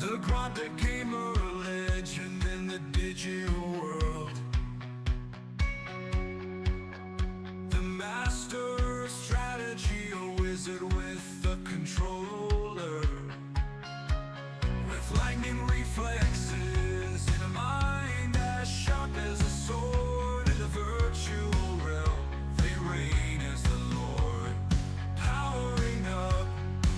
The Grande Gamer, legend in the digital world. The master of strategy, a wizard with a controller, with lightning reflexes and a mind as sharp as a sword. In a virtual realm, they reign as the Lord, powering up,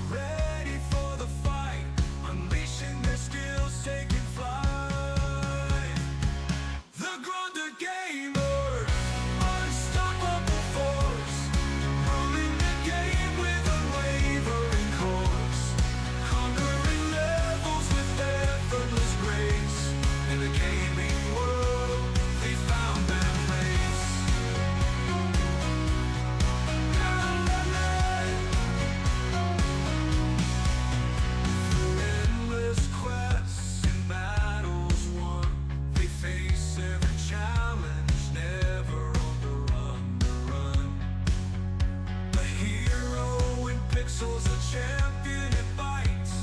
ready for the fight, unleashing their skills, taking flight. The Grande Gamer, unstoppable force, ruling the game with unwavering course, conquering levels with effortless grace. In the gaming world, they found their place. Through endless quests and battles won, they face every challenge, never on the run. A hero in pixels, a champion in bites.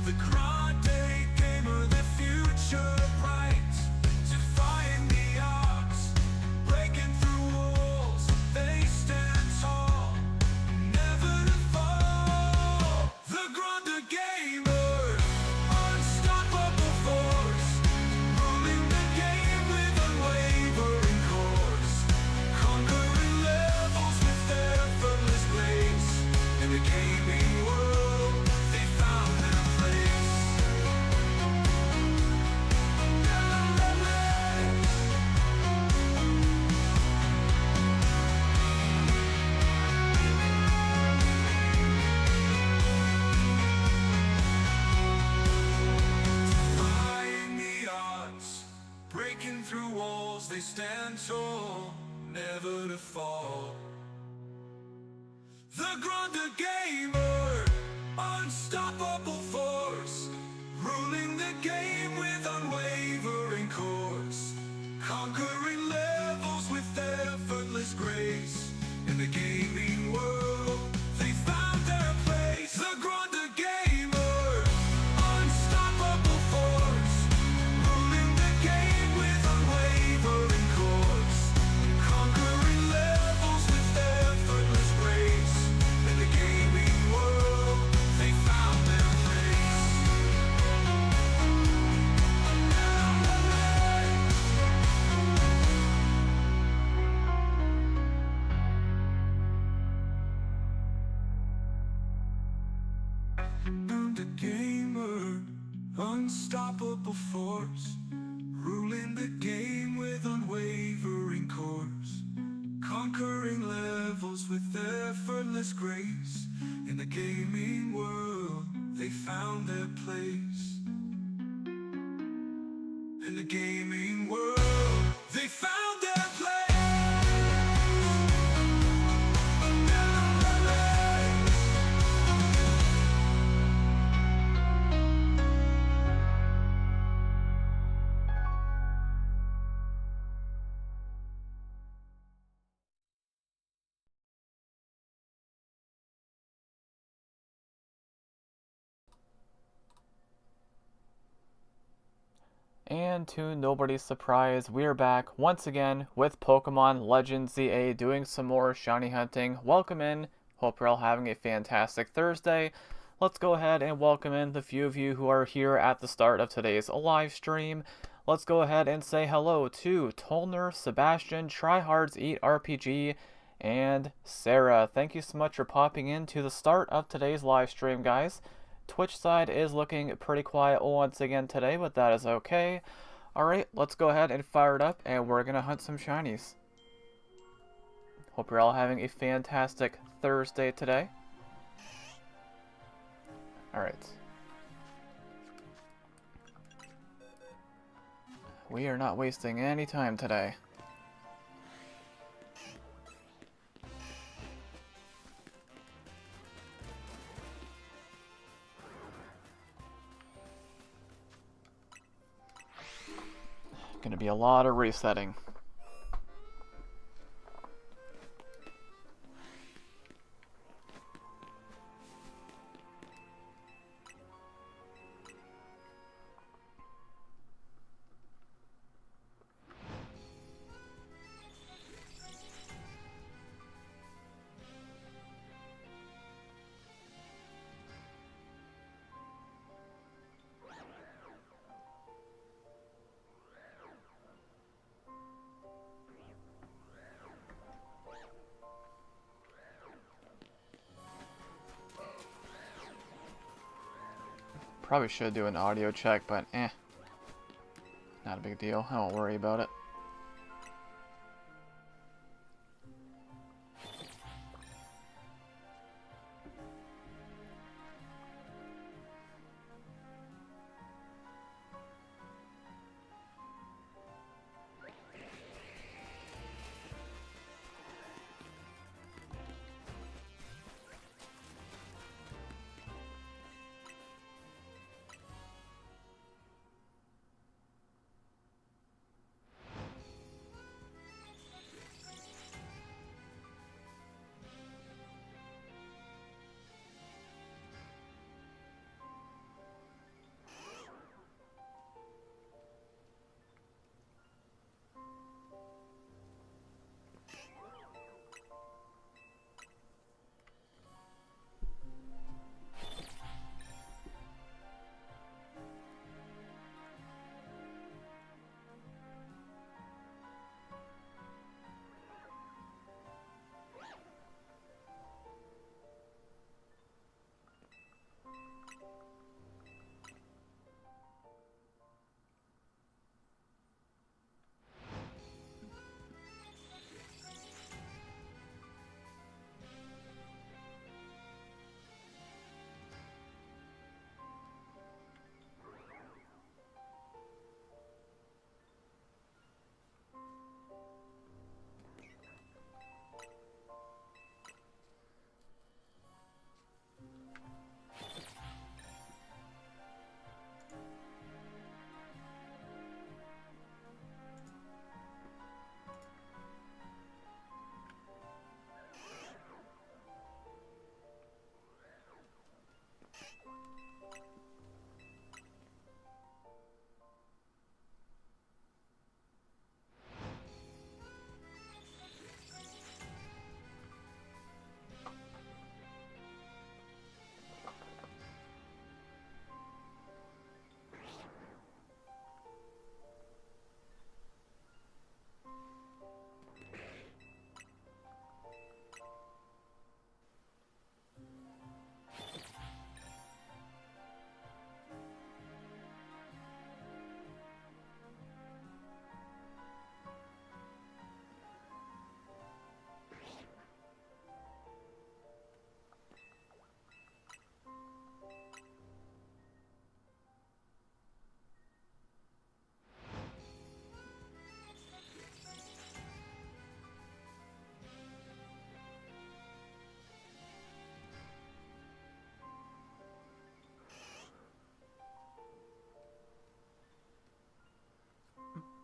The Grande Gamer, the future bright, defying the odds, breaking through walls. They stand tall, never to fall. The Grande Gamer, unstoppable force, ruling the game with unwavering course, conquering levels with effortless grace. In the gaming world, they found their place. Defying the odds, breaking through walls, they stand tall, never to fall. The Grande Gamer, unstoppable force, ruling the game with unwavering course, conquering levels with effortless grace. In the gaming world, they found their place. The Grande Gamer, unstoppable force, ruling the game with unwavering course, conquering levels with effortless grace. In the gaming world, they found their place. The gamer, unstoppable force, ruling the game with unwavering course, conquering levels with effortless grace. In the gaming world, they found their place. In the gaming world, they found their place. And to nobody's surprise, we are back once again with Pokemon Legends ZA doing some more shiny hunting. Welcome in. Hope you're all having a fantastic Thursday. Let's go ahead and welcome in the few of you who are here at the start of today's live stream. Let's go ahead and say hello to Tolner, Sebastian, Tryhards Eat RPG, and Sarah. Thank you so much for popping in to the start of today's live stream, guys. Twitch side is looking pretty quiet once again today, but that is okay. Alright, let's go ahead and fire it up, and we're gonna hunt some shinies. Hope you're all having a fantastic Thursday today. Alright. We are not wasting any time today. Gonna be a lot of resetting. Probably should do an audio check, but not a big deal. I won't worry about it.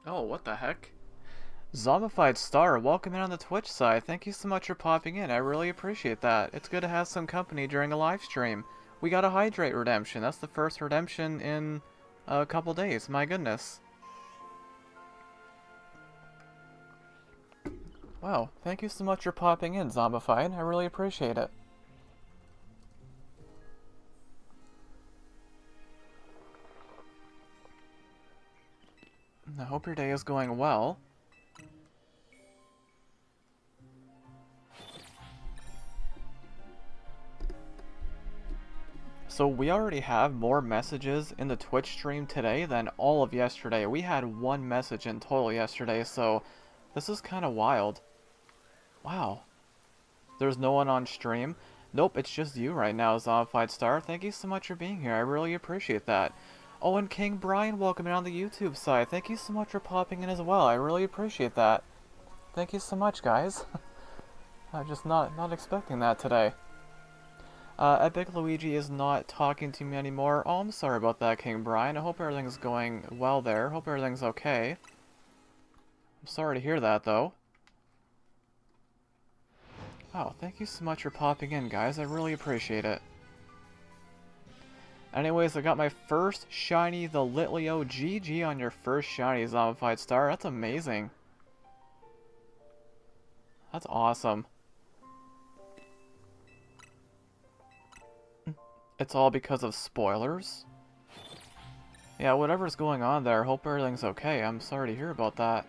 Oh, what the heck? Zombified Star, welcome in on the Twitch side. Thank you so much for popping in. I really appreciate that. It's good to have some company during a live stream. We got a Hydrate redemption. That's the first redemption in a couple days. My goodness. Wow, thank you so much for popping in, Zombified. I really appreciate it. I hope your day is going well. So we already have more messages in the Twitch stream today than all of yesterday. We had one message in total yesterday, so this is kind of wild. Wow. There's no one on stream? Nope, it's just you right now, Zombified Star. Thank you so much for being here. I really appreciate that. Oh, and King Brian, welcome in on the YouTube side. Thank you so much for popping in as well. I really appreciate that. Thank you so much, guys. I'm just not expecting that today. Epic Luigi is not talking to me anymore. Oh, I'm sorry about that, King Brian. I hope everything's going well there. Hope everything's okay. I'm sorry to hear that, though. Wow, thank you so much for popping in, guys. I really appreciate it. Anyways, I got my first shiny, the Litleo. GG on your first shiny, Zombified Star. That's amazing. That's awesome. It's all because of spoilers? Yeah, whatever's going on there, hope everything's okay. I'm sorry to hear about that.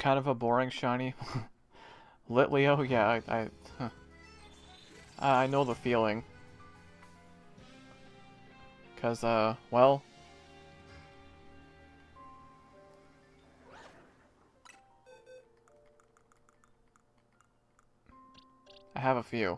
kind of a boring shiny. Lit Leo, yeah, I know the feeling. Cause, well, I have a few.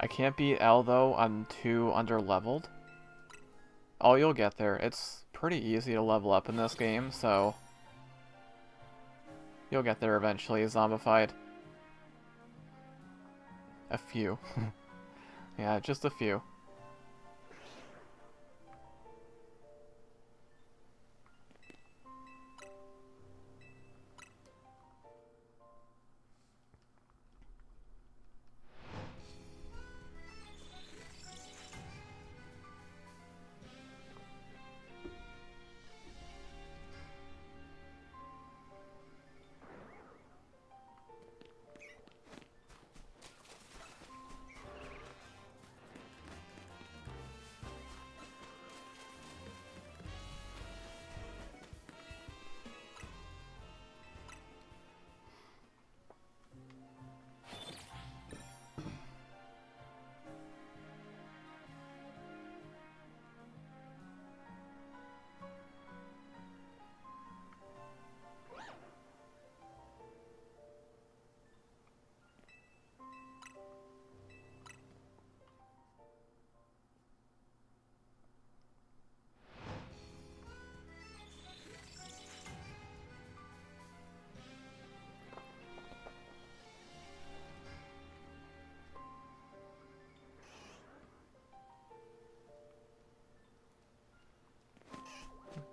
I can't beat L though, I'm too under-leveled. Oh, you'll get there. It's pretty easy to level up in this game, so you'll get there eventually, zombified. A few. Yeah, just a few.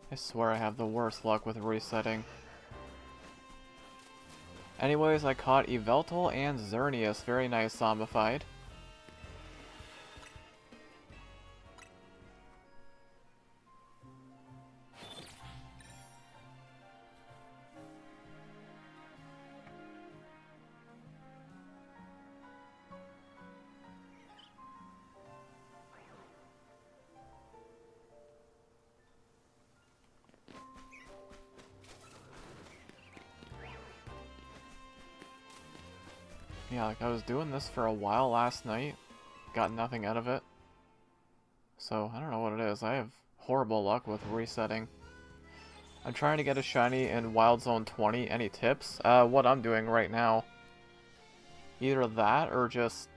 I swear I have the worst luck with resetting. Anyways, I caught Yveltal and Xerneas. Very nice, zombified. Yeah, like I was doing this for a while last night. Got nothing out of it. So, I don't know what it is. I have horrible luck with resetting. I'm trying to get a shiny in Wild Zone 20. Any tips? What I'm doing right now. Either that or just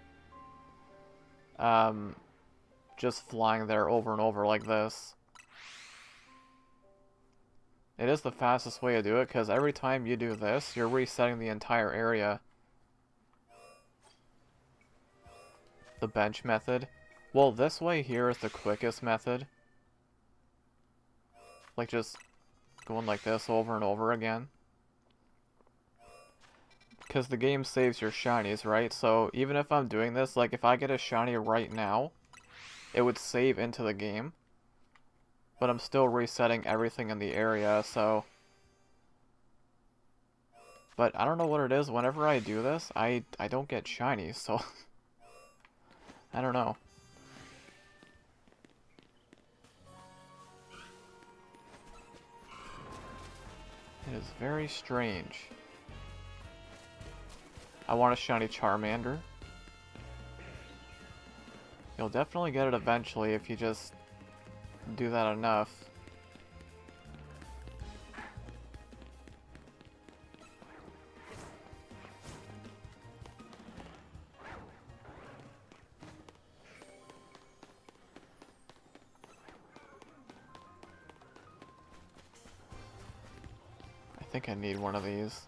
flying there over and over like this. It is the fastest way to do it, because every time you do this, you're resetting the entire area. The bench method. Well, this way here is the quickest method. Like, just going like this over and over again. Because the game saves your shinies, right? So, even if I'm doing this, like, if I get a shiny right now, it would save into the game. But I'm still resetting everything in the area, so... But I don't know what it is. Whenever I do this, I don't get shinies, so... I don't know. It is very strange. I want a shiny Charmander. You'll definitely get it eventually if you just do that enough. I think I need one of these.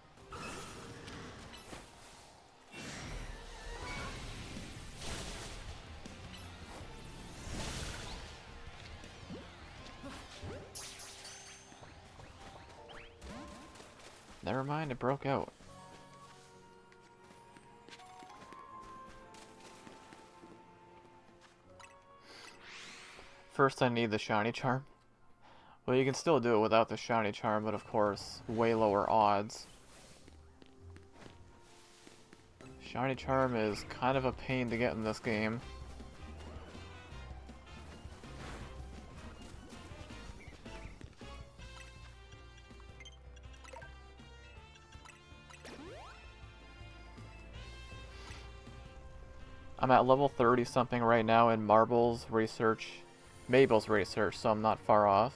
Never mind, it broke out. First I need the shiny charm. Well, you can still do it without the shiny charm, but of course, way lower odds. Shiny Charm is kind of a pain to get in this game. I'm at level 30 something right now in Mabel's research, so I'm not far off.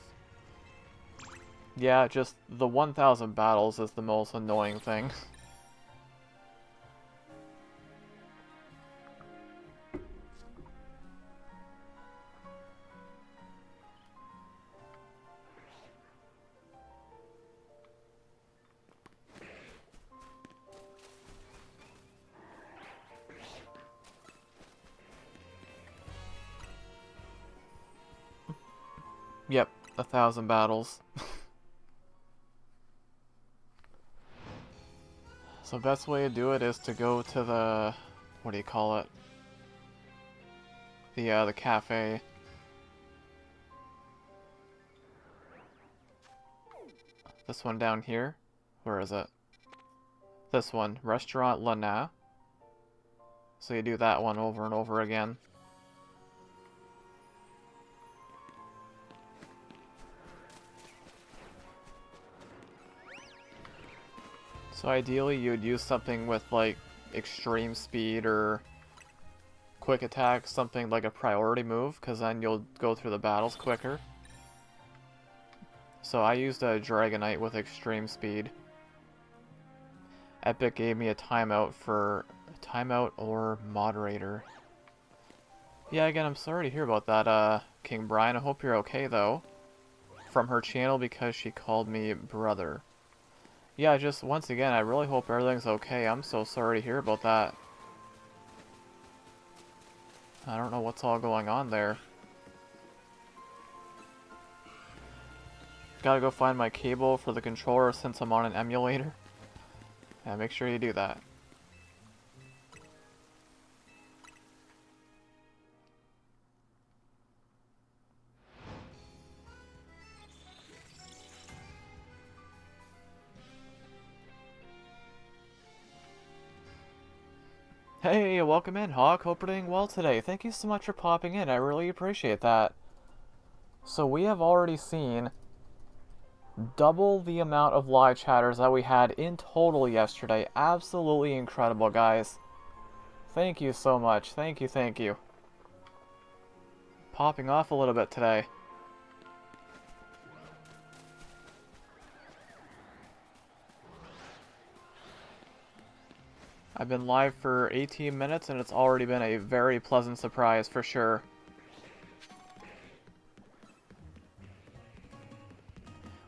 Yeah, just the 1000 battles is the most annoying thing. Yep, 1000 battles. So best way to do it is to go to the, what do you call it? The cafe. This one down here? Where is it? This one, Restaurant Lana. So you do that one over and over again. So ideally you'd use something with like extreme speed or quick attack, something like a priority move, because then you'll go through the battles quicker. So I used a Dragonite with extreme speed. Epic gave me a timeout or moderator. Yeah, again, I'm sorry to hear about that, King Brian. I hope you're okay, though. From her channel because she called me brother. Yeah, just once again, I really hope everything's okay. I'm so sorry to hear about that. I don't know what's all going on there. Gotta go find my cable for the controller since I'm on an emulator. Yeah, make sure you do that. Hey, welcome in, Hawk. Hope you're doing well today. Thank you so much for popping in. I really appreciate that. So we have already seen double the amount of live chatters that we had in total yesterday. Absolutely incredible, guys. Thank you so much. Thank you, thank you. Popping off a little bit today. I've been live for 18 minutes and it's already been a very pleasant surprise for sure.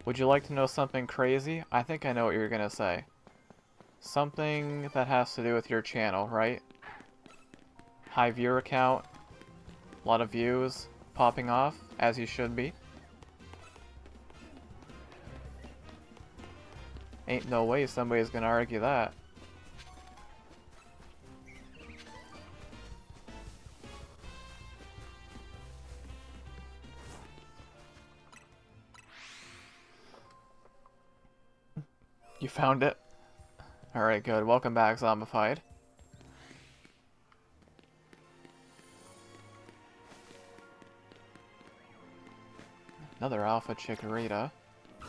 Would you like to know something crazy? I think I know what you're gonna say. Something that has to do with your channel, right? High viewer count, a lot of views, popping off, as you should be. Ain't no way somebody's gonna argue that. You found it? Alright, good. Welcome back, Zombified. Another Alpha Chikorita. I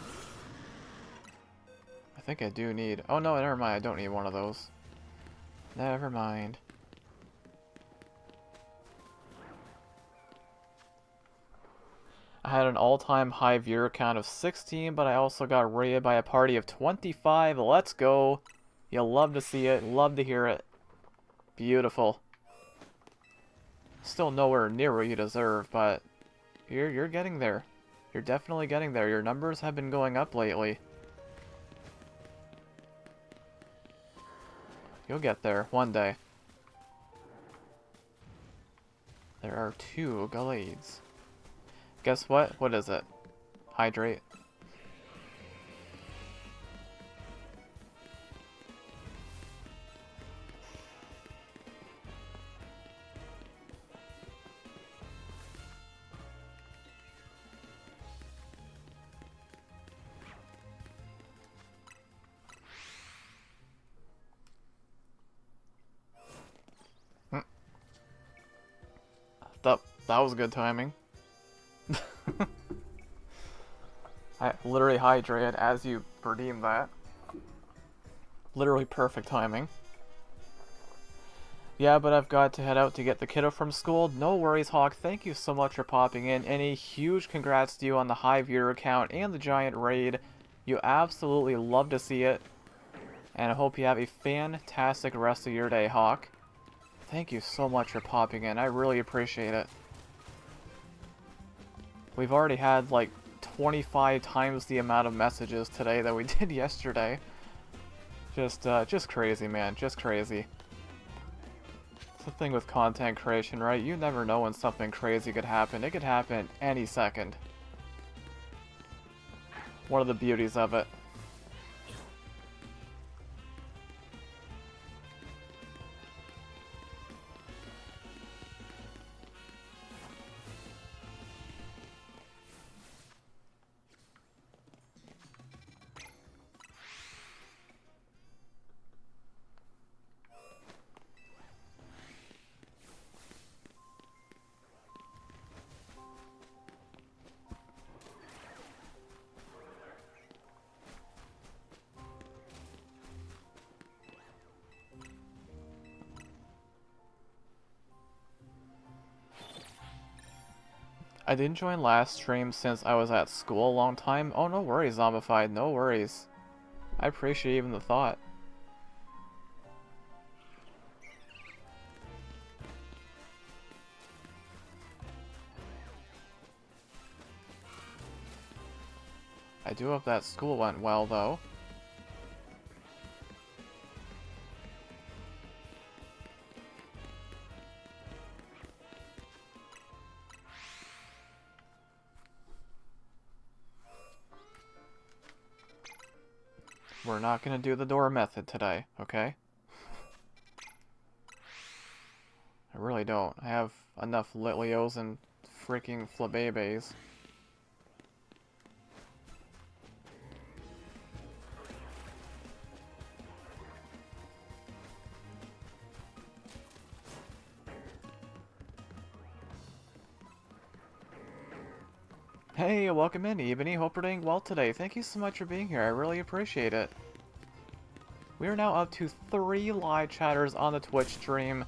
think I do need... Oh no, never mind. I don't need one of those. Never mind. I had an all-time high viewer count of 16, but I also got raided by a party of 25. Let's go. You'll love to see it. Love to hear it. Beautiful. Still nowhere near what you deserve, but you're getting there. You're definitely getting there. Your numbers have been going up lately. You'll get there one day. There are 2 Gallades. Guess what? What is it? Hydrate. That was good timing. I literally hydrated as you redeemed that. Literally perfect timing. Yeah, but I've got to head out to get the kiddo from school. No worries, Hawk. Thank you so much for popping in. And a huge congrats to you on the high viewer count and the giant raid. You absolutely love to see it. And I hope you have a fantastic rest of your day, Hawk. Thank you so much for popping in. I really appreciate it. We've already had like 25 times the amount of messages today that we did yesterday. Just crazy, man. Just crazy. It's the thing with content creation, right? You never know when something crazy could happen. It could happen any second. One of the beauties of it. I didn't join last stream since I was at school a long time. Oh, no worries, Zombified. No worries. I appreciate even the thought. I do hope that school went well, though. We're not gonna do the door method today, okay? I really don't. I have enough Litlios and freaking Flabébés. Hey, welcome in, Ebony. Hope you're doing well today. Thank you so much for being here. I really appreciate it. We are now up to 3 live chatters on the Twitch stream.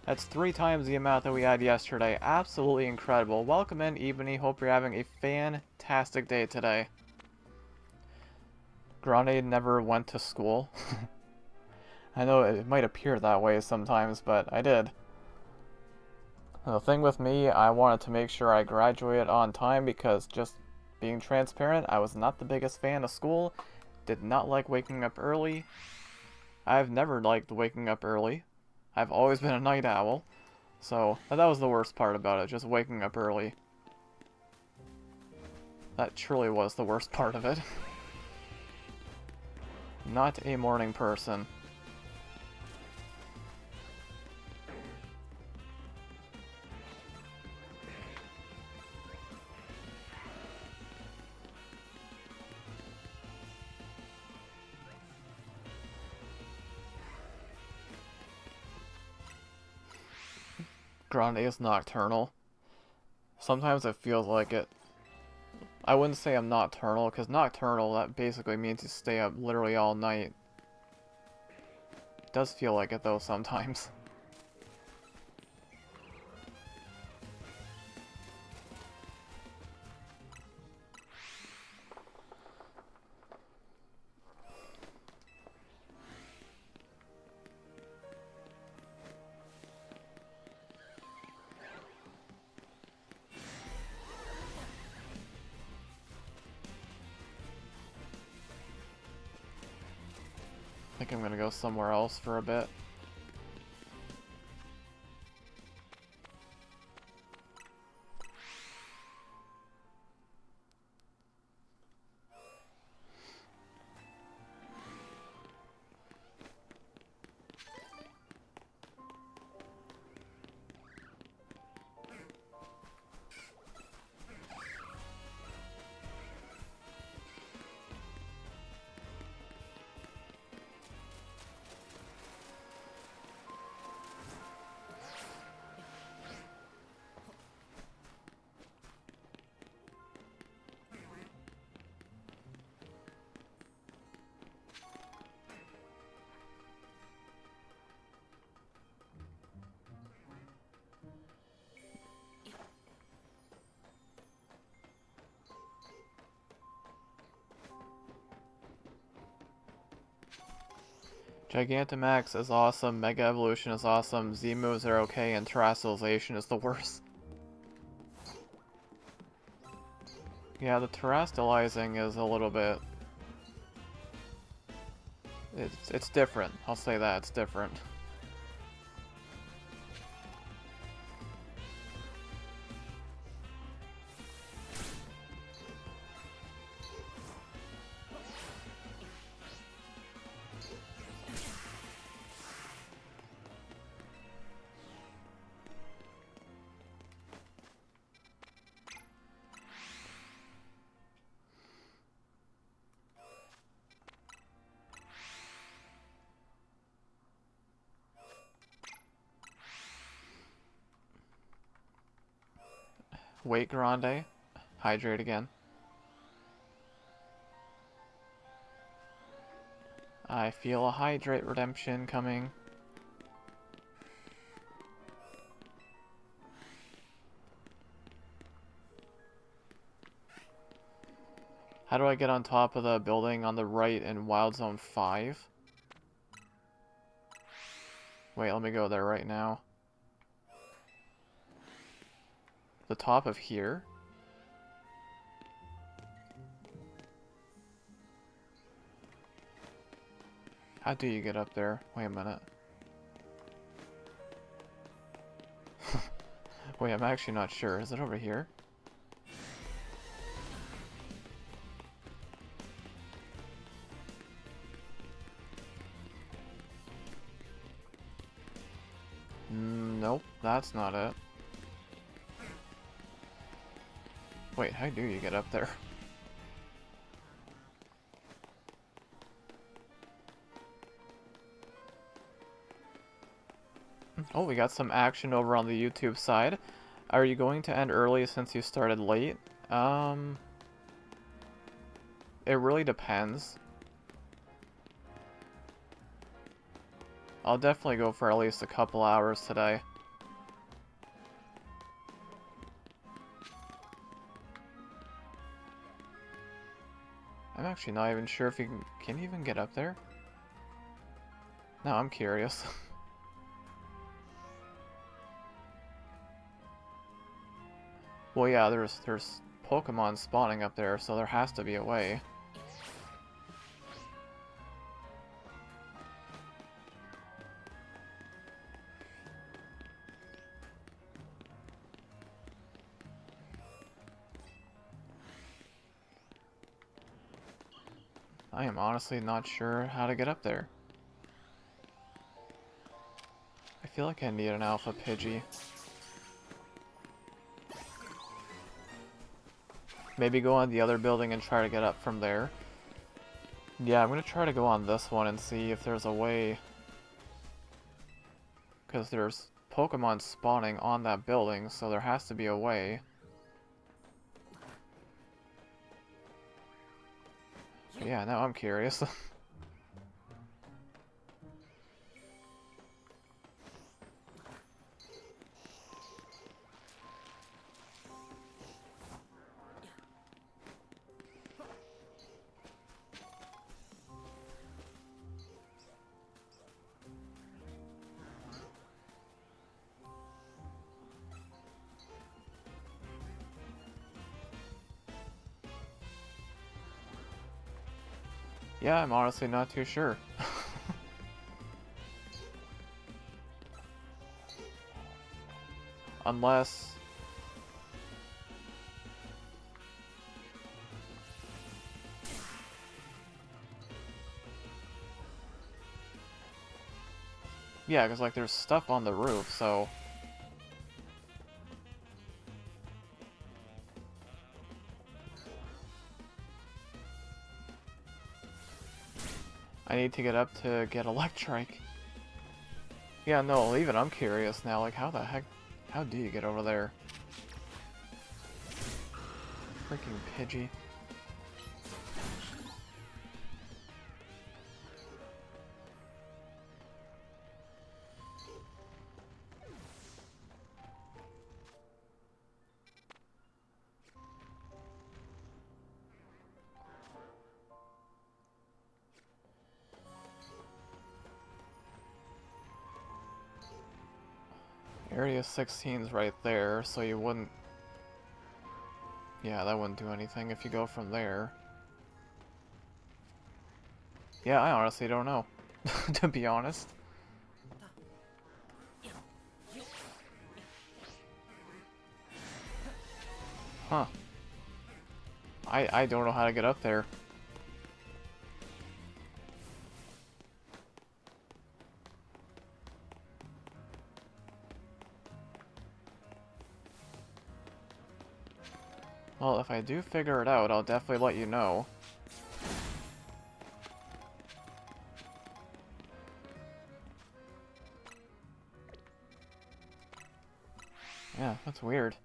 That's 3 times the amount that we had yesterday. Absolutely incredible. Welcome in, Ebony. Hope you're having a fantastic day today. Grande never went to school. I know it might appear that way sometimes, but I did. The thing with me, I wanted to make sure I graduated on time because, just being transparent, I was not the biggest fan of school. Did not like waking up early. I've never liked waking up early. I've always been a night owl. So, that was the worst part about it, just waking up early. That truly was the worst part of it. Not a morning person. Grande is nocturnal. Sometimes it feels like it. I wouldn't say I'm nocturnal, because nocturnal, that basically means you stay up literally all night. It does feel like it though sometimes. I think I'm gonna go somewhere else for a bit. Gigantamax is awesome, Mega Evolution is awesome, Z moves are okay, and Terrestrialization is the worst. Yeah, the terrestrializing is a little bit... It's different. I'll say that, it's different. Wait, Grande. Hydrate again. I feel a hydrate redemption coming. How do I get on top of the building on the right in Wild Zone 5? Wait, let me go there right now. The top of here? How do you get up there? Wait a minute. Wait, I'm actually not sure. Is it over here? Nope, that's not it. Wait, how do you get up there? Oh, we got some action over on the YouTube side. Are you going to end early since you started late? It really depends. I'll definitely go for at least a couple hours today. I'm actually not even sure if you can you even get up there? No, I'm curious. Well, yeah, there's Pokemon spawning up there, so there has to be a way. I am honestly not sure how to get up there. I feel like I need an Alpha Pidgey. Maybe go on the other building and try to get up from there. Yeah, I'm gonna try to go on this one and see if there's a way. Because there's Pokemon spawning on that building, so there has to be a way. But yeah, now I'm curious. Yeah, I'm honestly not too sure. Unless... Yeah, because like there's stuff on the roof, so... I need to get up to get Electrike. Yeah, no, even I'm curious now, like how the heck... How do you get over there? Freaking Pidgey. Area 16's right there, so you wouldn't... Yeah, that wouldn't do anything if you go from there. Yeah, I honestly don't know, to be honest. Huh. I don't know how to get up there. Well, if I do figure it out, I'll definitely let you know. Yeah, that's weird.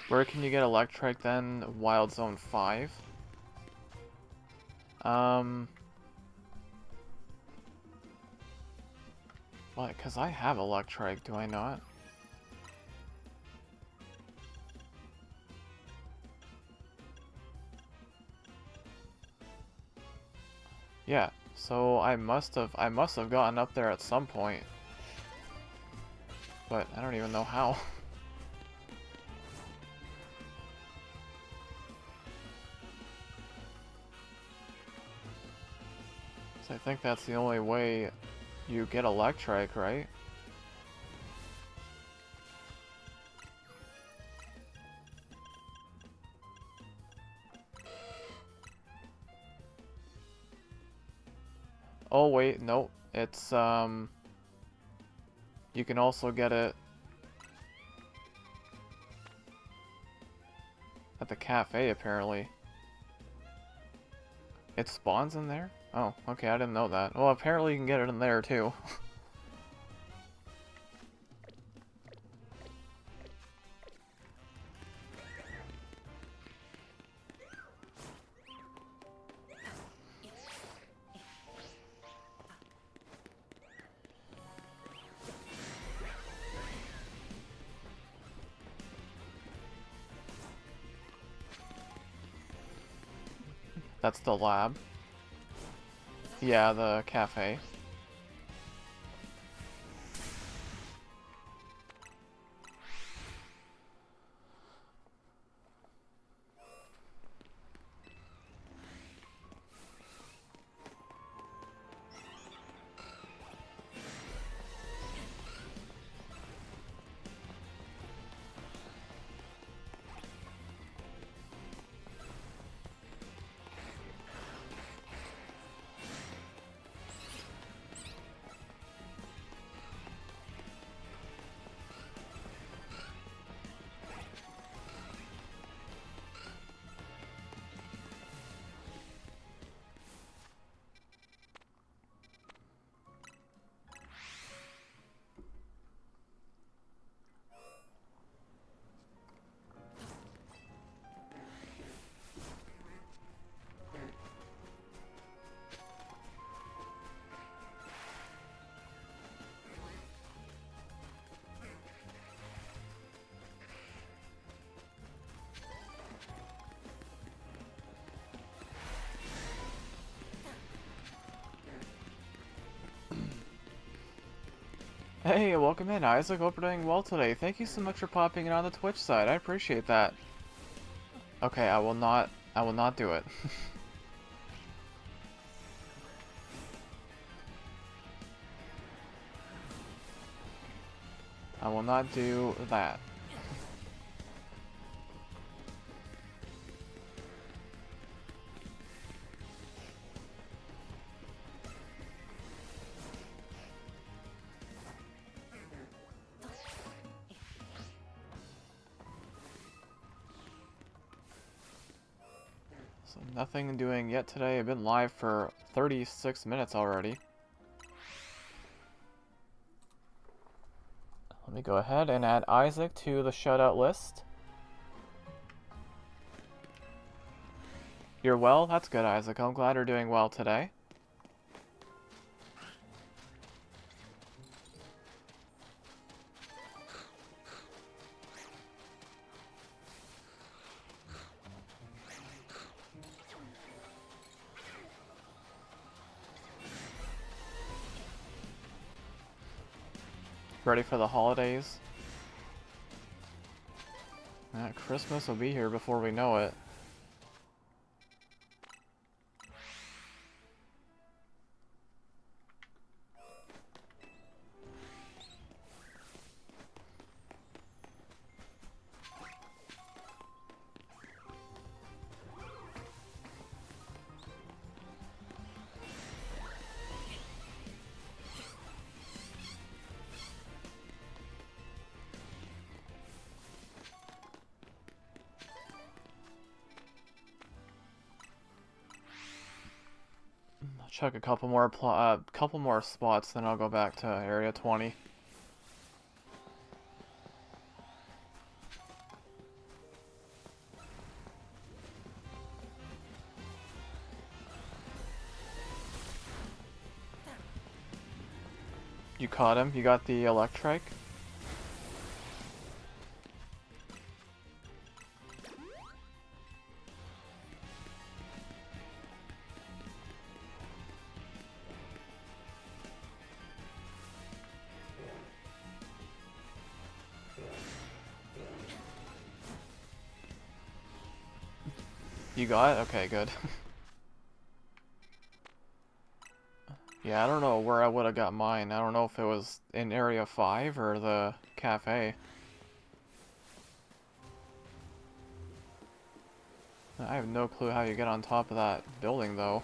Where can you get electric then? Wild Zone 5? What? Because I have electric, do I not? Yeah, so I must have gotten up there at some point. But I don't even know how. So I think that's the only way you get electric, right? Oh wait, no. It's you can also get it at the cafe apparently. It spawns in there? Oh, okay, I didn't know that. Well, apparently you can get it in there too. That's the lab. Yeah, the cafe. Hey, welcome in, Isaac. Hope you're doing well today. Thank you so much for popping in on the Twitch side. I appreciate that. Okay, I will not do it. I will not do that. So nothing doing yet today. I've been live for 36 minutes already. Let me go ahead and add Isaac to the shoutout list. You're well? That's good, Isaac. I'm glad you're doing well today. Ready for the holidays. Christmas will be here before we know it. Check a couple more spots, then I'll go back to area 20. You caught him? You got the electric? You got it? Okay, good. Yeah, I don't know where I would have got mine. I don't know if it was in Area 5 or the cafe. I have no clue how you get on top of that building, though.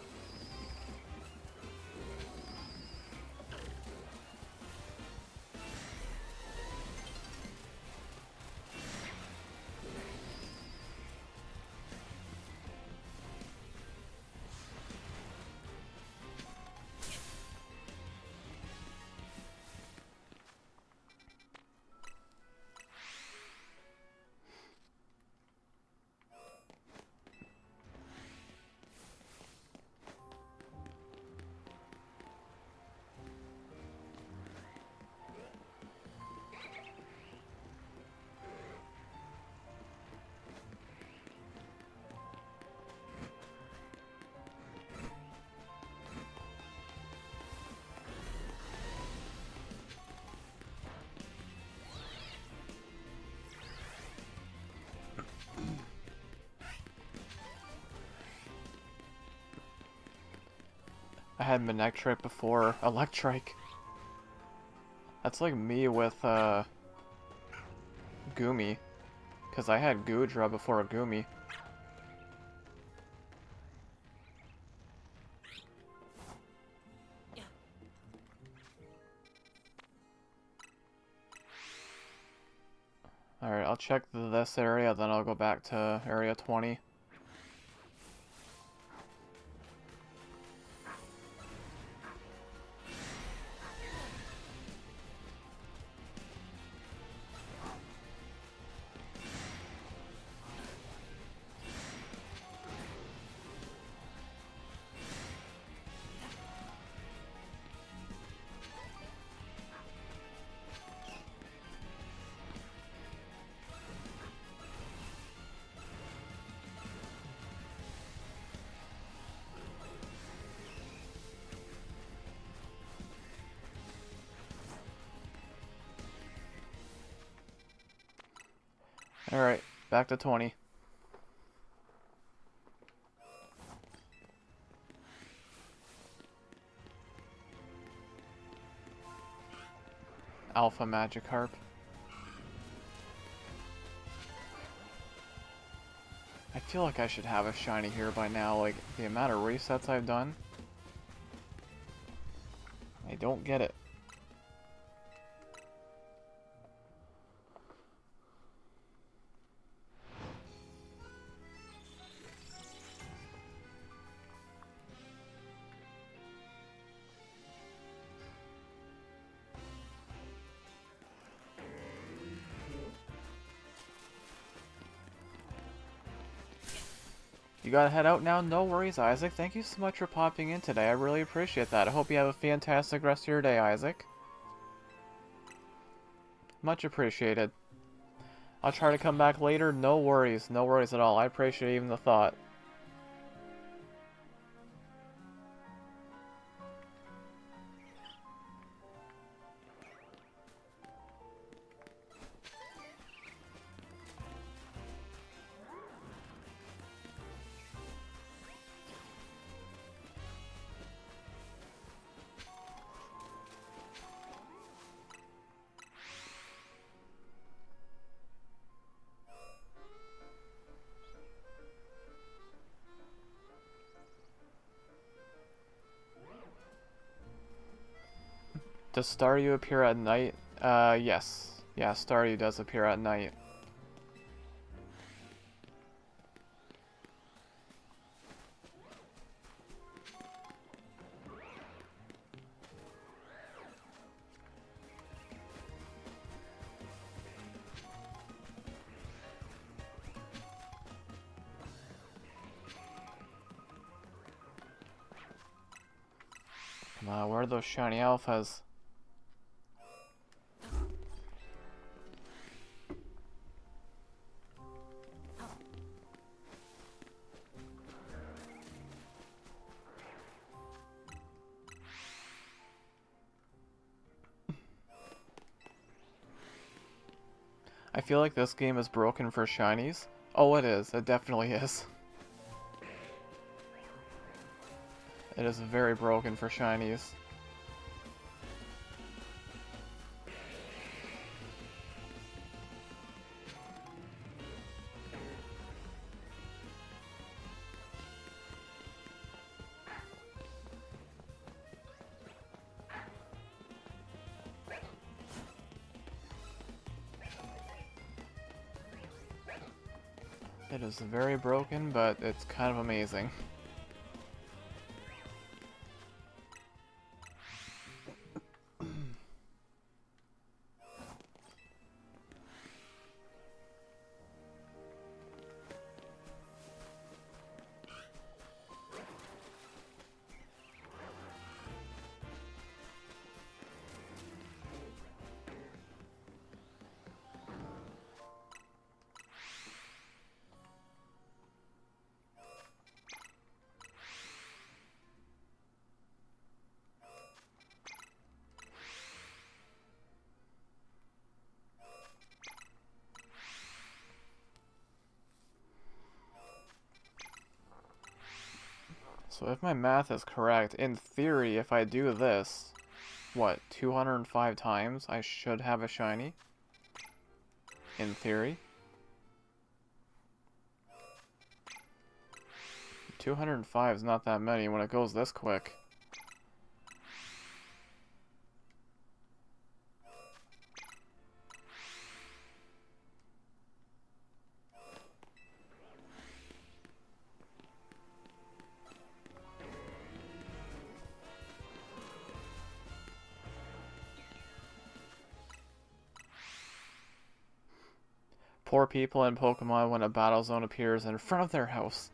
I had Manectric before Electric. That's like me with Goomy. Because I had Goodra before Goomy. Alright, I'll check this area, then I'll go back to area 20. Alright, back to 20. Alpha Magikarp. I feel like I should have a shiny here by now, like, the amount of resets I've done. I don't get it. You gotta head out now? No worries, Isaac. Thank you so much for popping in today. I really appreciate that. I hope you have a fantastic rest of your day, Isaac. Much appreciated. I'll try to come back later. No worries. No worries at all. I appreciate even the thought. Does Staryu appear at night? Yes. Yeah, Staryu does appear at night. Where are those shiny alphas? I feel like this game is broken for shinies. Oh, it is. It definitely is. It is very broken for shinies. It is very broken, but it's kind of amazing. So if my math is correct, in theory, if I do this, what, 205 times, I should have a shiny? In theory? 205 is not that many when it goes this quick. Poor people in Pokemon when a battle zone appears in front of their house.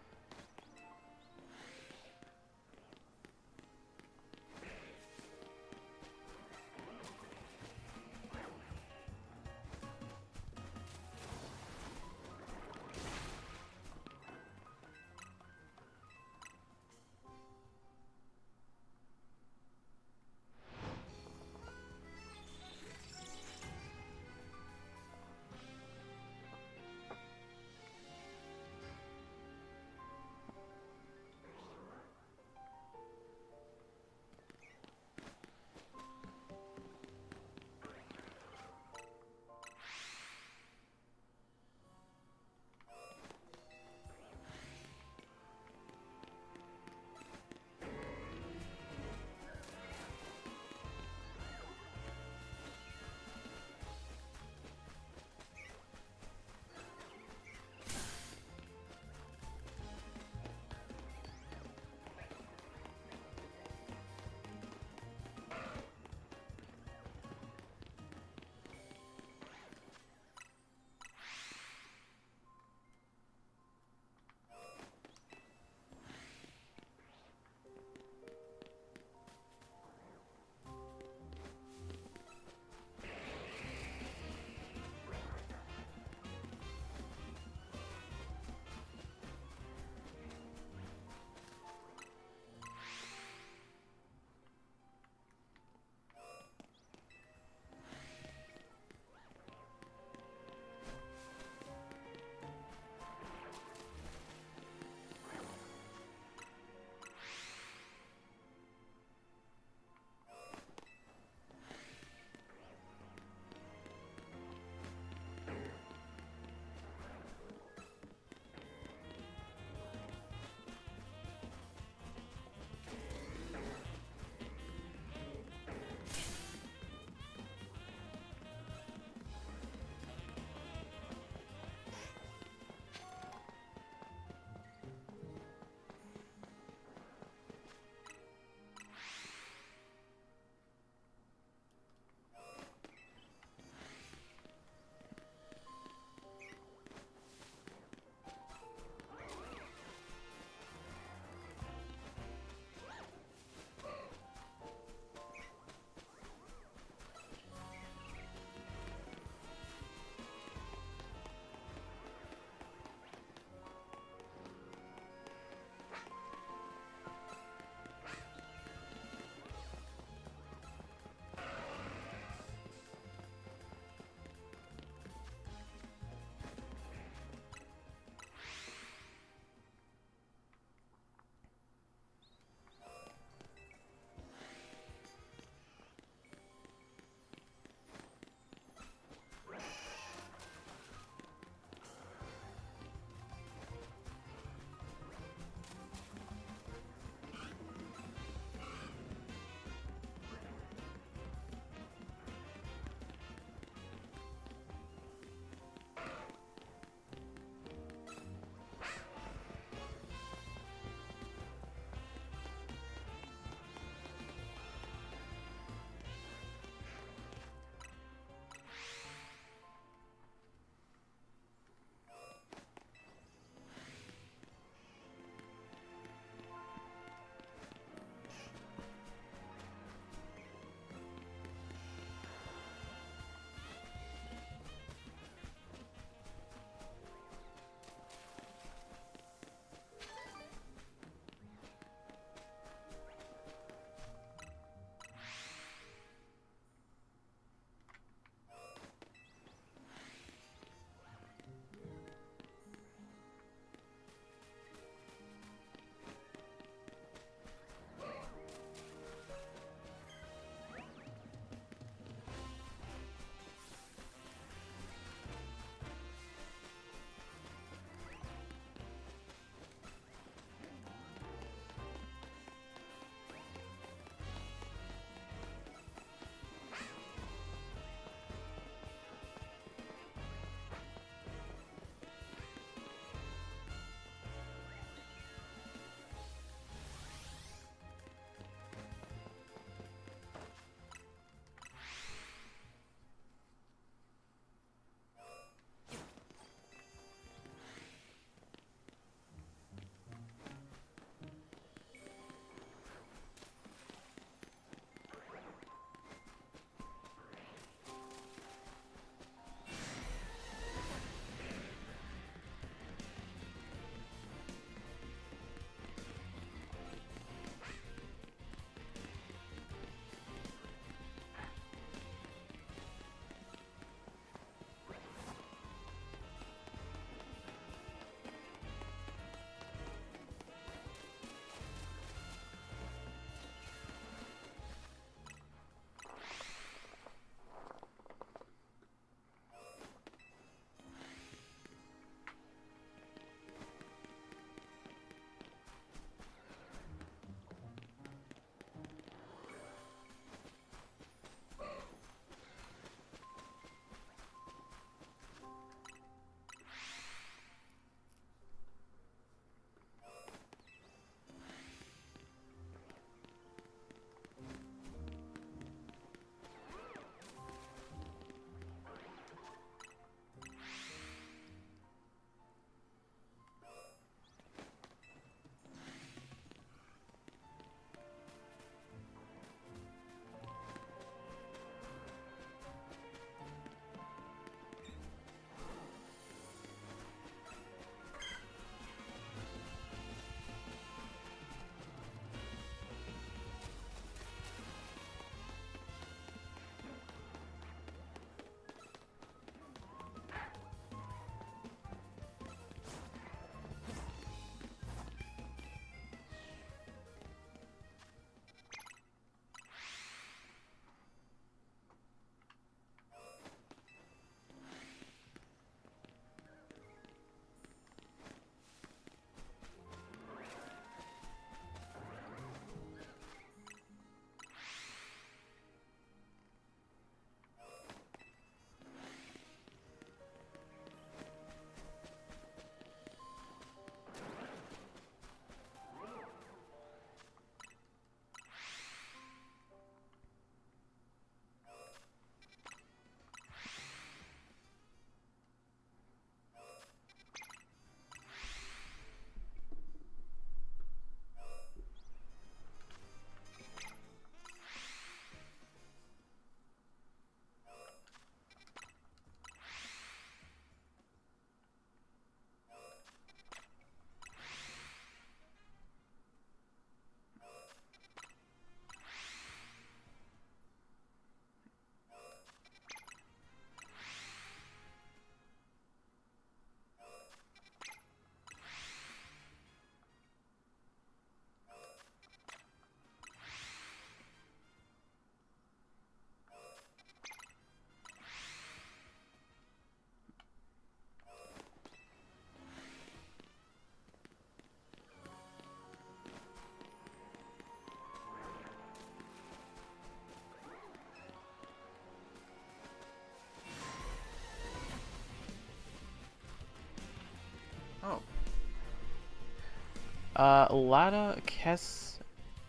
Lada Kes...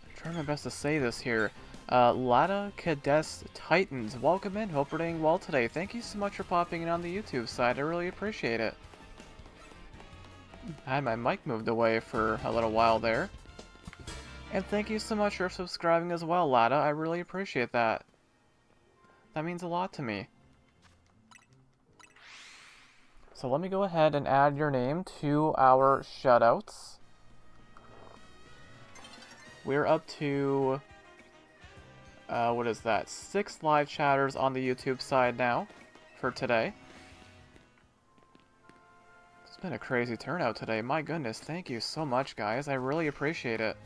I'm trying my best to say this here. Lada Cadest Titans, welcome in. Hope we're doing well today. Thank you so much for popping in on the YouTube side. I really appreciate it. I had my mic moved away for a little while there. And thank you so much for subscribing as well, Lada. I really appreciate that. That means a lot to me. So let me go ahead and add your name to our shoutouts. We're up to, what is that? 6 live chatters on the YouTube side now for today. It's been a crazy turnout today. My goodness, thank you so much, guys. I really appreciate it.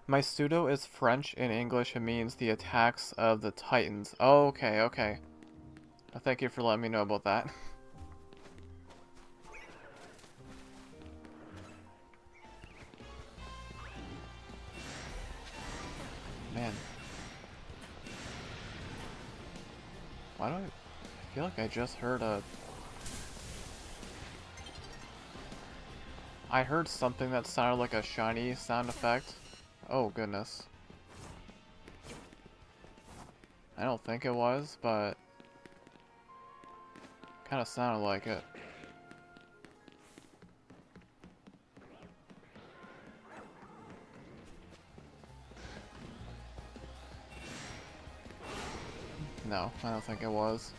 My pseudo is French. In English, it means the attacks of the Titans. Oh, okay, okay. Well, thank you for letting me know about that. Man. Why do I feel like I just heard a... I heard something that sounded like a shiny sound effect. Oh, goodness. I don't think it was, but... kind of sounded like it. No, I don't think it was.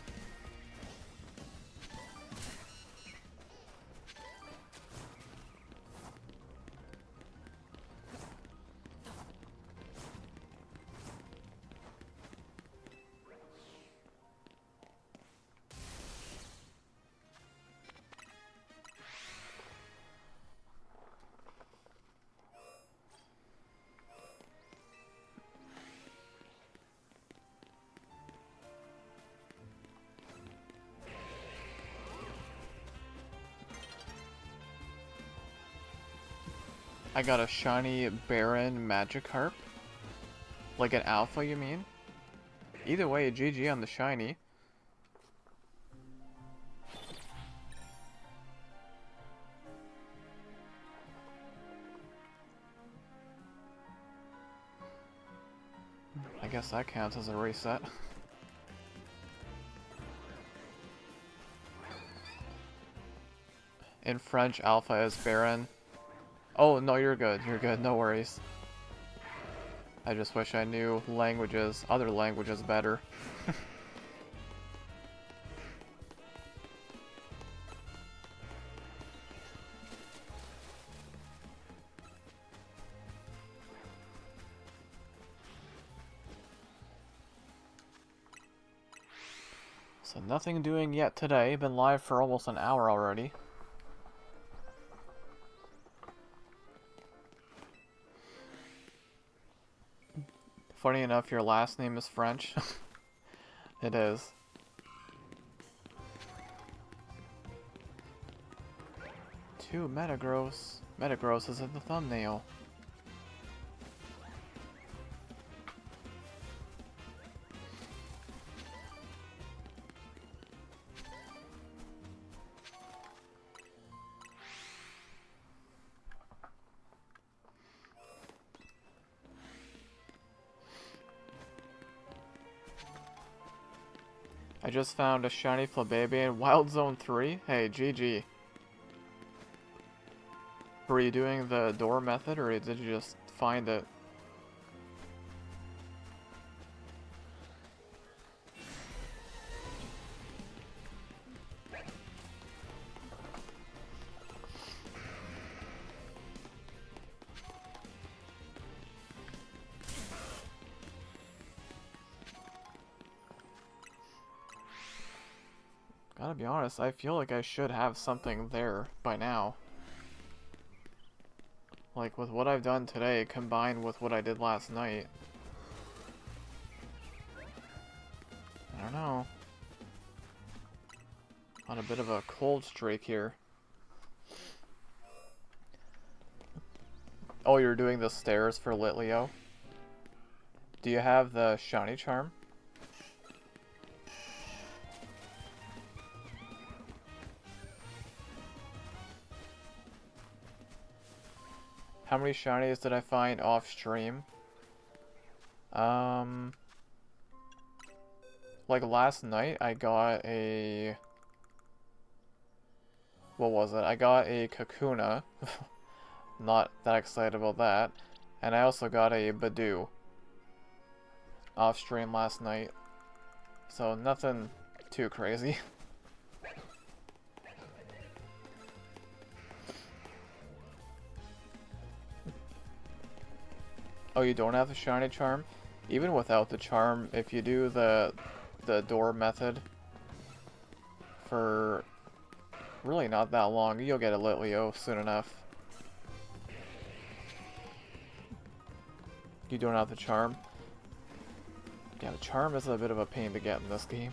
I got a shiny Baron Magikarp. Like an alpha, you mean? Either way, GG on the shiny. I guess that counts as a reset. In French, alpha is Baron. Oh, no, you're good. You're good. No worries. I just wish I knew languages, other languages better. So nothing doing yet today. Been live for almost an hour already. Funny enough, your last name is French. It is. Two Metagross. Metagross is in the thumbnail. I just found a shiny Flabébé in Wild Zone 3. Hey, GG. Were you doing the door method, or did you just find it? Gotta be honest, I feel like I should have something there by now. Like, with what I've done today, combined with what I did last night. I don't know. On a bit of a cold streak here. Oh, you're doing the stairs for Litleo? Do you have the shiny charm? How many shinies did I find off stream? Like last night I got a... What was it? I got a Kakuna. Not that excited about that. And I also got a Badoo off stream last night. So nothing too crazy. Oh, you don't have the shiny charm? Even without the charm, if you do the door method for really not that long, you'll get a Litleo soon enough. You don't have the charm? Yeah, the charm is a bit of a pain to get in this game.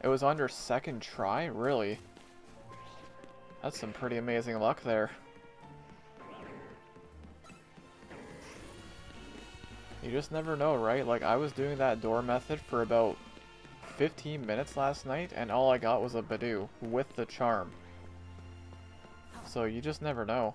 It was on your second try? Really? That's some pretty amazing luck there. You just never know, right? Like, I was doing that door method for about 15 minutes last night, and all I got was a Badoo with the charm. So you just never know.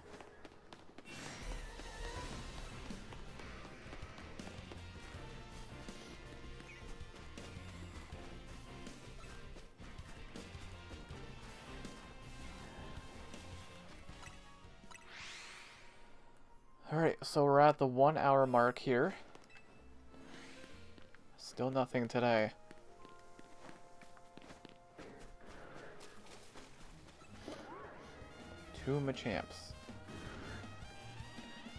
Alright, so we're at the 1 hour mark here. Still nothing today. Two Machamps.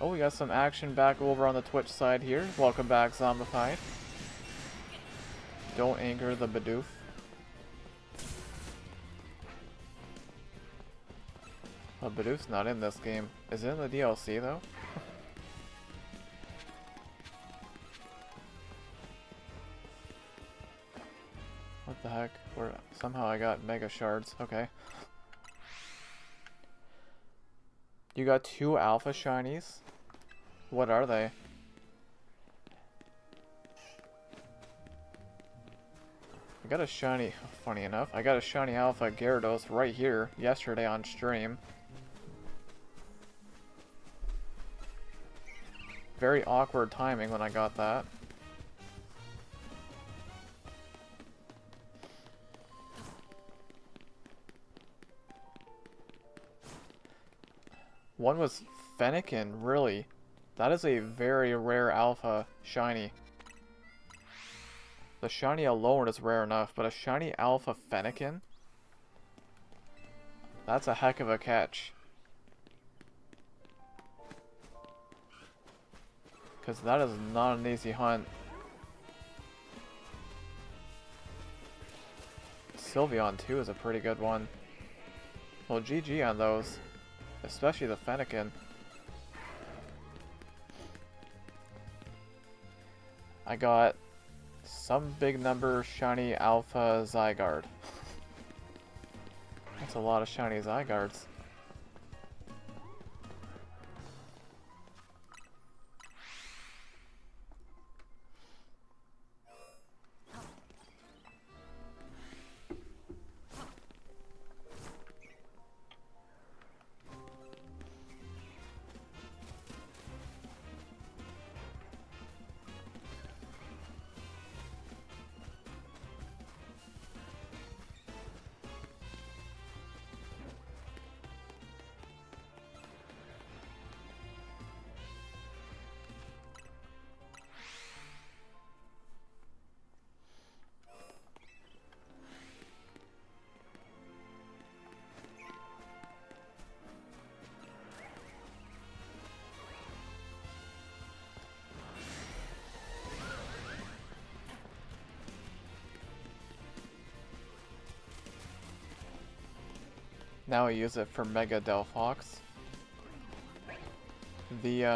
Oh, we got some action back over on the Twitch side here. Welcome back, Zombified. Don't anger the Bidoof. Well, Bidoof's not in this game. Is it in the DLC, though? What the heck? Somehow I got Mega Shards. Okay. You got 2 Alpha Shinies? What are they? I got a shiny, funny enough, I got a shiny Alpha Gyarados right here yesterday on stream. Very awkward timing when I got that. One was Fennekin, really? That is a very rare Alpha shiny. The shiny alone is rare enough, but a shiny Alpha Fennekin? That's a heck of a catch. Because that is not an easy hunt. Sylveon too is a pretty good one. Well, GG on those. Especially the Fennekin. I got some big number shiny Alpha Zygarde. That's a lot of shiny Zygardes. Now I use it for Mega Delphox. The,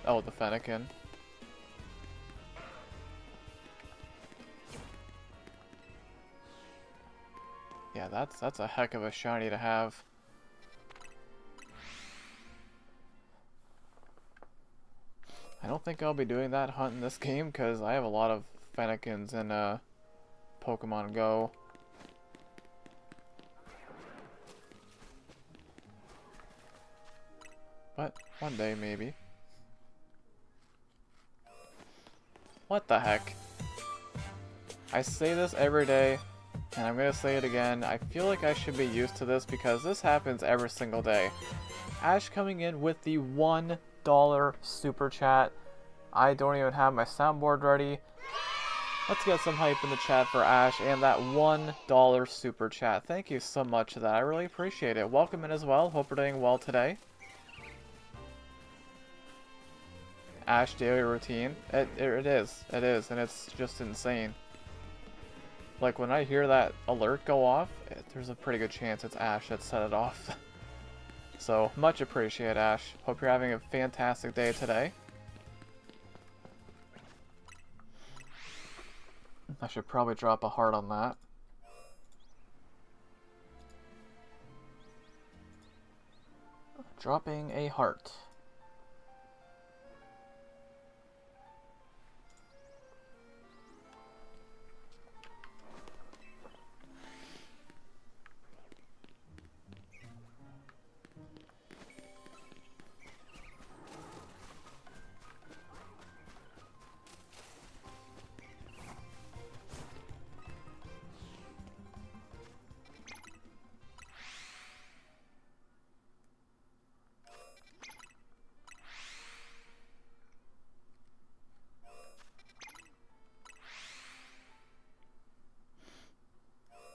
oh, the Fennekin. Yeah, that's a heck of a shiny to have. I don't think I'll be doing that hunt in this game because I have a lot of Fennekins in Pokemon Go. But one day maybe. What the heck? I say this every day, and I'm gonna say it again. I feel like I should be used to this because this happens every single day. Ash coming in with the $1 super chat. I don't even have my soundboard ready. Let's get some hype in the chat for Ash and that $1 super chat. Thank you so much for that. I really appreciate it. Welcome in as well. Hope you're doing well today. Ash daily routine. It is, and it's just insane. Like when I hear that alert go off, there's a pretty good chance it's Ash that set it off. So much appreciated, Ash. Hope you're having a fantastic day today. I should probably drop a heart on that. Dropping a heart.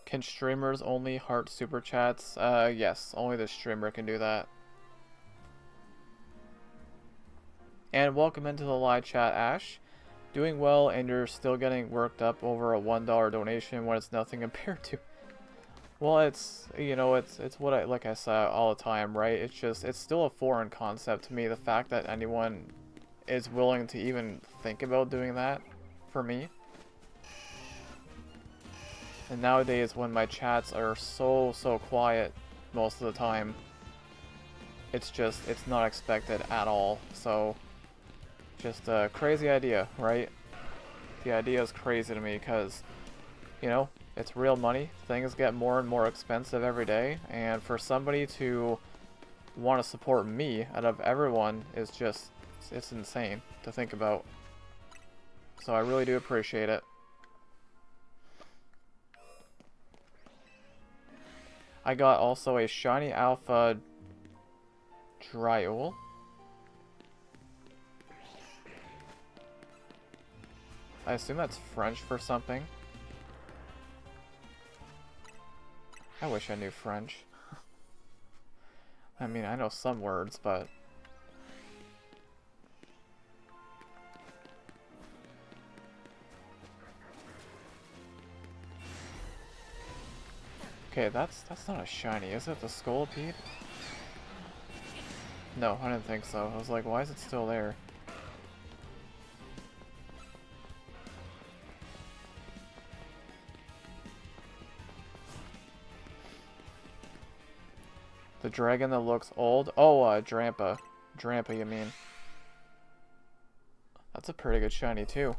Can streamers only heart super chats? Yes, only the streamer can do that. And welcome into the live chat, Ash. Doing well, and you're still getting worked up over a $1 donation when it's nothing compared to. Well, it's, you know, it's what I, like I say all the time, right? It's just, it's still a foreign concept to me, the fact that anyone is willing to even think about doing that for me. And nowadays, when my chats are so quiet most of the time, it's just, it's not expected at all. So, just a crazy idea, right? The idea is crazy to me because, you know, it's real money. Things get more and more expensive every day. And for somebody to want to support me out of everyone is just, it's insane to think about. So I really do appreciate it. I got also a shiny alpha Dryoul. I assume that's French for something. I wish I knew French. I mean, I know some words, but... Okay, that's not a shiny, is it? The Scolipede? No, I didn't think so. I was like, why is it still there? The dragon that looks old? Oh, Drampa. Drampa, you mean. That's a pretty good shiny, too.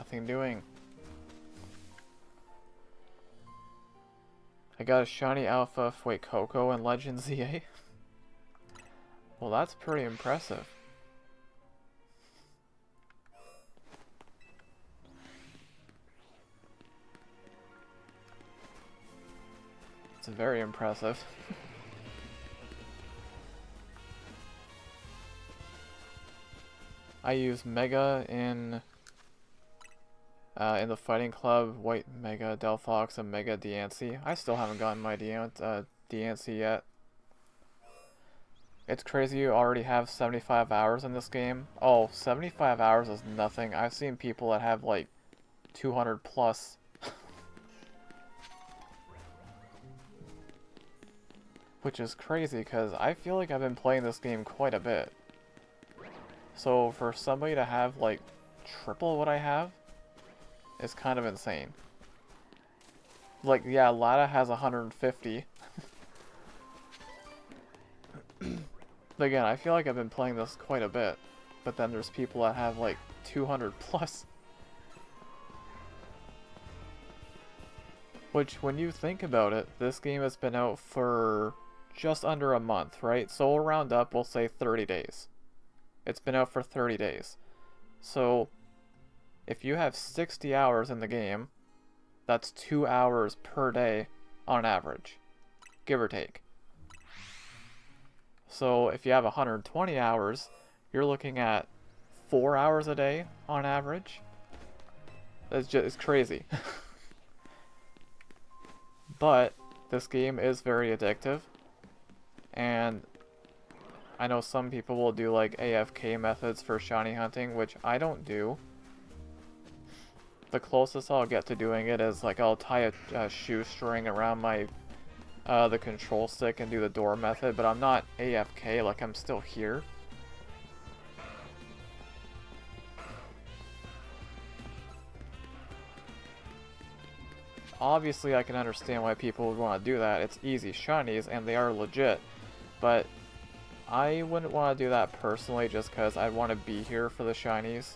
nothing doing. I got a shiny alpha Wait, Coco and Legend ZA. Well, that's pretty impressive. It's very impressive. I use Mega in the Fighting Club, White Mega Delphox, and Mega Diancie. I still haven't gotten my Diancie yet. It's crazy you already have 75 hours in this game. Oh, 75 hours is nothing. I've seen people that have like 200 plus. Which is crazy because I feel like I've been playing this game quite a bit. So for somebody to have like triple what I have is kind of insane. Like, yeah, Lada has 150. But again, I feel like I've been playing this quite a bit. But then there's people that have like 200 plus. Which, when you think about it, this game has been out for just under a month, right? So we'll round up, we'll say 30 days. It's been out for 30 days. So, if you have 60 hours in the game, that's 2 hours per day on average, give or take. So, if you have 120 hours, you're looking at 4 hours a day on average. It's crazy. But this game is very addictive, and I know some people will do like AFK methods for shiny hunting, which I don't do. The closest I'll get to doing it is like I'll tie a shoestring around my the control stick and do the door method, but I'm not AFK, like I'm still here. Obviously I can understand why people would want to do that. It's easy shinies and they are legit, but I wouldn't want to do that personally just because I want to be here for the shinies.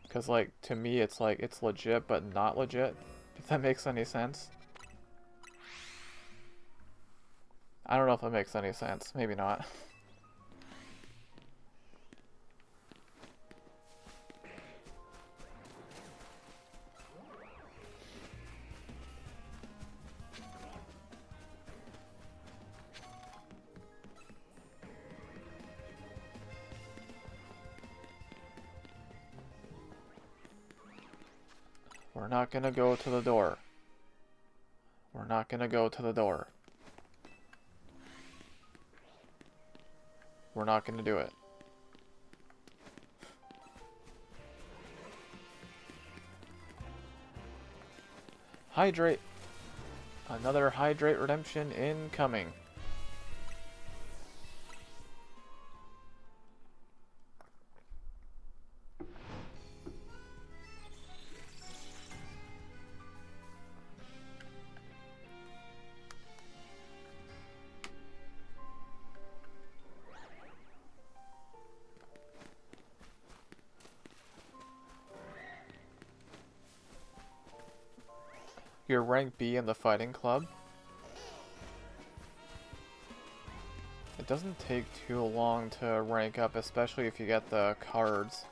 Because, like, to me, it's like, it's legit, but not legit. If that makes any sense. I don't know if that makes any sense. Maybe not. We're not gonna go to the door. We're not gonna go to the door. We're not gonna do it. Hydrate! Another hydrate redemption incoming. You're rank B in the Fighting Club. It doesn't take too long to rank up, especially if you get the cards.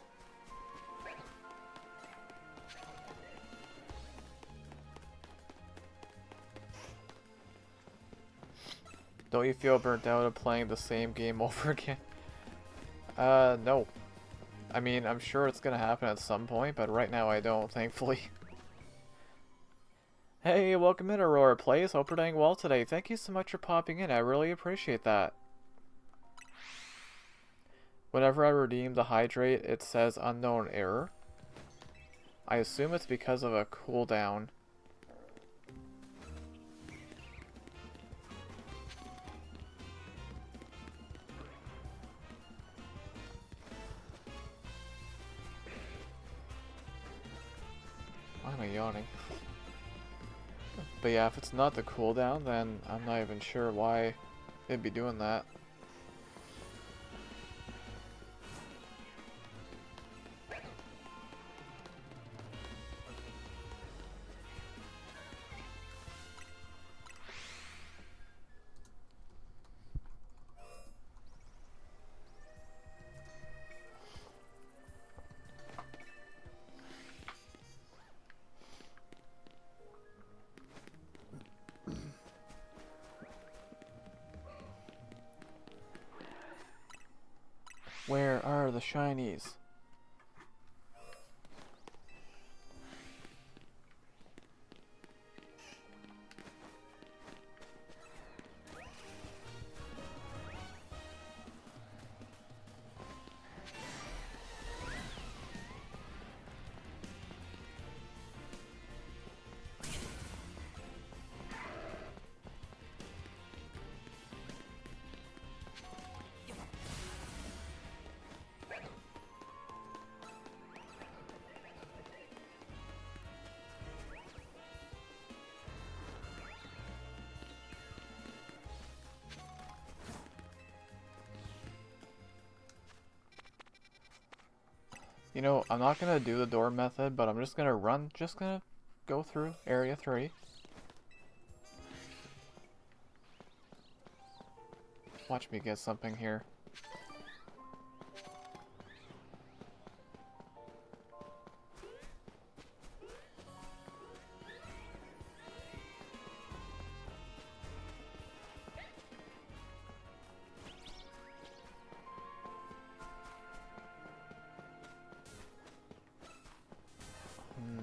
Don't you feel burnt out of playing the same game over again? No. I mean, I'm sure it's gonna happen at some point, but right now I don't, thankfully. Hey, welcome in, Aurora Plays. Hope you're doing well today. Thank you so much for popping in. I really appreciate that. Whenever I redeem the hydrate, it says unknown error. I assume it's because of a cooldown. Why am I yawning? But yeah, if it's not the cooldown, then I'm not even sure why they'd be doing that. the shinies. You know, I'm not gonna do the door method, but I'm just gonna go through area 3. Watch me get something here.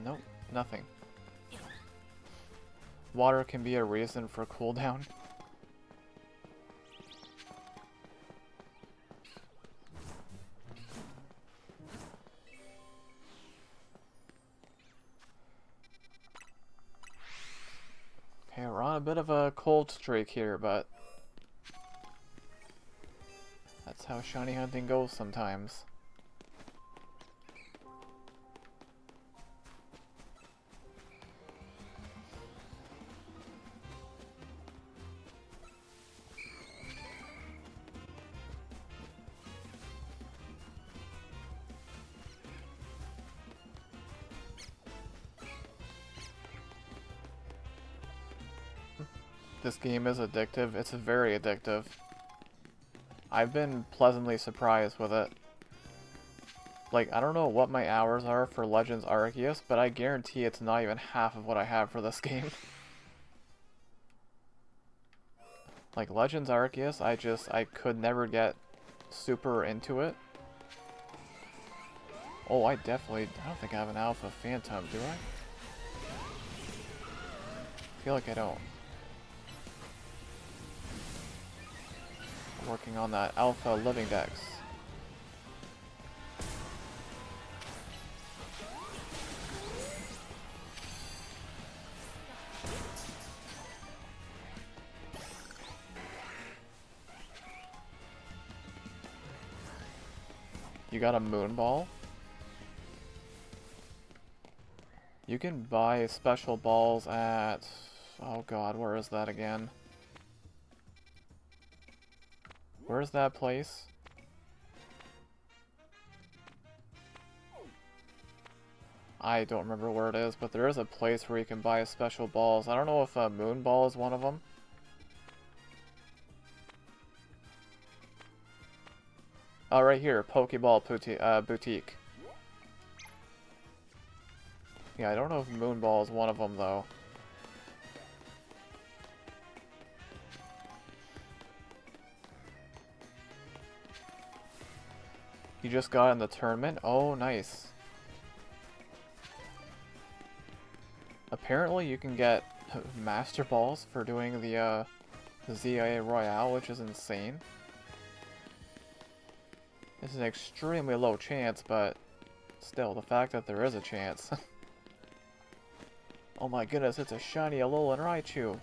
Nope, nothing. Water can be a reason for cooldown. Okay, we're on a bit of a cold streak here, but that's how shiny hunting goes sometimes. This game is addictive. It's very addictive. I've been pleasantly surprised with it. Like, I don't know what my hours are for Legends Arceus, but I guarantee it's not even half of what I have for this game. Like, Legends Arceus, I could never get super into it. Oh, I don't think I have an Alpha Phantom, do I? I feel like I don't. Working on that Alpha Living Dex. You got a Moon Ball? You can buy special balls at... Oh god, where is that again? Where's that place? I don't remember where it is, but there is a place where you can buy special balls. I don't know if a Moon Ball is one of them. Oh, right here, Pokeball Boutique. Yeah, I don't know if Moon Ball is one of them, though. You just got in the tournament? Oh, nice. Apparently you can get Master Balls for doing the ZIA Royale, which is insane. It's an extremely low chance, but still, the fact that there is a chance. Oh my goodness, it's a shiny Alolan Raichu.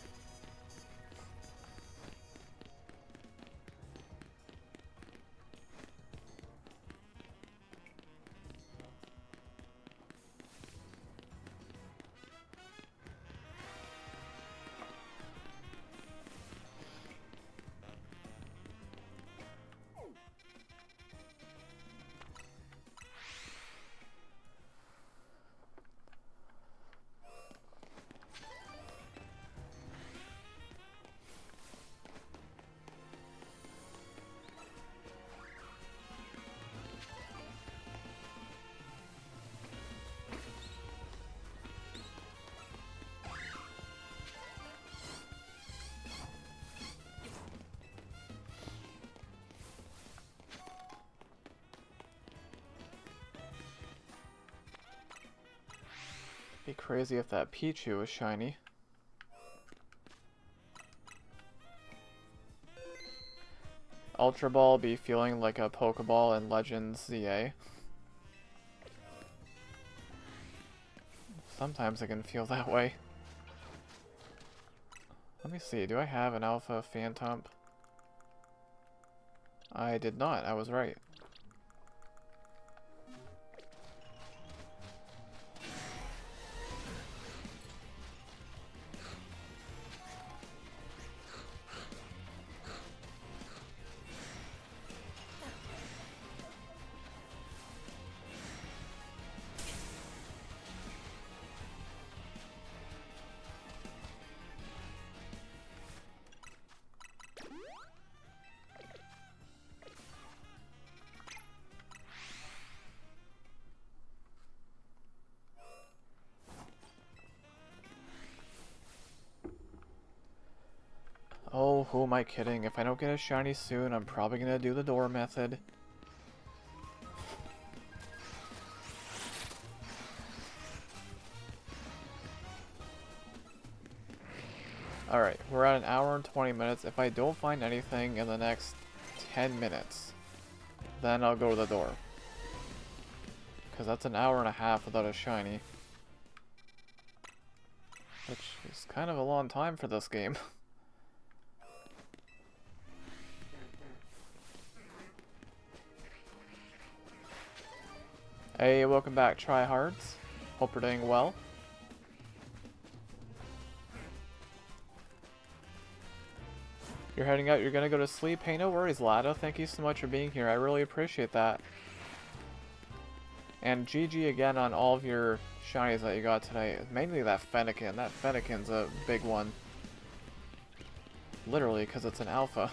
Be crazy if that Pichu was shiny. Ultra Ball be feeling like a Pokeball in Legends ZA. Sometimes it can feel that way. Let me see, do I have an Alpha Phantomp? I did not, I was right. Oh, who am I kidding? If I don't get a shiny soon, I'm probably gonna do the door method. Alright, we're at an hour and 20 minutes. If I don't find anything in the next 10 minutes, then I'll go to the door. Because that's an hour and a half without a shiny. Which is kind of a long time for this game. Hey, welcome back, tryhards. Hope you're doing well. You're heading out, you're gonna go to sleep? Hey, no worries, Lado. Thank you so much for being here. I really appreciate that. And GG again on all of your shinies that you got today. Mainly that Fennekin. That Fennekin's a big one. Literally, because it's an alpha.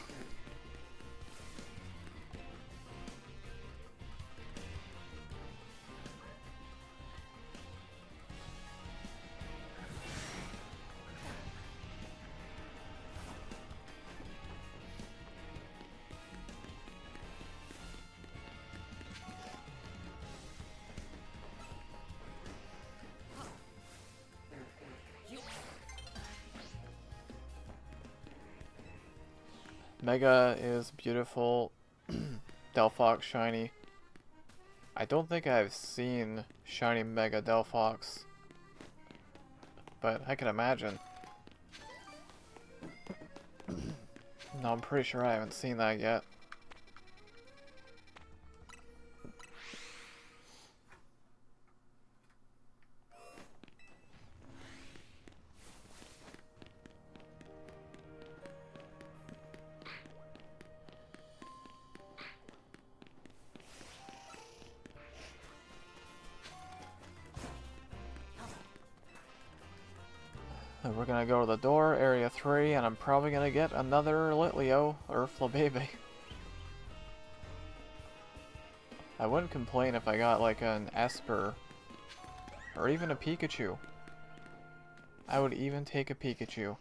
Mega is beautiful. Delphox shiny. I don't think I've seen shiny Mega Delphox, but I can imagine. No, I'm pretty sure I haven't seen that yet. And we're gonna go to the door, area 3, and I'm probably gonna get another Litleo or Flabebe. I wouldn't complain if I got like an Esper or even a Pikachu. I would even take a Pikachu.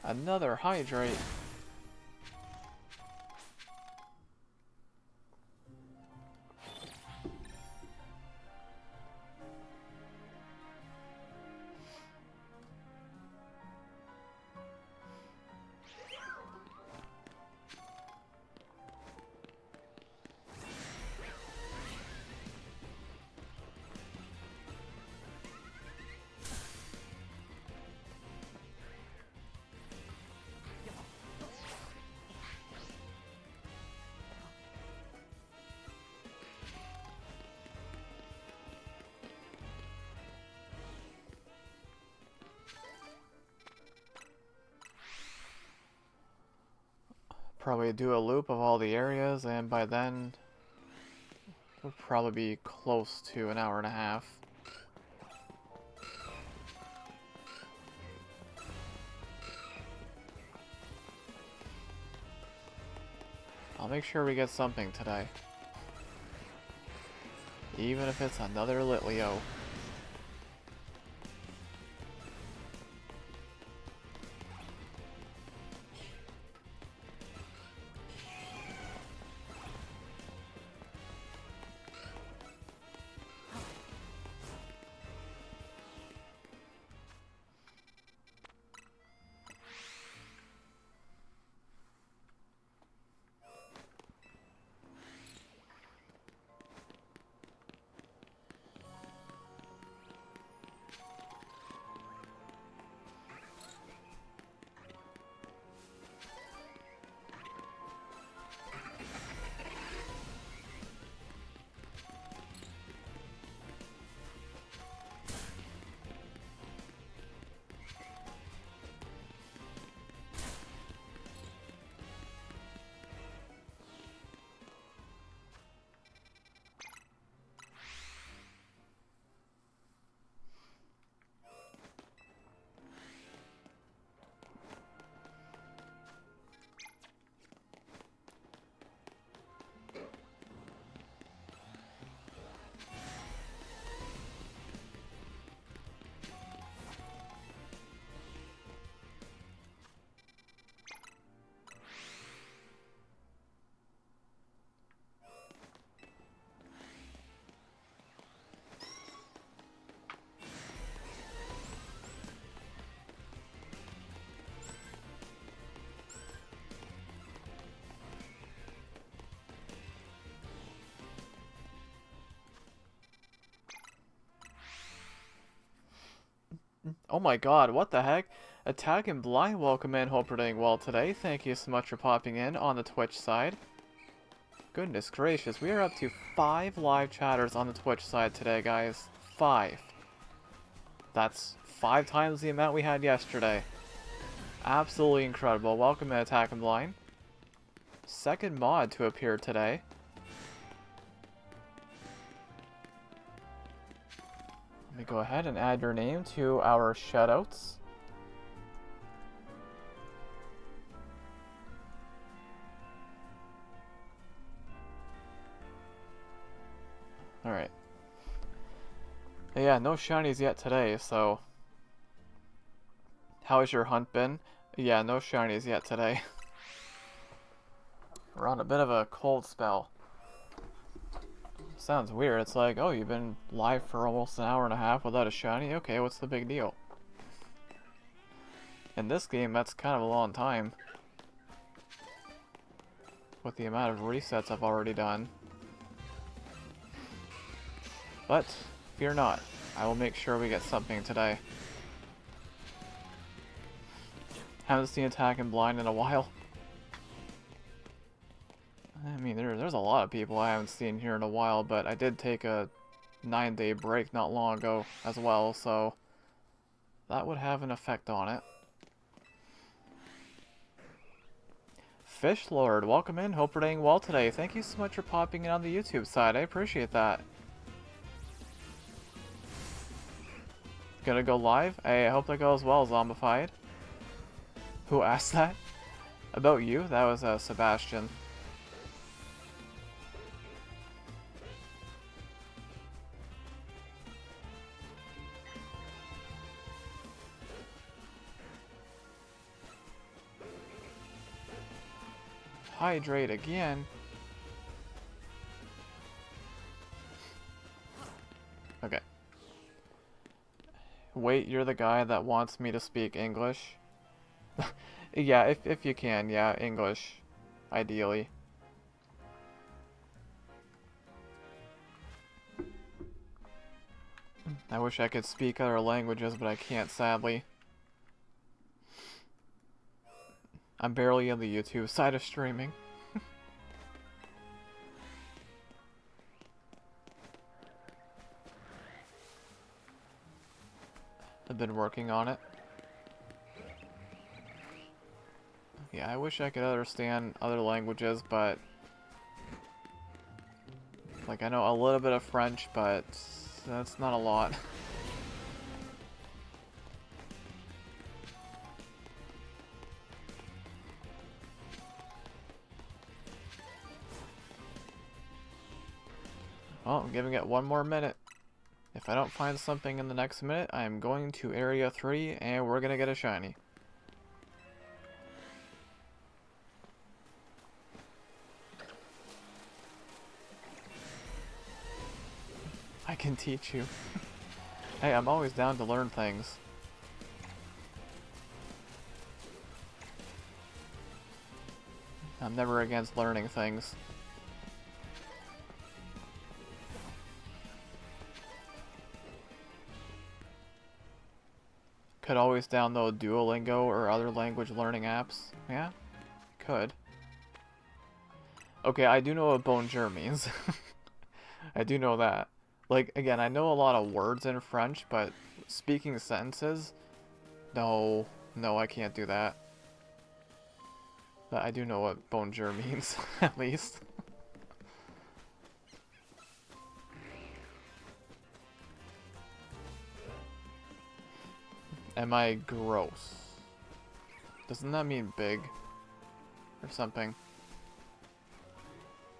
Another Hydrate. Probably do a loop of all the areas, and by then we'll probably be close to an hour and a half. I'll make sure we get something today. Even if it's another Litleo. Oh my god, what the heck? Attack and Blind, welcome in. Hope you're doing well today. Thank you so much for popping in on the Twitch side. Goodness gracious, we are up to 5 live chatters on the Twitch side today, guys. 5. That's 5 times the amount we had yesterday. Absolutely incredible. Welcome in, Attack and Blind. Second mod to appear today. Let me go ahead and add your name to our shoutouts. Alright. Yeah, no shinies yet today, so... How has your hunt been? Yeah, no shinies yet today. We're on a bit of a cold spell. Sounds weird. It's like, oh, you've been live for almost an hour and a half without a shiny? Okay, what's the big deal? In this game, that's kind of a long time. With the amount of resets I've already done. But, fear not. I will make sure we get something today. Haven't seen Attack and Blind in a while. I mean, there's a lot of people I haven't seen here in a while, but I did take a 9-day break not long ago as well, so that would have an effect on it. Fish Lord, welcome in. Hope you're doing well today. Thank you so much for popping in on the YouTube side. I appreciate that. Gonna go live? Hey, I hope that goes well, Zombified. Who asked that? About you? That was Sebastian. Hydrate again. Okay. Wait, you're the guy that wants me to speak English? Yeah, if you can, yeah, English. Ideally. I wish I could speak other languages, but I can't, sadly. I'm barely on the YouTube side of streaming. I've been working on it. Yeah, I wish I could understand other languages, but... Like, I know a little bit of French, but that's not a lot. Well, I'm giving it 1 more minute. If I don't find something in the next minute, I am going to Area 3, and we're gonna get a shiny. I can teach you. Hey, I'm always down to learn things. I'm never against learning things. Could always download Duolingo or other language learning apps. Yeah, could. Okay, I do know what bonjour means. I do know that. Like, again, I know a lot of words in French, but speaking sentences? No, I can't do that. But I do know what bonjour means, at least. Am I gross? Doesn't that mean big? Or something?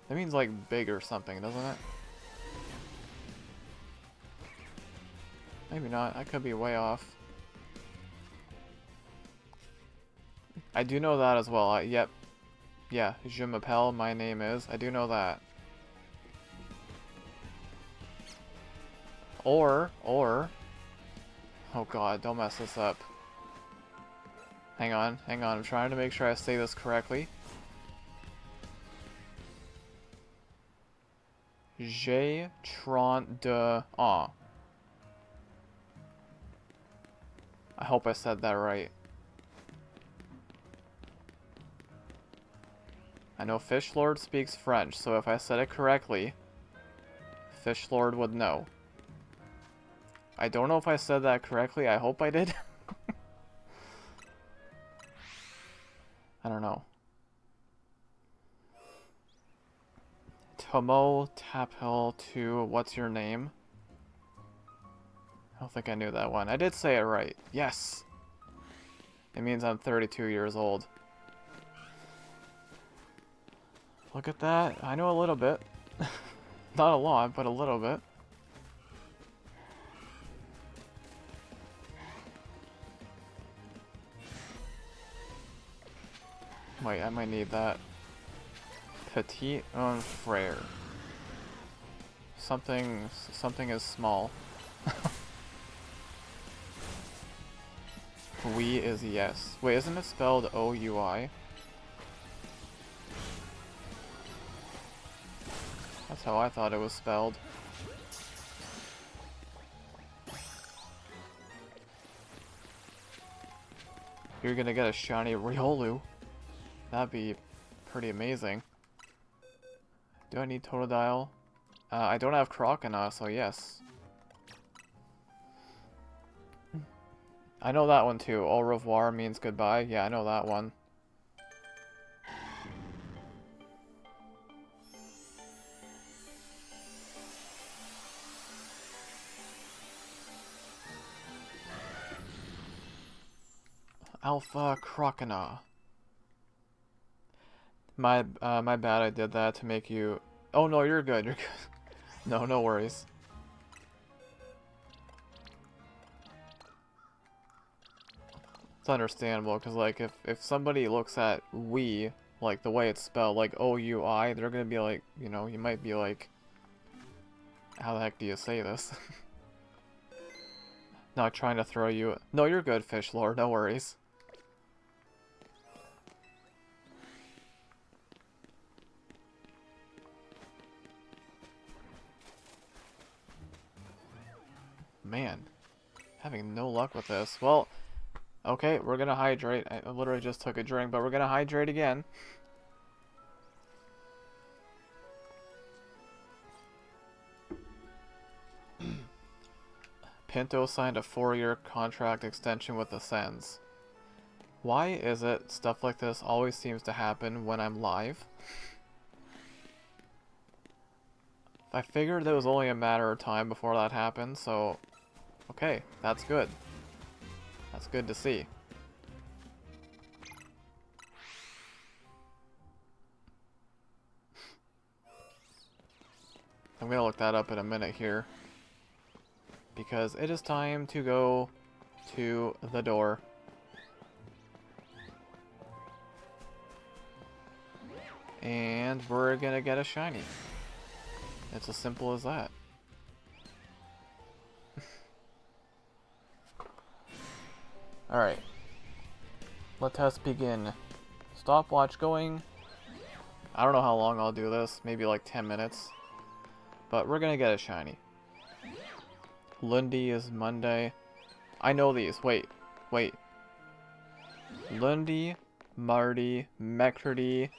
That means like big or something, doesn't it? Maybe not. I could be way off. I do know that as well. Yep. Yeah, je m'appelle, my name is. I do know that. Or... Oh god, don't mess this up. Hang on. I'm trying to make sure I say this correctly. J'ai 32 ans. I hope I said that right. I know Fish Lord speaks French, so if I said it correctly, Fish Lord would know. I don't know if I said that correctly. I hope I did. I don't know. Tomo Taphill to What's Your Name? I don't think I knew that one. I did say it right. Yes! It means I'm 32 years old. Look at that. I know a little bit. Not a lot, but a little bit. Wait, I might need that. Petit un frère. Something is small. Oui is yes. Wait, isn't it spelled O-U-I? That's how I thought it was spelled. You're gonna get a shiny Riolu. That'd be pretty amazing. Do I need Totodile? I don't have Crocodile, so yes. I know that one too. Au revoir means goodbye. Yeah, I know that one. Alpha Crocodile. My bad, I did that to make you... Oh no, you're good, you're good. No, no worries. It's understandable, because like, if somebody looks at we, like the way it's spelled, like O-U-I, they're gonna be like, you know, you might be like, how the heck do you say this? Not trying to throw you... No, you're good, Fish Lord, no worries. Man, having no luck with this. Well, okay, we're gonna hydrate. I literally just took a drink, but we're gonna hydrate again. Pinto signed a 4-year contract extension with the Sens. Why is it stuff like this always seems to happen when I'm live? I figured it was only a matter of time before that happened, so... Okay, that's good. That's good to see. I'm gonna look that up in a minute here. Because it is time to go to the door. And we're gonna get a shiny. It's as simple as that. Alright. Let us begin. Stopwatch going. I don't know how long I'll do this. Maybe like 10 minutes. But we're gonna get a shiny. Lundi is Monday. I know these. Wait. Lundi, Mardi, Mercredi.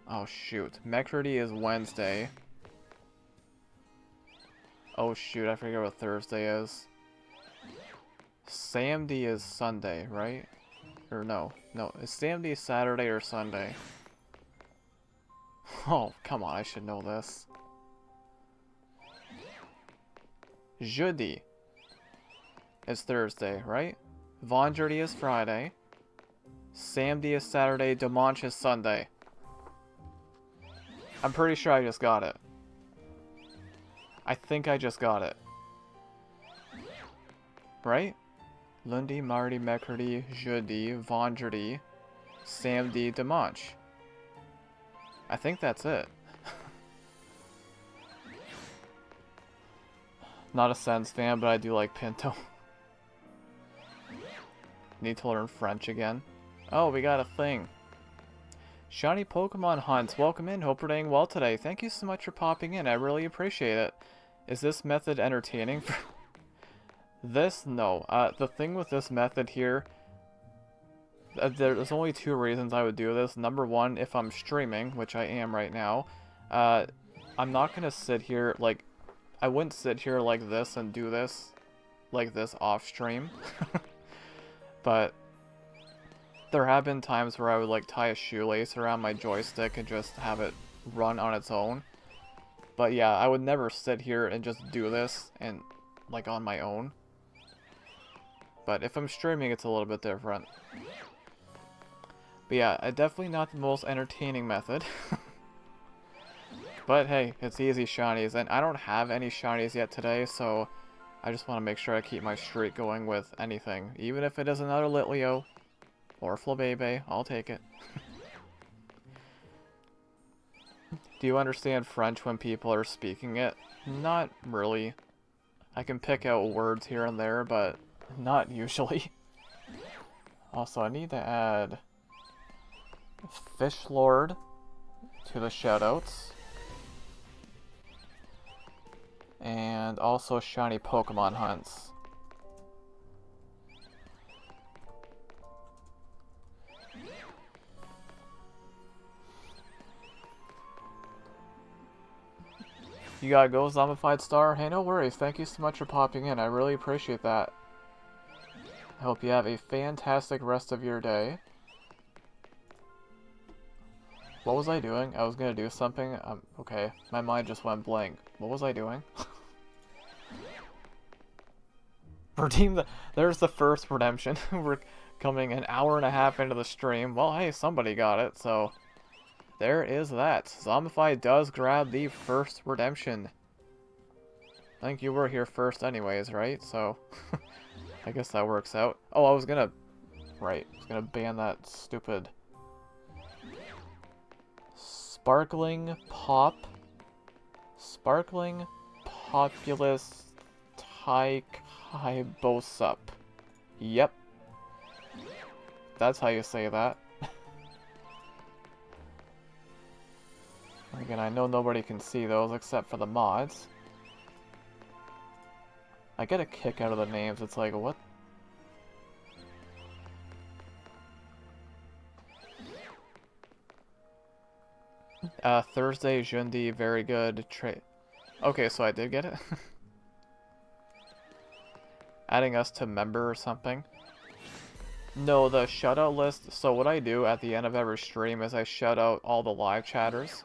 Oh shoot. Mercredi is Wednesday. Oh shoot, I forget what Thursday is. Samedi is Sunday, right? Or no. No, is Samedi Saturday or Sunday? Oh, come on, I should know this. Jeudi is Thursday, right? Vendredi is Friday. Samedi is Saturday. Dimanche is Sunday. I'm pretty sure I just got it. I think I just got it. Right? Lundi, Mardi, Mercredi, Jeudi, Vendredi, Samedi, Dimanche. I think that's it. Not a Sens fan, but I do like Pinto. Need to learn French again. Oh, we got a thing. Shiny Pokemon Hunts, welcome in. Hope you're doing well today. Thank you so much for popping in. I really appreciate it. Is this method entertaining? This, no. The thing with this method here, there's only two reasons I would do this. Number one, if I'm streaming, which I am right now, I'm not gonna sit here, like, I wouldn't sit here like this and do this, like this off stream. But there have been times where I would, like, tie a shoelace around my joystick and just have it run on its own. But yeah, I would never sit here and just do this and, like, on my own. But if I'm streaming, it's a little bit different. But yeah, definitely not the most entertaining method. But hey, it's easy shinies, and I don't have any shinies yet today, so I just want to make sure I keep my streak going with anything. Even if it is another Litleo or Flabebe, I'll take it. Do you understand French when people are speaking it? Not really. I can pick out words here and there, but not usually. Also, I need to add Fish Lord to the shoutouts. And also shiny Pokemon hunts. You gotta go, Zombified Star? Hey, no worries. Thank you so much for popping in. I really appreciate that. I hope you have a fantastic rest of your day. What was I doing? I was gonna do something. Okay, my mind just went blank. What was I doing? Redeem the... There's the first redemption. We're coming an hour and a half into the stream. Well, hey, somebody got it, so... There is that. Zombify does grab the first redemption. I think you were here first anyways, right? So... I guess that works out. Oh, I was gonna... Right. I was gonna ban that stupid... Sparkling Pop... Sparkling Populous Tykybosup. Yep. That's how you say that. Again, I know nobody can see those except for the mods. I get a kick out of the names. It's like, what? Thursday, Jundi, very good. Okay, so I did get it. Adding us to member or something. No, the shoutout list. So what I do at the end of every stream is I shout out all the live chatters.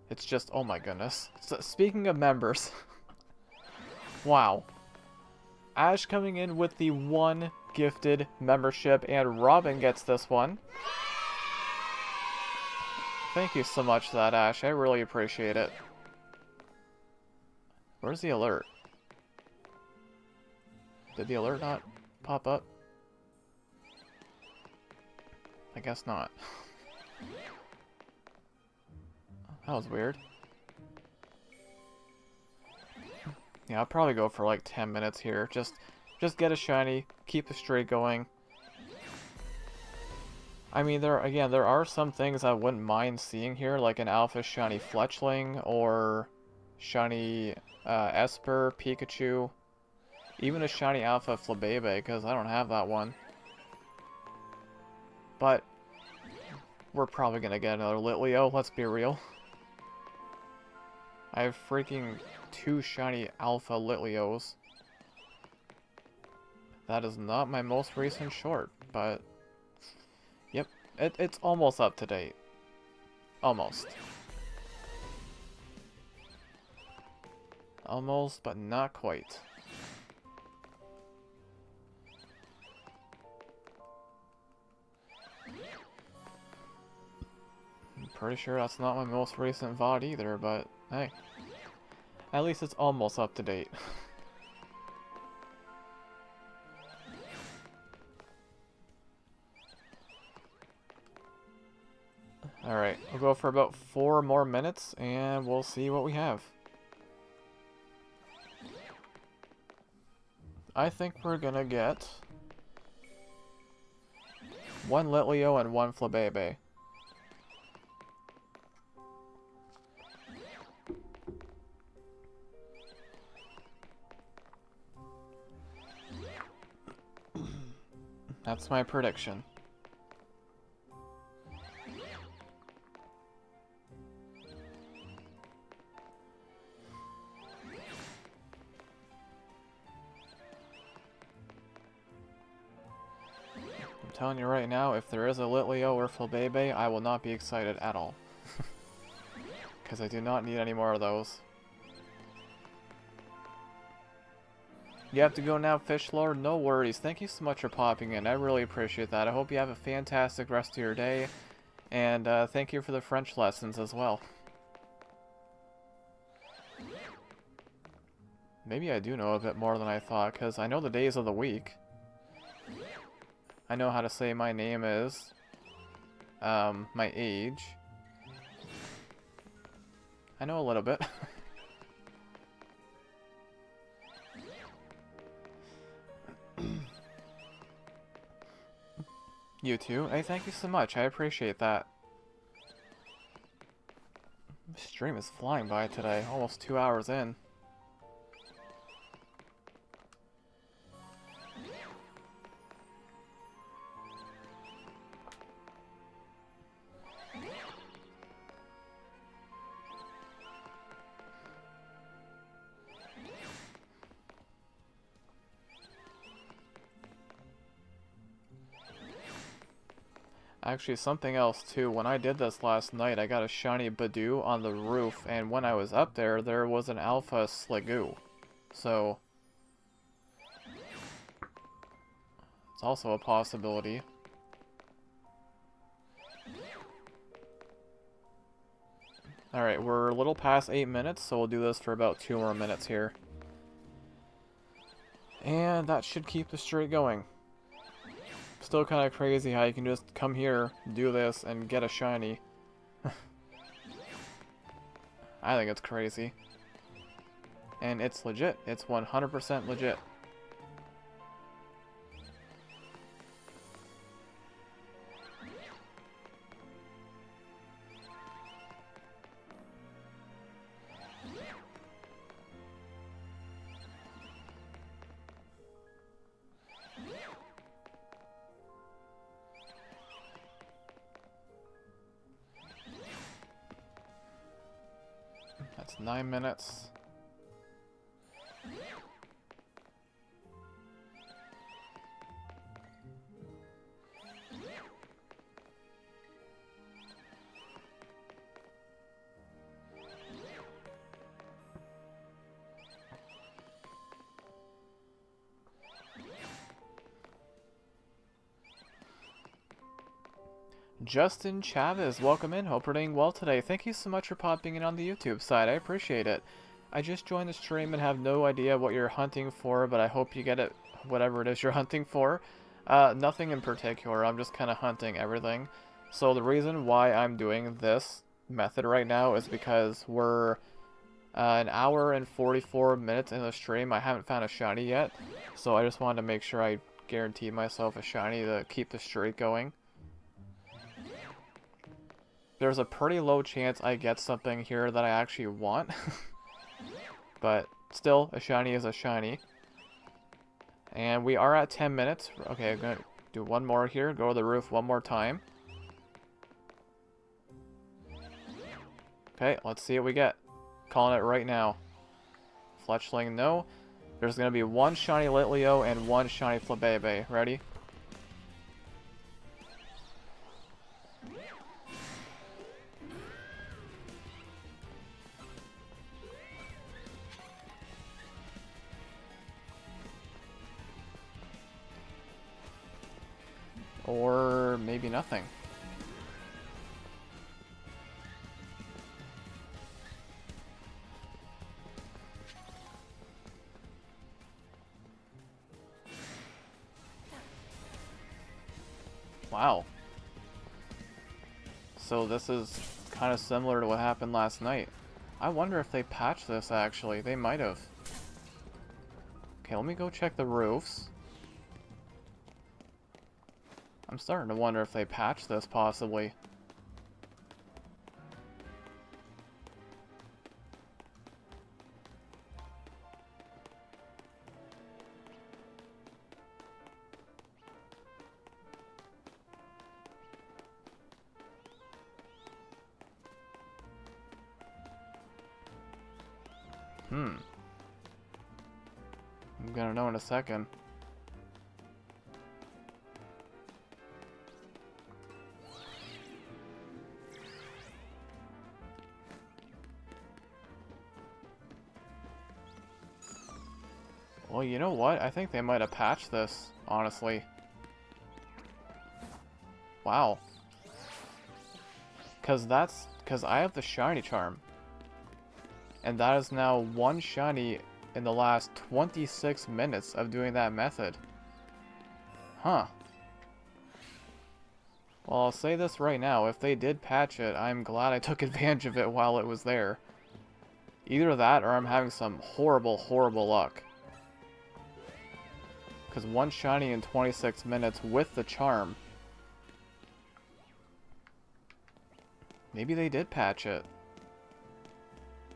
It's just, oh my goodness. So, speaking of members. Wow. Ash coming in with the 1 gifted membership, and Robin gets this one. Thank you so much for that, Ash. I really appreciate it. Where's the alert? Did the alert not pop up? I guess not. That was weird. Yeah, I'll probably go for like 10 minutes here. Just get a shiny, keep the streak going. I mean, there are some things I wouldn't mind seeing here, like an alpha shiny Fletchling or shiny Esper, Pikachu, even a shiny alpha Flabebe, because I don't have that one. But we're probably gonna get another Litleo, let's be real. I have freaking 2 shiny alpha Litleos. That is not my most recent short, but yep, it's almost up to date. Almost. Almost, but not quite. I'm pretty sure that's not my most recent VOD either, but hey. At least it's almost up to date. Alright, we'll go for about 4 more minutes and we'll see what we have. I think we're gonna get 1 Litleo and 1 Flabebe. That's my prediction. I'm telling you right now, if there is a Litleo or Flabebe, I will not be excited at all. Because I do not need any more of those. You have to go now, Fish Lord? No worries. Thank you so much for popping in. I really appreciate that. I hope you have a fantastic rest of your day. And thank you for the French lessons as well. Maybe I do know a bit more than I thought, because I know the days of the week. I know how to say my name is, my age. I know a little bit. You too? Hey, thank you so much. I appreciate that. The stream is flying by today, almost 2 hours in. Actually, something else too, when I did this last night, I got a shiny Badoo on the roof, and when I was up there, there was an alpha Sligoo. So, it's also a possibility. Alright, we're a little past 8 minutes, so we'll do this for about 2 more minutes here. And that should keep the streak going. Still kind of crazy how you can just come here, do this, and get a shiny. I think it's crazy. And it's legit. It's 100% legit. That's 9 minutes. Justin Chavez, welcome in. Hope you're doing well today. Thank you so much for popping in on the YouTube side. I appreciate it. I just joined the stream and have no idea what you're hunting for, but I hope you get it, whatever it is you're hunting for. Nothing in particular. I'm just kind of hunting everything. So the reason why I'm doing this method right now is because we're an hour and 44 minutes in the stream. I haven't found a shiny yet, so I just wanted to make sure I guaranteed myself a shiny to keep the streak going. There's a pretty low chance I get something here that I actually want. But still, a shiny is a shiny. And we are at 10 minutes. Okay, I'm going to do one more here. Go to the roof one more time. Okay, let's see what we get. Calling it right now. Fletchling, no. There's going to be one shiny Litleo and one shiny Flabebe. Ready? Or maybe nothing. Wow. So this is kind of similar to what happened last night. I wonder if they patched this actually. They might have. Okay, let me go check the roofs. I'm starting to wonder if they patched this, possibly. I'm gonna know in a second. Well, you know what? I think they might have patched this, honestly. Wow. Because I have the shiny charm. And that is now one shiny in the last 26 minutes of doing that method. Huh. Well, I'll say this right now. If they did patch it, I'm glad I took advantage of it while it was there. Either that or I'm having some horrible, horrible luck. Because one shiny in 26 minutes with the charm. Maybe they did patch it.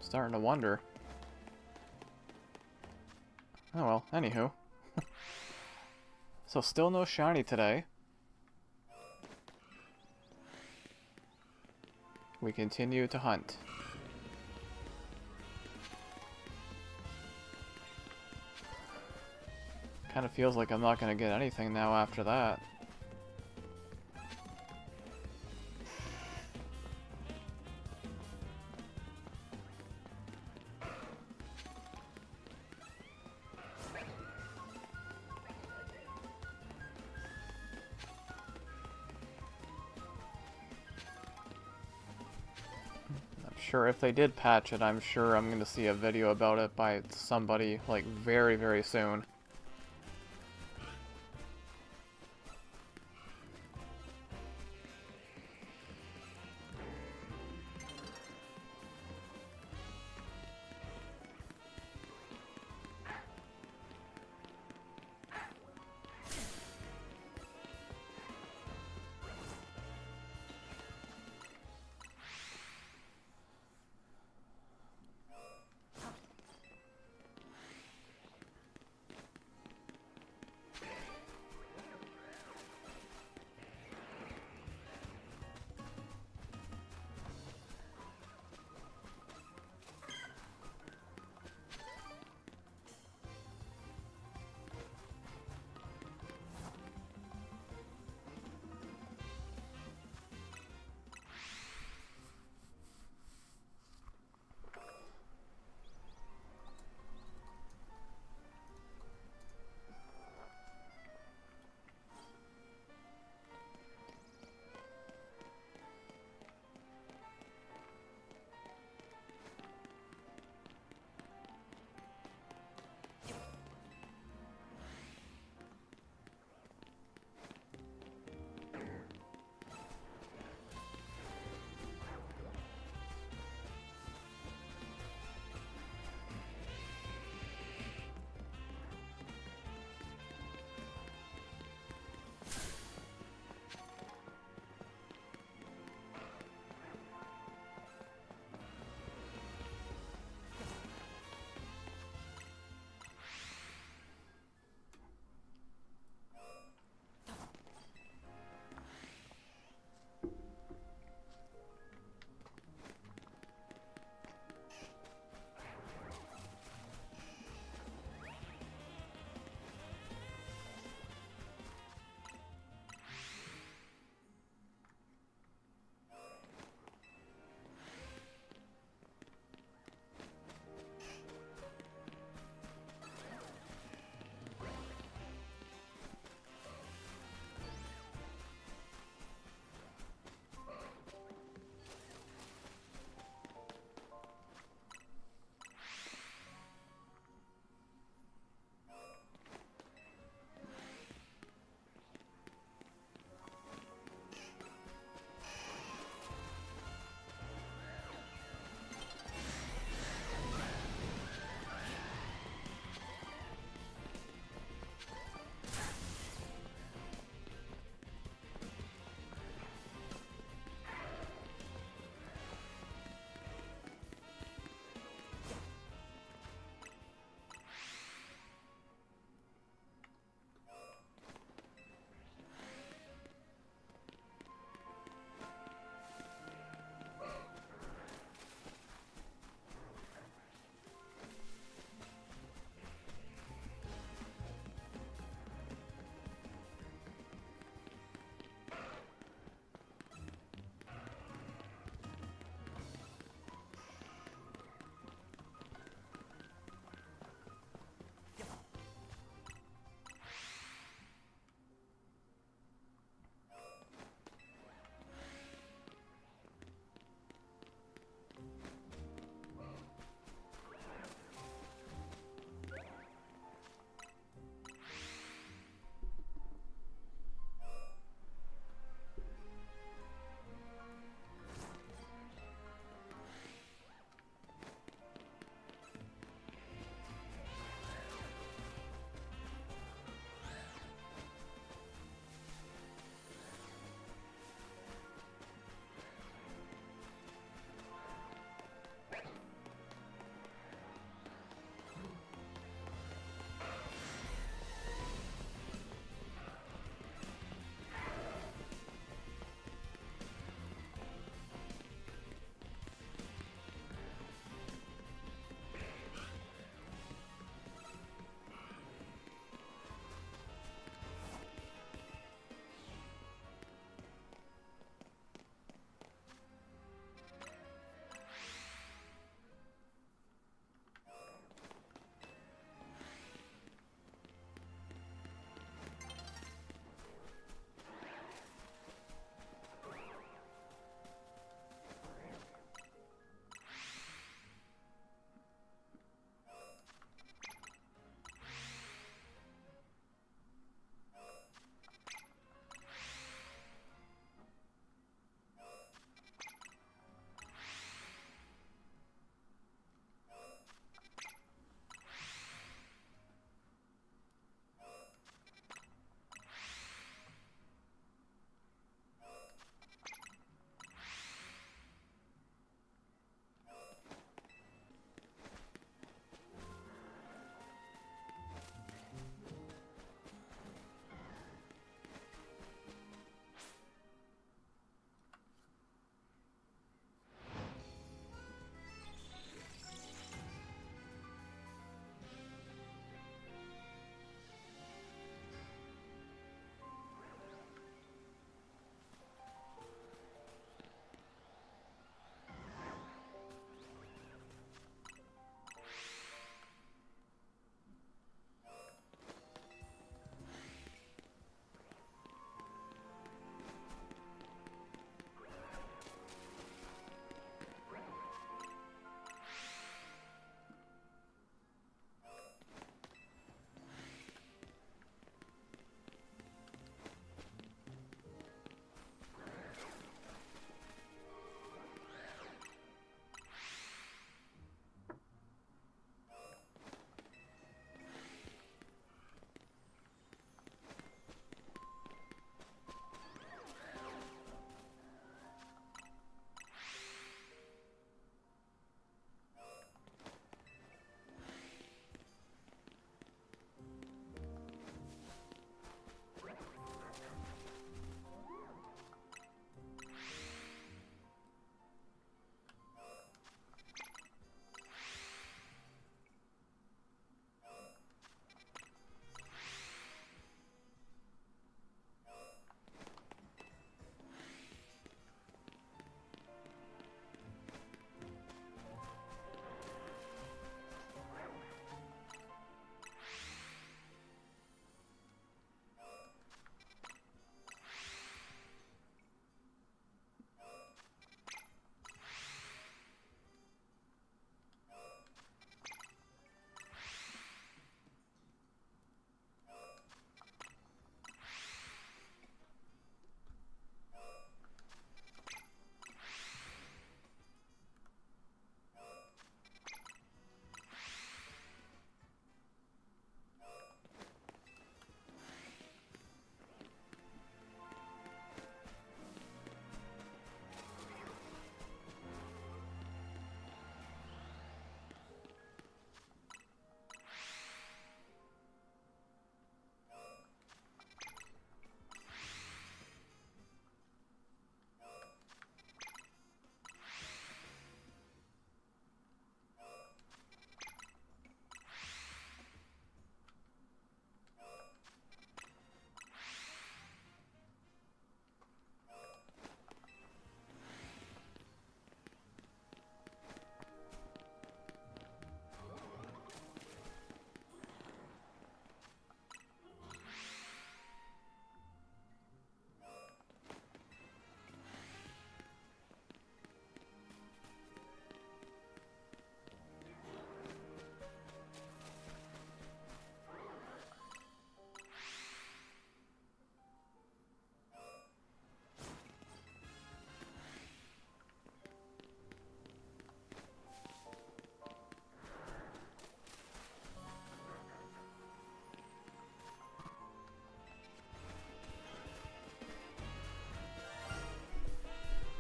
Starting to wonder. Oh well, anywho. So still no shiny today. We continue to hunt. Kind of feels like I'm not going to get anything now after that. Sure, if they did patch it, I'm sure I'm going to see a video about it by somebody, like, very, very soon.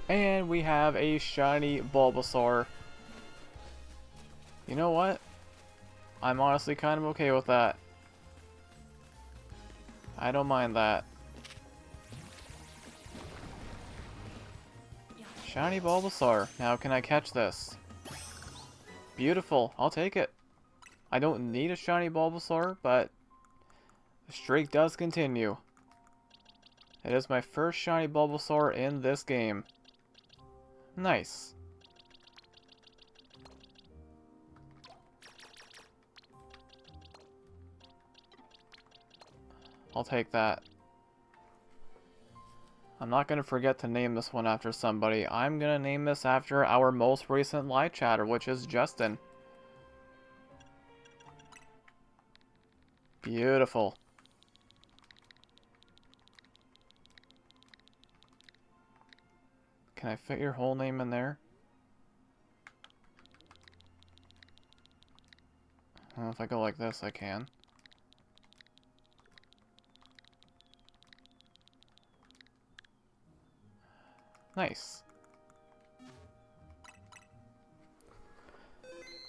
And we have a shiny Bulbasaur. You know what? I'm honestly kind of okay with that. I don't mind that. Shiny Bulbasaur. Now can I catch this? Beautiful. I'll take it. I don't need a shiny Bulbasaur, but the streak does continue. It is my first shiny Bulbasaur in this game. Nice. I'll take that. I'm not going to forget to name this one after somebody. I'm going to name this after our most recent live chatter, which is Justin. Beautiful. Can I fit your whole name in there? Well, if I go like this, I can. Nice.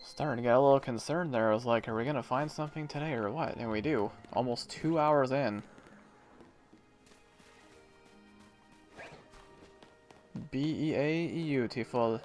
Starting to get a little concerned there. I was like, are we gonna find something today or what? And we do. Almost 2 hours in. Beautiful.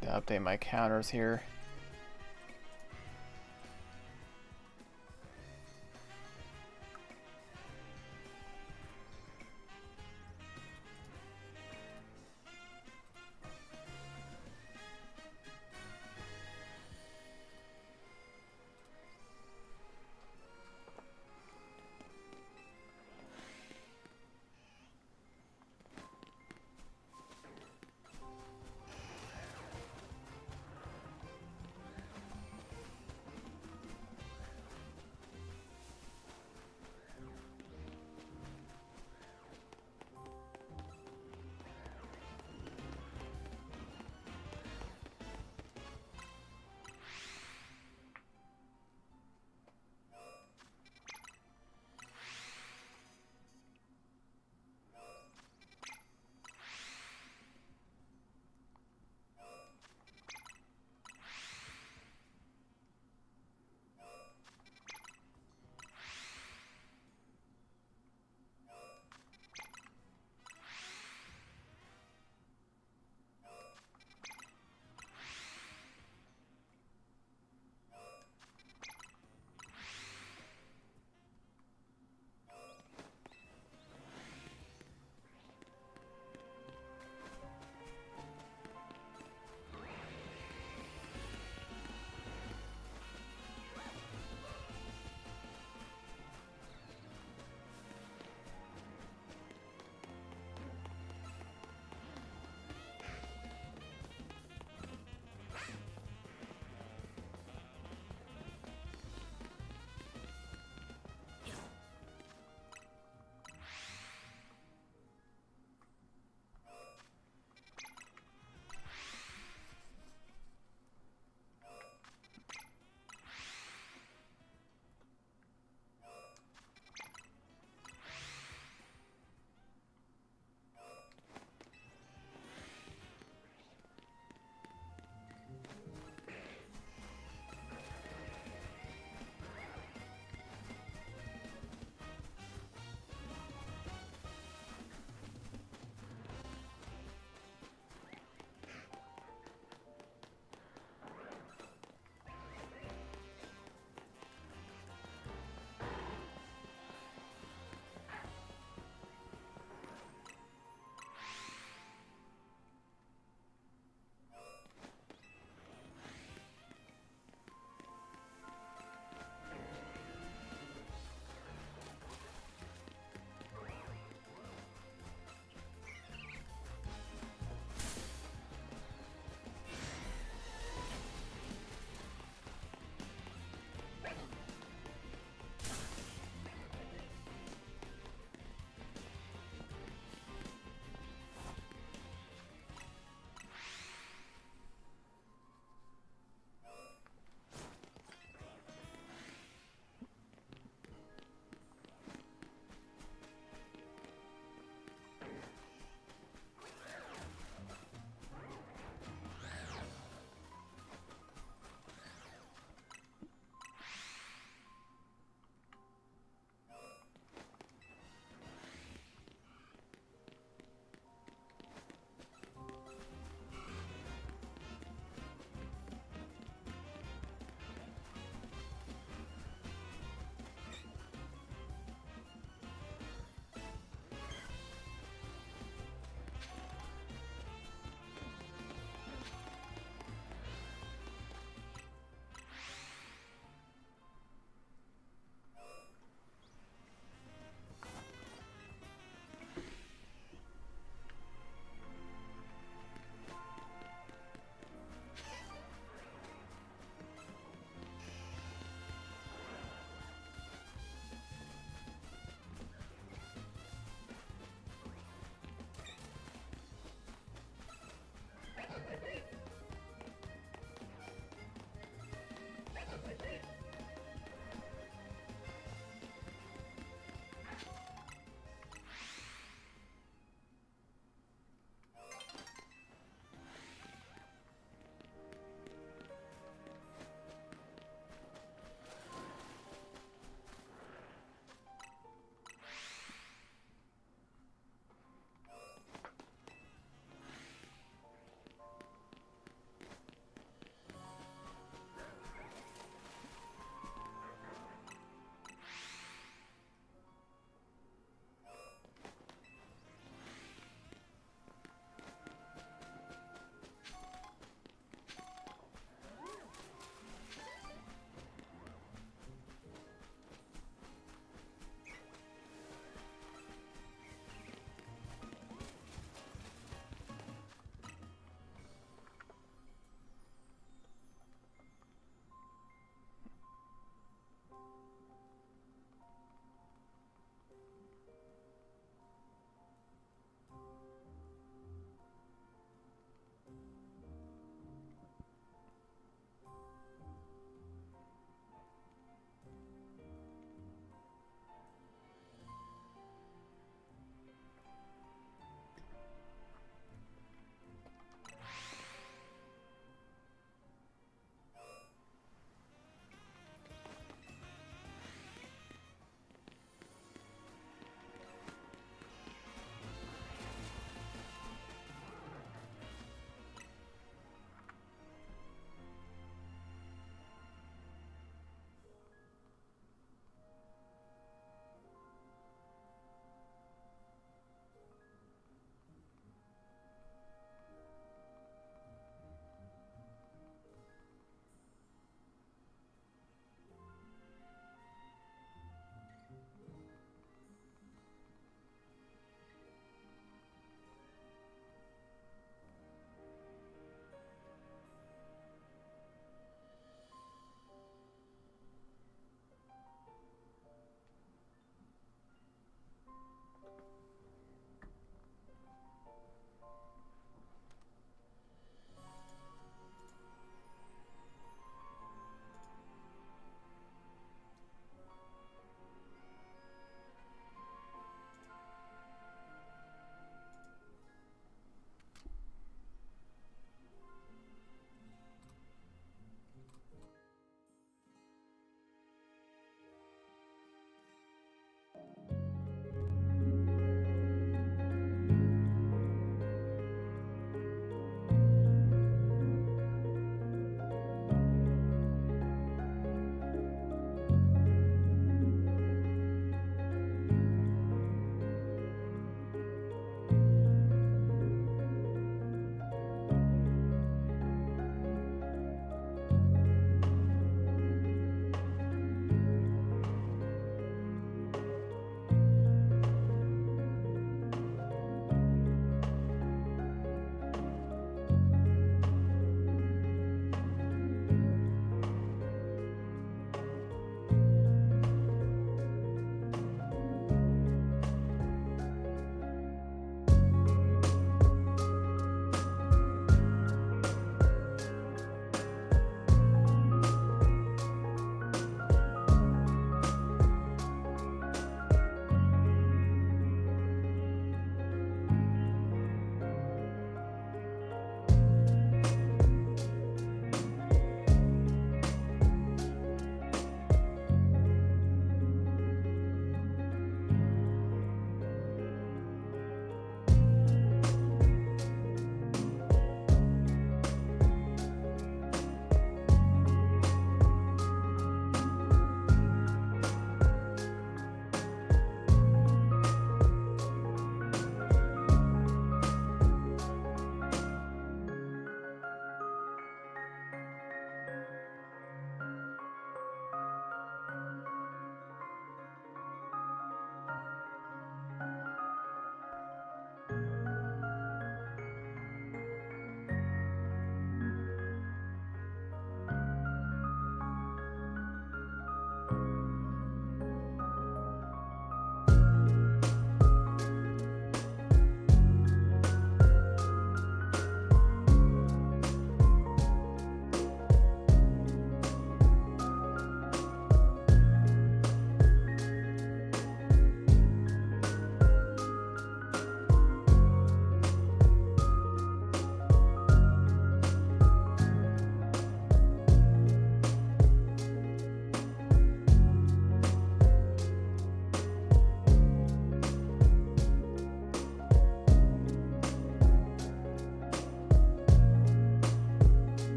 To update my counters here.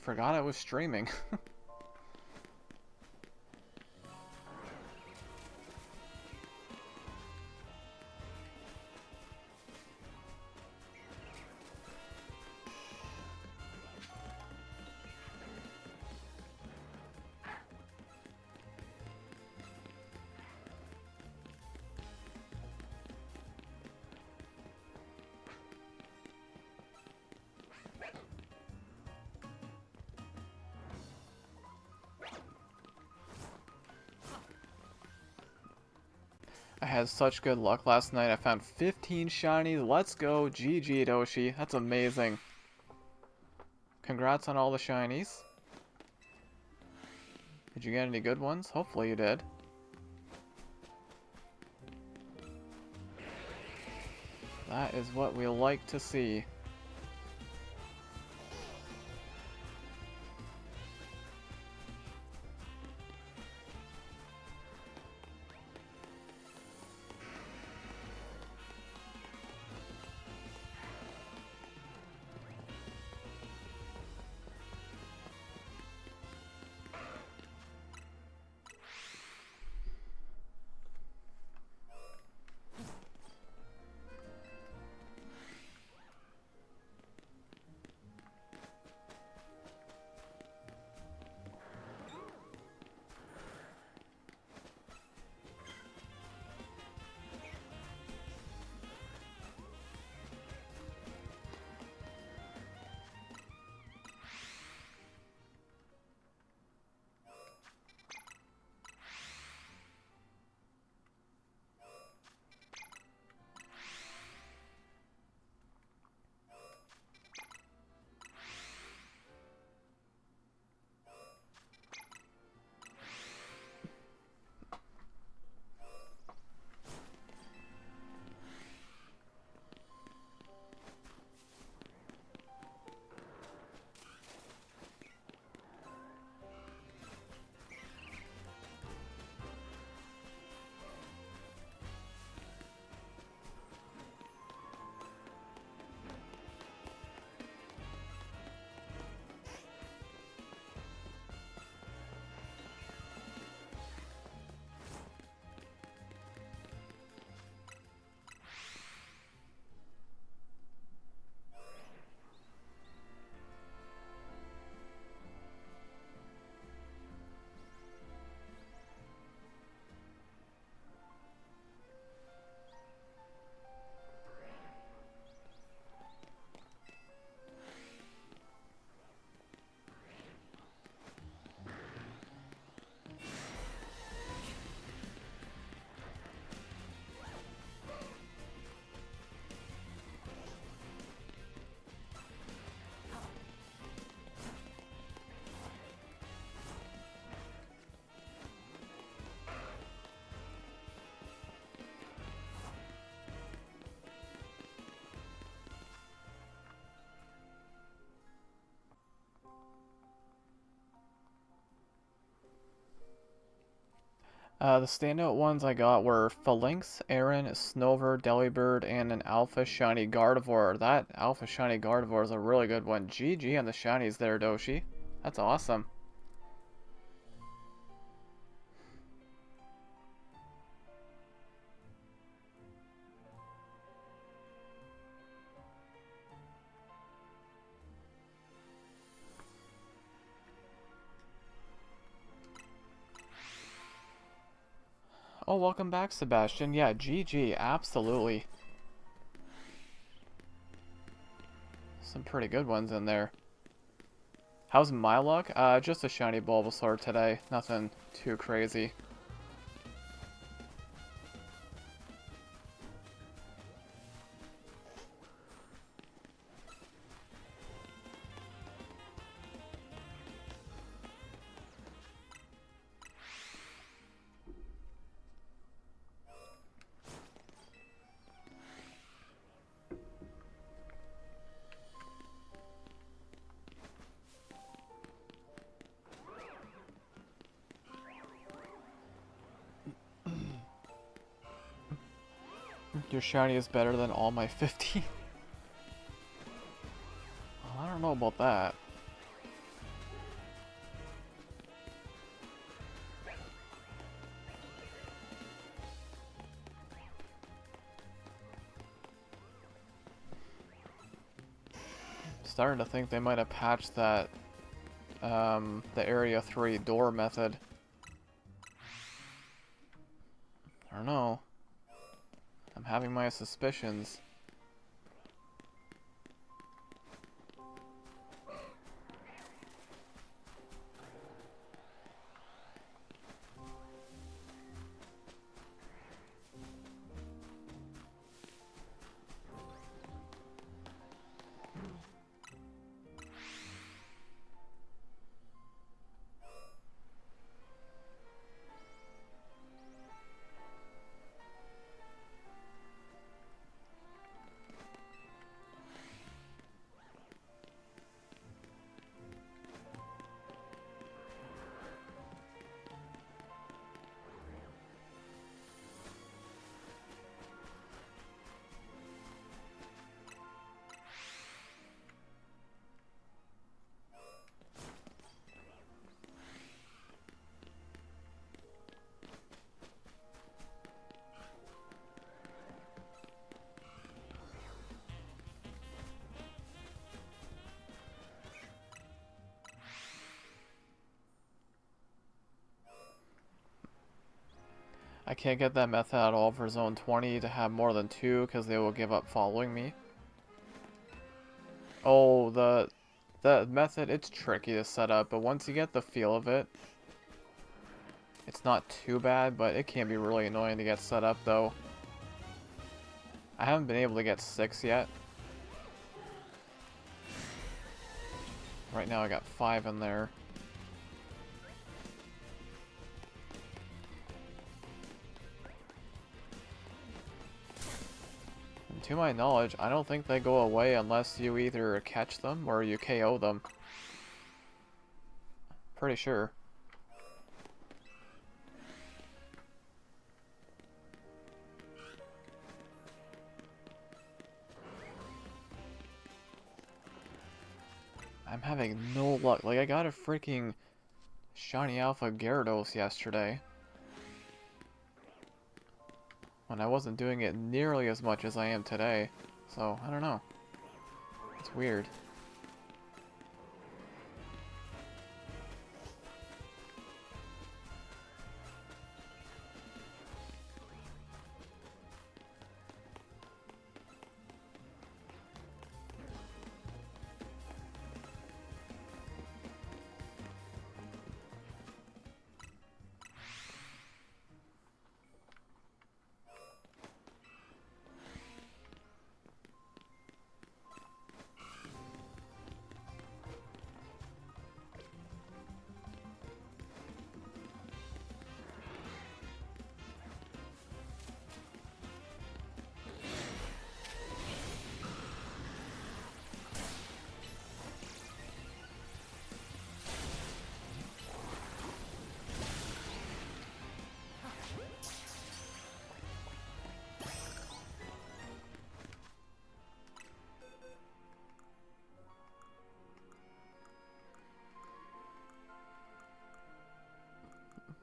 forgot I was streaming. I had such good luck last night. I found 15 shinies. Let's go. GG, Doshi. That's amazing. Congrats on all the shinies. Did you get any good ones? Hopefully you did. That is what we like to see. The standout ones I got were Phalanx, Aaron, Snover, Delibird, and an Alpha Shiny Gardevoir. That Alpha Shiny Gardevoir is a really good one. GG on the shinies there, Doshi. That's awesome. Oh, welcome back, Sebastian. Yeah, GG, absolutely. Some pretty good ones in there. How's my luck? Just a shiny Bulbasaur today. Nothing too crazy. Your shiny is better than all my 15. I don't know about that. starting to think they might have patched that, the Area 3 door method. I don't know. I'm having my suspicions. I can't get that method at all for Zone 20 to have more than 2 because they will give up following me. Oh, the method, it's tricky to set up, but once you get the feel of it, it's not too bad, but it can be really annoying to get set up though. I haven't been able to get 6 yet. Right now I got 5 in there. To my knowledge, I don't think they go away unless you either catch them or you KO them. Pretty sure. I'm having no luck. Like, I got a freaking shiny alpha Gyarados yesterday, when I wasn't doing it nearly as much as I am today. So, I don't know. It's weird.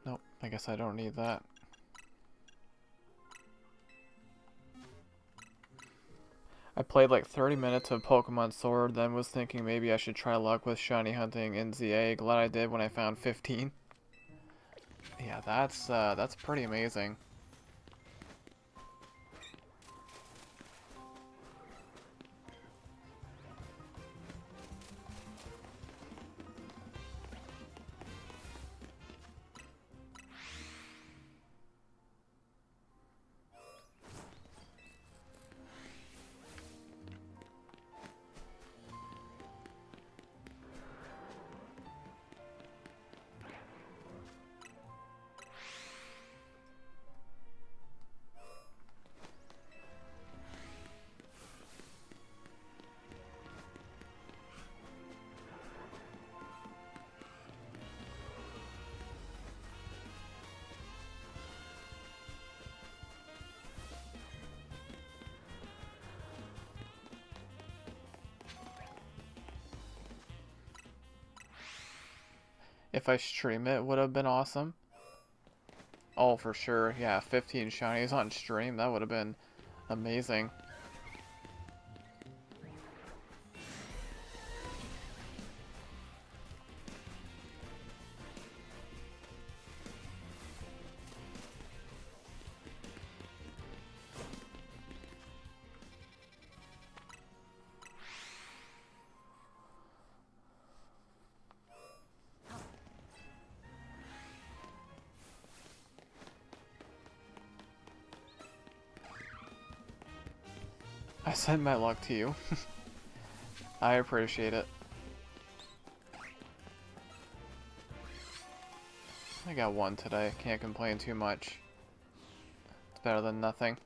Nope, I guess I don't need that. I played like 30 minutes of Pokemon Sword, then was thinking maybe I should try luck with shiny hunting in ZA. Glad I did when I found 15. Yeah, that's pretty amazing. If I stream it, would have been awesome. Oh, for sure. Yeah, 15 shinies on stream, that would have been amazing. I send my luck to you. I appreciate it. I got one today. Can't complain too much. It's better than nothing.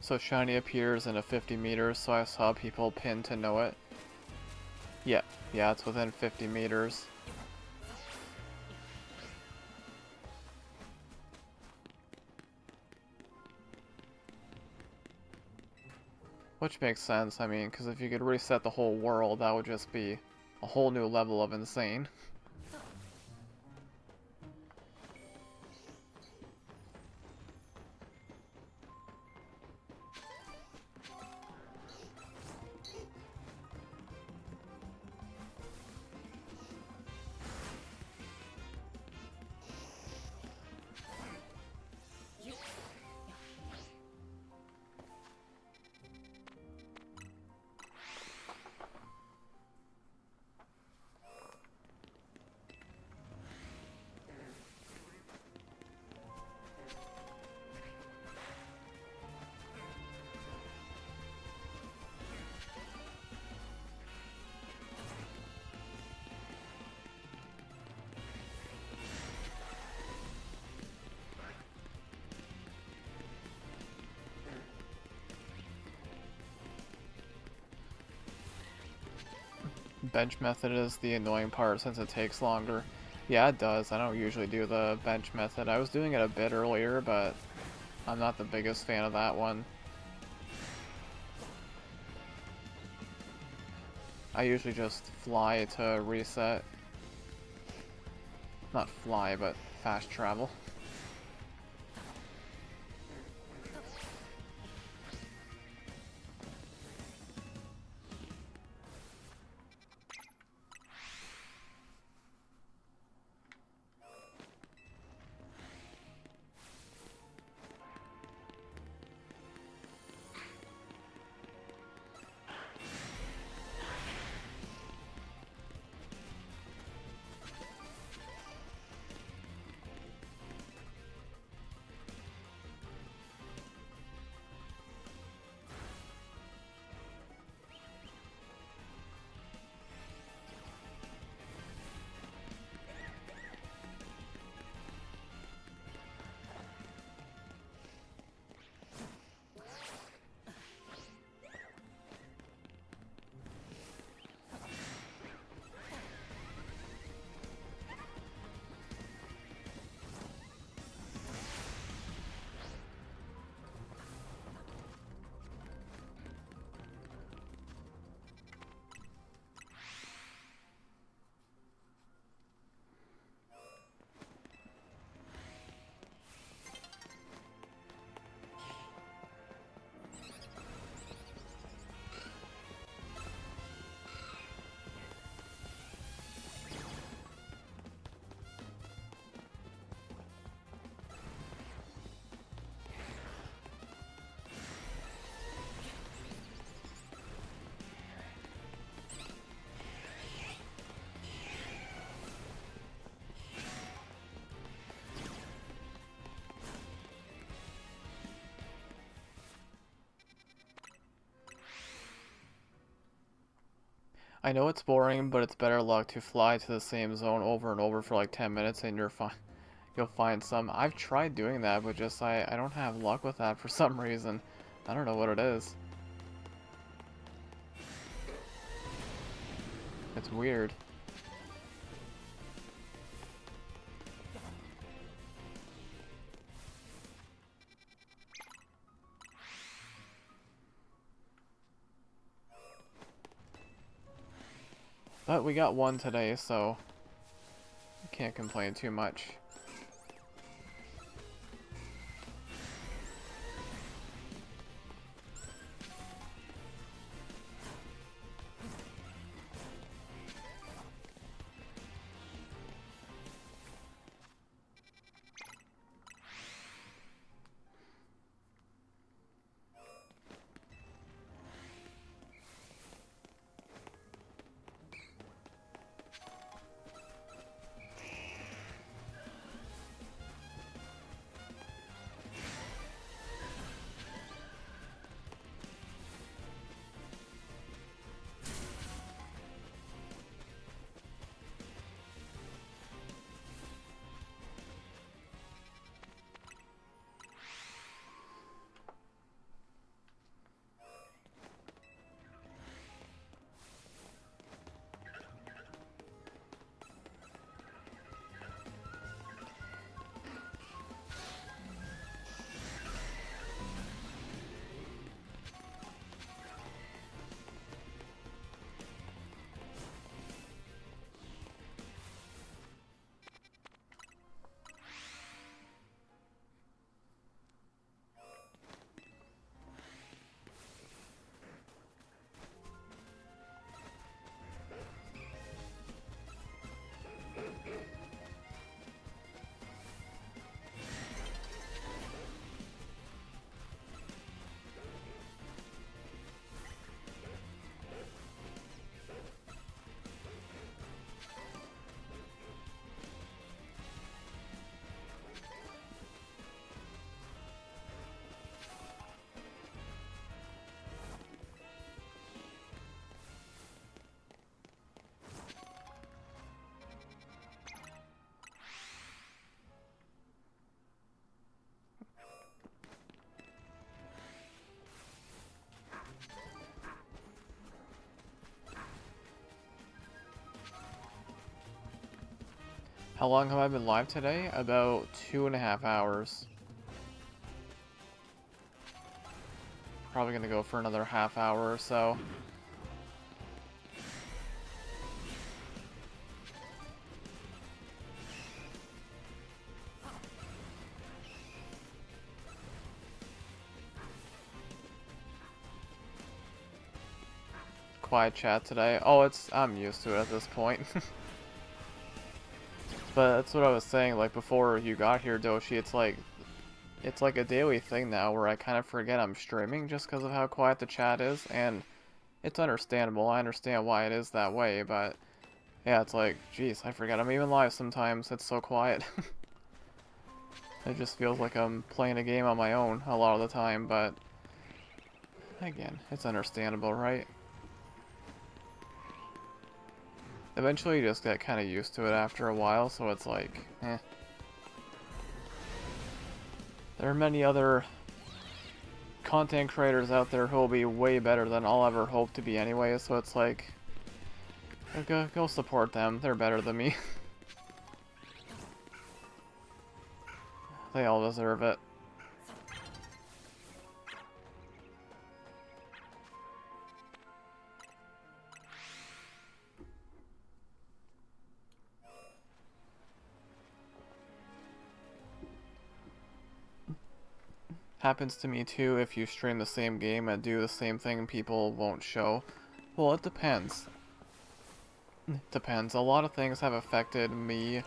So shiny appears in a 50 meters, so I saw people pin to know it. Yeah, it's within 50 meters. Which makes sense, I mean, because if you could reset the whole world, that would just be a whole new level of insane. Bench method is the annoying part since it takes longer. Yeah, it does. I don't usually do the bench method. I was doing it a bit earlier, but I'm not the biggest fan of that one. I usually just fly to reset. Not fly, but fast travel. I know it's boring, but it's better luck to fly to the same zone over and over for like 10 minutes and you'll find some. I've tried doing that, but just I don't have luck with that for some reason. I don't know what it is. It's weird. But we got one today, so can't complain too much. How long have I been live today? About 2.5 hours. Probably gonna go for another half hour or so. Quiet chat today. Oh, I'm used to it at this point. But that's what I was saying, like before you got here, Doshi, it's like a daily thing now where I kind of forget I'm streaming just because of how quiet the chat is, and it's understandable. I understand why it is that way, but yeah, it's like, geez, I forget I'm even live sometimes. It's so quiet. It just feels like I'm playing a game on my own a lot of the time, but again, it's understandable, right? Eventually you just get kind of used to it after a while, so it's like, eh. There are many other content creators out there who will be way better than I'll ever hope to be anyway, so it's like, go support them. They're better than me. They all deserve it. Happens to me too if you stream the same game and do the same thing people won't show. Well, it depends. Depends. A lot of things have affected me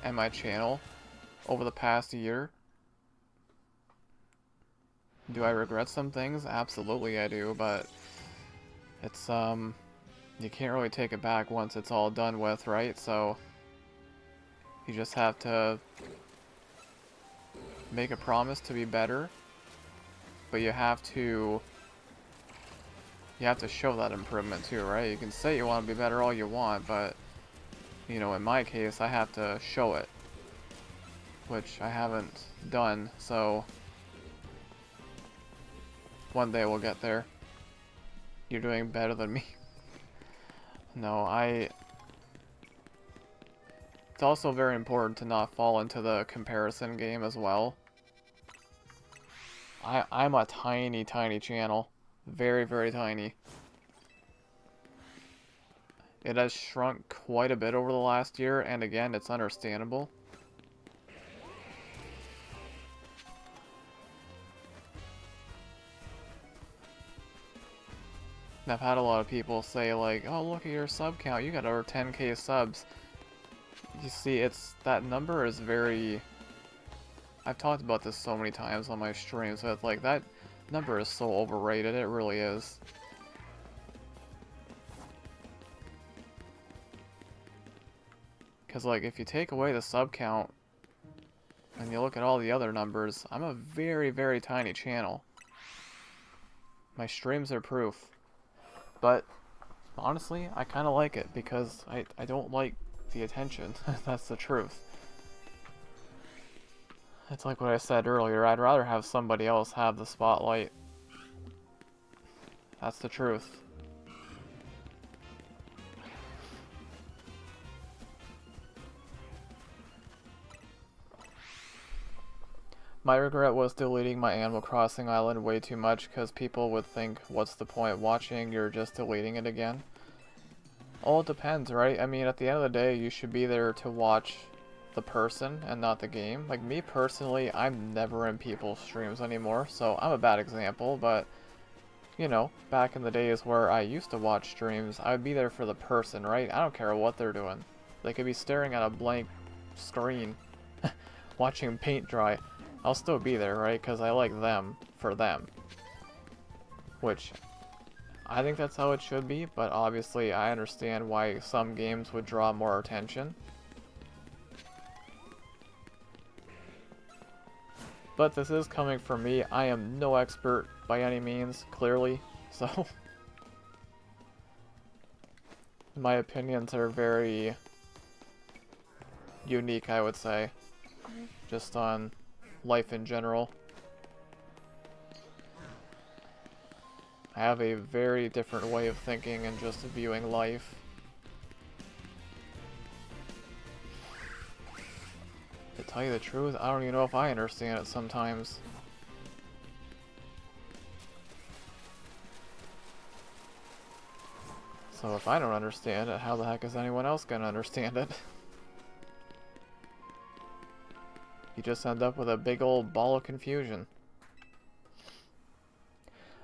and my channel over the past year. Do I regret some things? Absolutely I do, but it's, you can't really take it back once it's all done with, right? So, you just have to make a promise to be better, but you have to you have to show that improvement too, right? You can say you want to be better all you want, but, you know, in my case, I have to show it, which I haven't done, so one day we'll get there. You're doing better than me. No, it's also very important to not fall into the comparison game as well. I'm a tiny channel. Very, very tiny. It has shrunk quite a bit over the last year, and again, it's understandable. And I've had a lot of people say like, oh, look at your sub count, you got over 10k subs. You see, that number is very... I've talked about this so many times on my streams, so it's like, that number is so overrated, it really is. Because, like, if you take away the sub count, and you look at all the other numbers, I'm a very, very tiny channel. My streams are proof. But, honestly, I kind of like it, because I don't like the attention. That's the truth. It's like what I said earlier, I'd rather have somebody else have the spotlight. That's the truth. My regret was deleting my Animal Crossing island way too much because people would think, what's the point watching, you're just deleting it again. Oh, it depends, right? I mean, at the end of the day, you should be there to watch the person and not the game. Like, me personally, I'm never in people's streams anymore, so I'm a bad example, but, you know, back in the days where I used to watch streams, I would be there for the person, right? I don't care what they're doing. They could be staring at a blank screen, watching paint dry. I'll still be there, right? Because I like them for them. Which, I think that's how it should be, but obviously I understand why some games would draw more attention. But this is coming from me. I am no expert by any means, clearly, so my opinions are very unique, I would say, just on life in general. I have a very different way of thinking and just viewing life. To tell you the truth, I don't even know if I understand it sometimes. So if I don't understand it, how the heck is anyone else gonna understand it? You just end up with a big old ball of confusion.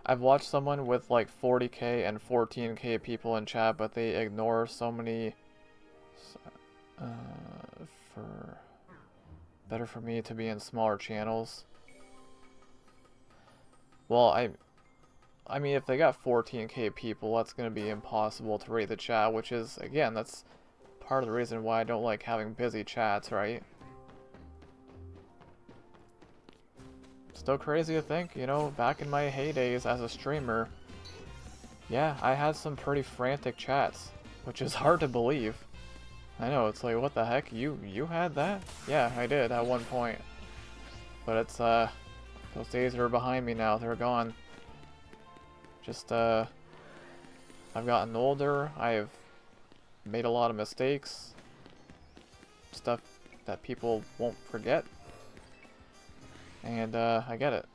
I've watched someone with like 40k and 14k people in chat, but they ignore so many... Better for me to be in smaller channels. Well, I mean, if they got 14k people, that's going to be impossible to read the chat, which is, again, that's part of the reason why I don't like having busy chats, right? Still crazy to think, you know, back in my heydays as a streamer, yeah, I had some pretty frantic chats, which is hard to believe. I know, it's like, what the heck, you had that? Yeah, I did at one point. But it's, those days are behind me now, they're gone. Just, I've gotten older, I've made a lot of mistakes. Stuff that people won't forget. And, I get it.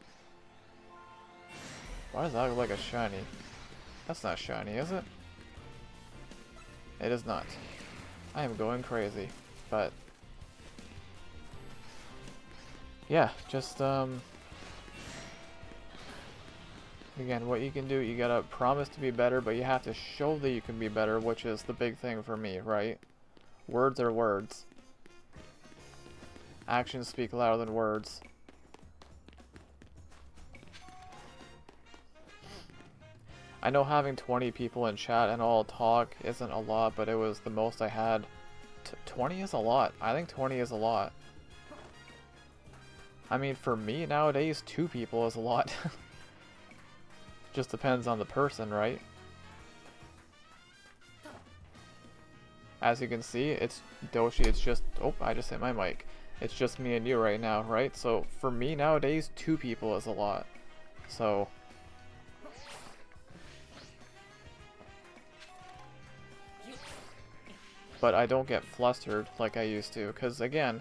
Why does that look like a shiny? That's not shiny, is it? It is not. I am going crazy, but yeah, just again, what you can do, you gotta promise to be better, but you have to show that you can be better, which is the big thing for me, right? Words are words. Actions speak louder than words. I know having 20 people in chat and all talk isn't a lot, but it was the most I had. 20 is a lot. I think 20 is a lot. I mean, for me nowadays, 2 people is a lot. Just depends on the person, right? As you can see, it's Doshi, it's just, oh, I just hit my mic. It's just me and you right now, right? So for me nowadays, 2 people is a lot. So but I don't get flustered like I used to, because again,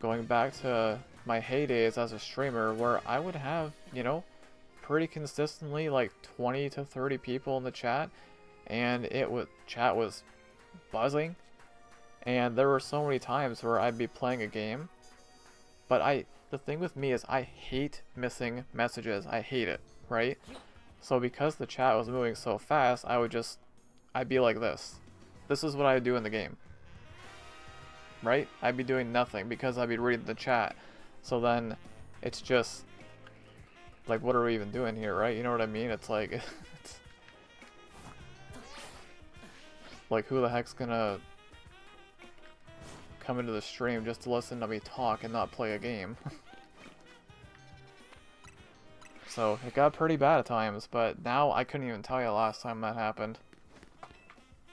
going back to my heydays as a streamer where I would have, you know, pretty consistently like 20 to 30 people in the chat, and chat was buzzing, and there were so many times where I'd be playing a game, but the thing with me is I hate missing messages. I hate it, right? So because the chat was moving so fast, I'd be like this. This is what I would do in the game, right? I'd be doing nothing because I'd be reading the chat. So then it's just like, what are we even doing here, right? You know what I mean? It's like, it's like, who the heck's gonna come into the stream just to listen to me talk and not play a game? So it got pretty bad at times, but now I couldn't even tell you the last time that happened,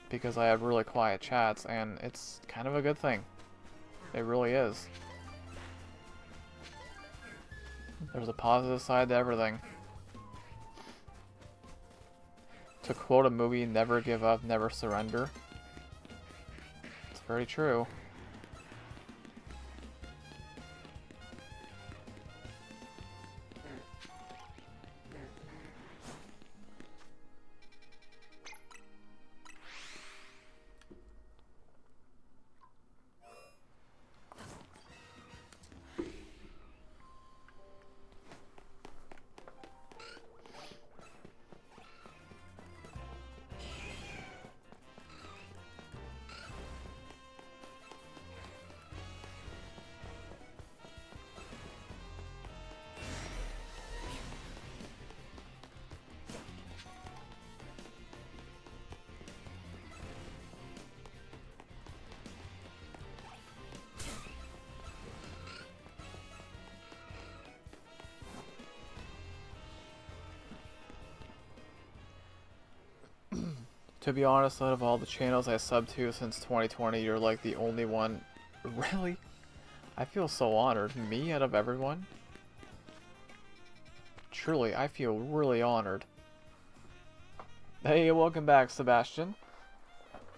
because I have really quiet chats, and it's kind of a good thing. It really is. There's a positive side to everything. To quote a movie, never give up, never surrender. It's very true. To be honest, out of all the channels I subbed to since 2020, you're like the only one. Really? I feel so honored. Me out of everyone? Truly, I feel really honored. Hey, welcome back, Sebastian.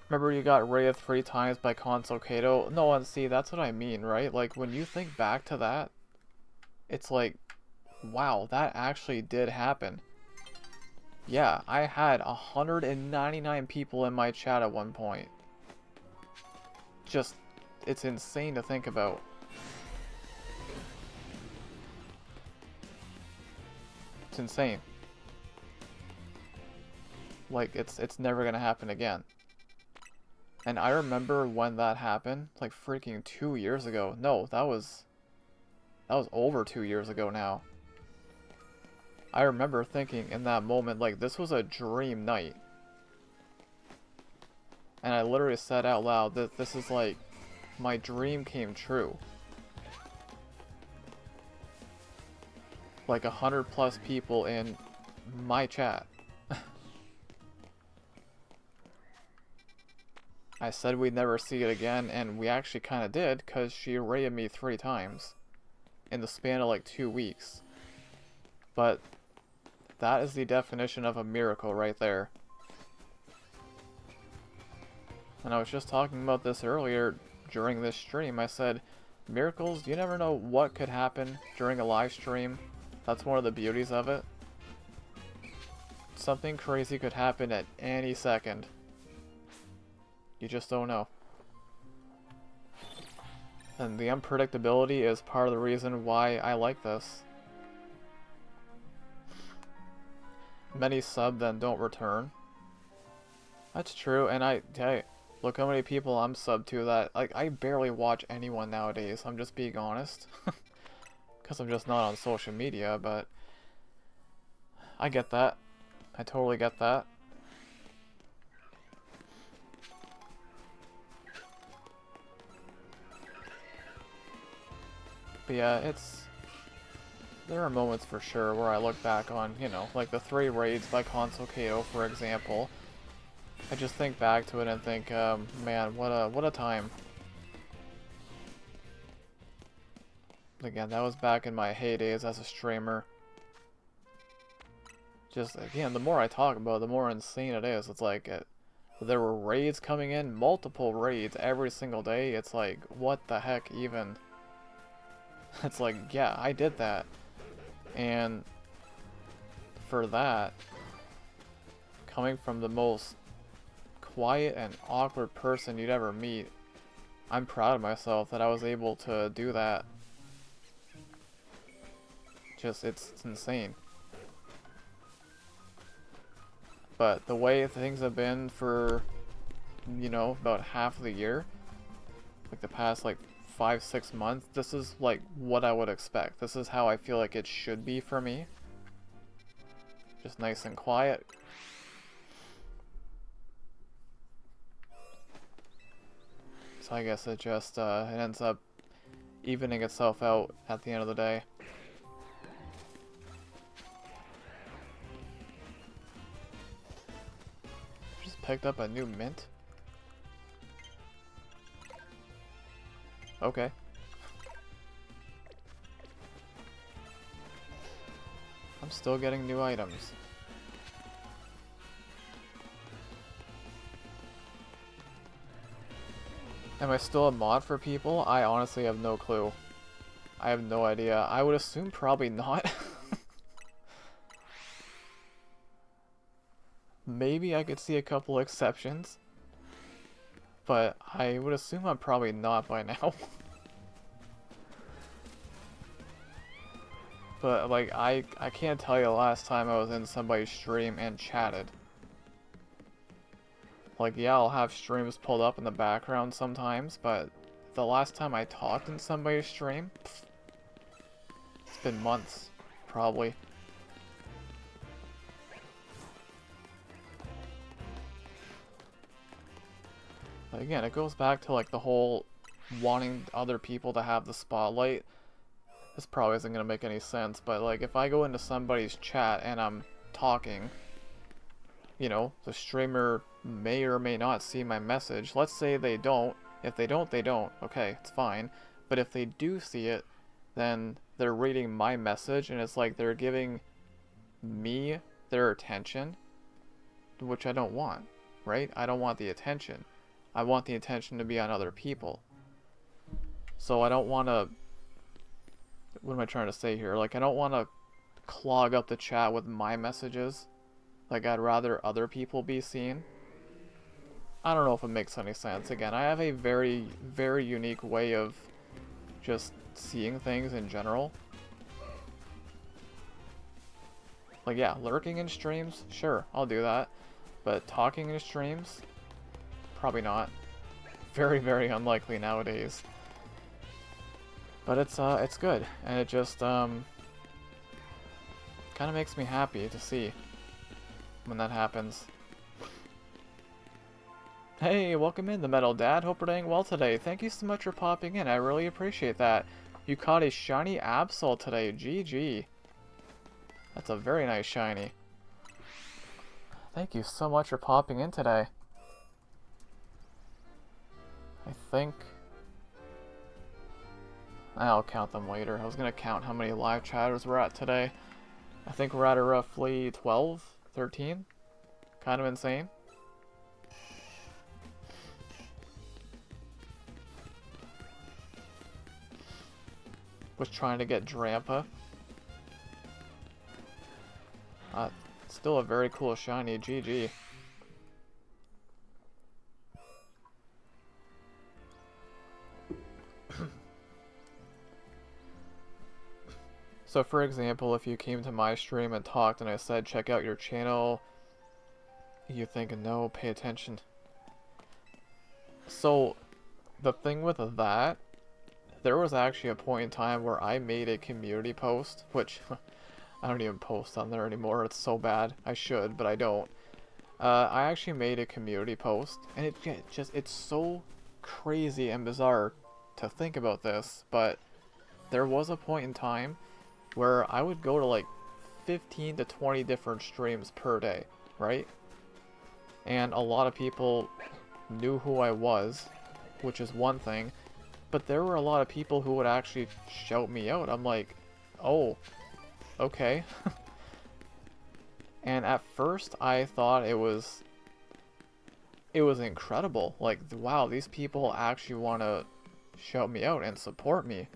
Remember you got raided 3 times by Console Kato? No, and see, that's what I mean, right? Like, when you think back to that, it's like, wow, that actually did happen. Yeah, I had 199 people in my chat at one point. Just, it's insane to think about. It's insane. Like, it's never gonna happen again. And I remember when that happened, like freaking 2 years ago. No, that was over 2 years ago now. I remember thinking in that moment, like, this was a dream night. And I literally said out loud that this is like, my dream came true. Like 100+ people in my chat. I said we'd never see it again, and we actually kind of did, because she raided me 3 times in the span of like 2 weeks. But that is the definition of a miracle right there. And I was just talking about this earlier during this stream. I said, miracles, you never know what could happen during a live stream. That's one of the beauties of it. Something crazy could happen at any second. You just don't know. And the unpredictability is part of the reason why I like this. Many sub then don't return. That's true, and hey, look how many people I'm subbed to that, like, I barely watch anyone nowadays. I'm just being honest. Because I'm just not on social media, but I get that. I totally get that. But yeah, there are moments for sure where I look back on, you know, like the 3 raids by Console Kato, for example. I just think back to it and think, man, what a time. Again, that was back in my heydays as a streamer. Just, again, the more I talk about it, the more insane it is. It's like, there were raids coming in, multiple raids every single day. It's like, what the heck even? It's like, yeah, I did that. And for that, coming from the most quiet and awkward person you'd ever meet, I'm proud of myself that I was able to do that. Just, it's insane. But the way things have been for, you know, about half of the year, like the past like 5-6 months, this is like what I would expect. This is how I feel like it should be for me. Just nice and quiet. So I guess it just, it ends up evening itself out at the end of the day. Picked up a new mint? Okay. I'm still getting new items. Am I still a mod for people? I honestly have no clue. I have no idea. I would assume probably not. Maybe I could see a couple exceptions, but I would assume I'm probably not by now. But like, I can't tell you the last time I was in somebody's stream and chatted. Like, yeah, I'll have streams pulled up in the background sometimes, but the last time I talked in somebody's stream, it's been months, probably. But again, it goes back to like the whole wanting other people to have the spotlight. This probably isn't going to make any sense, but like if I go into somebody's chat and I'm talking, you know, the streamer may or may not see my message. Let's say they don't. If they don't, they don't. Okay, it's fine. But if they do see it, then they're reading my message and it's like they're giving me their attention, which I don't want, right? I don't want the attention. I want the attention to be on other people. So I don't want to... What am I trying to say here? Like, I don't want to clog up the chat with my messages. Like, I'd rather other people be seen. I don't know if it makes any sense. Again, I have a very, very unique way of just seeing things in general. Like, yeah, lurking in streams, sure, I'll do that. But talking in streams, probably not. Very, very unlikely nowadays. But it's good, and it just kind of makes me happy to see when that happens. Hey, welcome in, the Metal Dad. Hope you're doing well today. Thank you so much for popping in. I really appreciate that. You caught a shiny Absol today. GG. That's a very nice shiny. Thank you so much for popping in today. I think... I'll count them later. I was going to count how many live chatters we're at today. I think we're at a roughly 12, 13. Kind of insane. Was trying to get Drampa. Still a very cool shiny. GG. So for example, if you came to my stream and talked and I said check out your channel, you think no, pay attention. So the thing with that, there was actually a point in time where I made a community post, which I don't even post on there anymore, it's so bad. I should, but I don't. I actually made a community post, and it's so crazy and bizarre to think about this, but there was a point in time where I would go to like 15 to 20 different streams per day, right? And a lot of people knew who I was, which is one thing, but there were a lot of people who would actually shout me out. I'm like, oh, okay. And at first I thought it was incredible. Like, wow, these people actually want to shout me out and support me.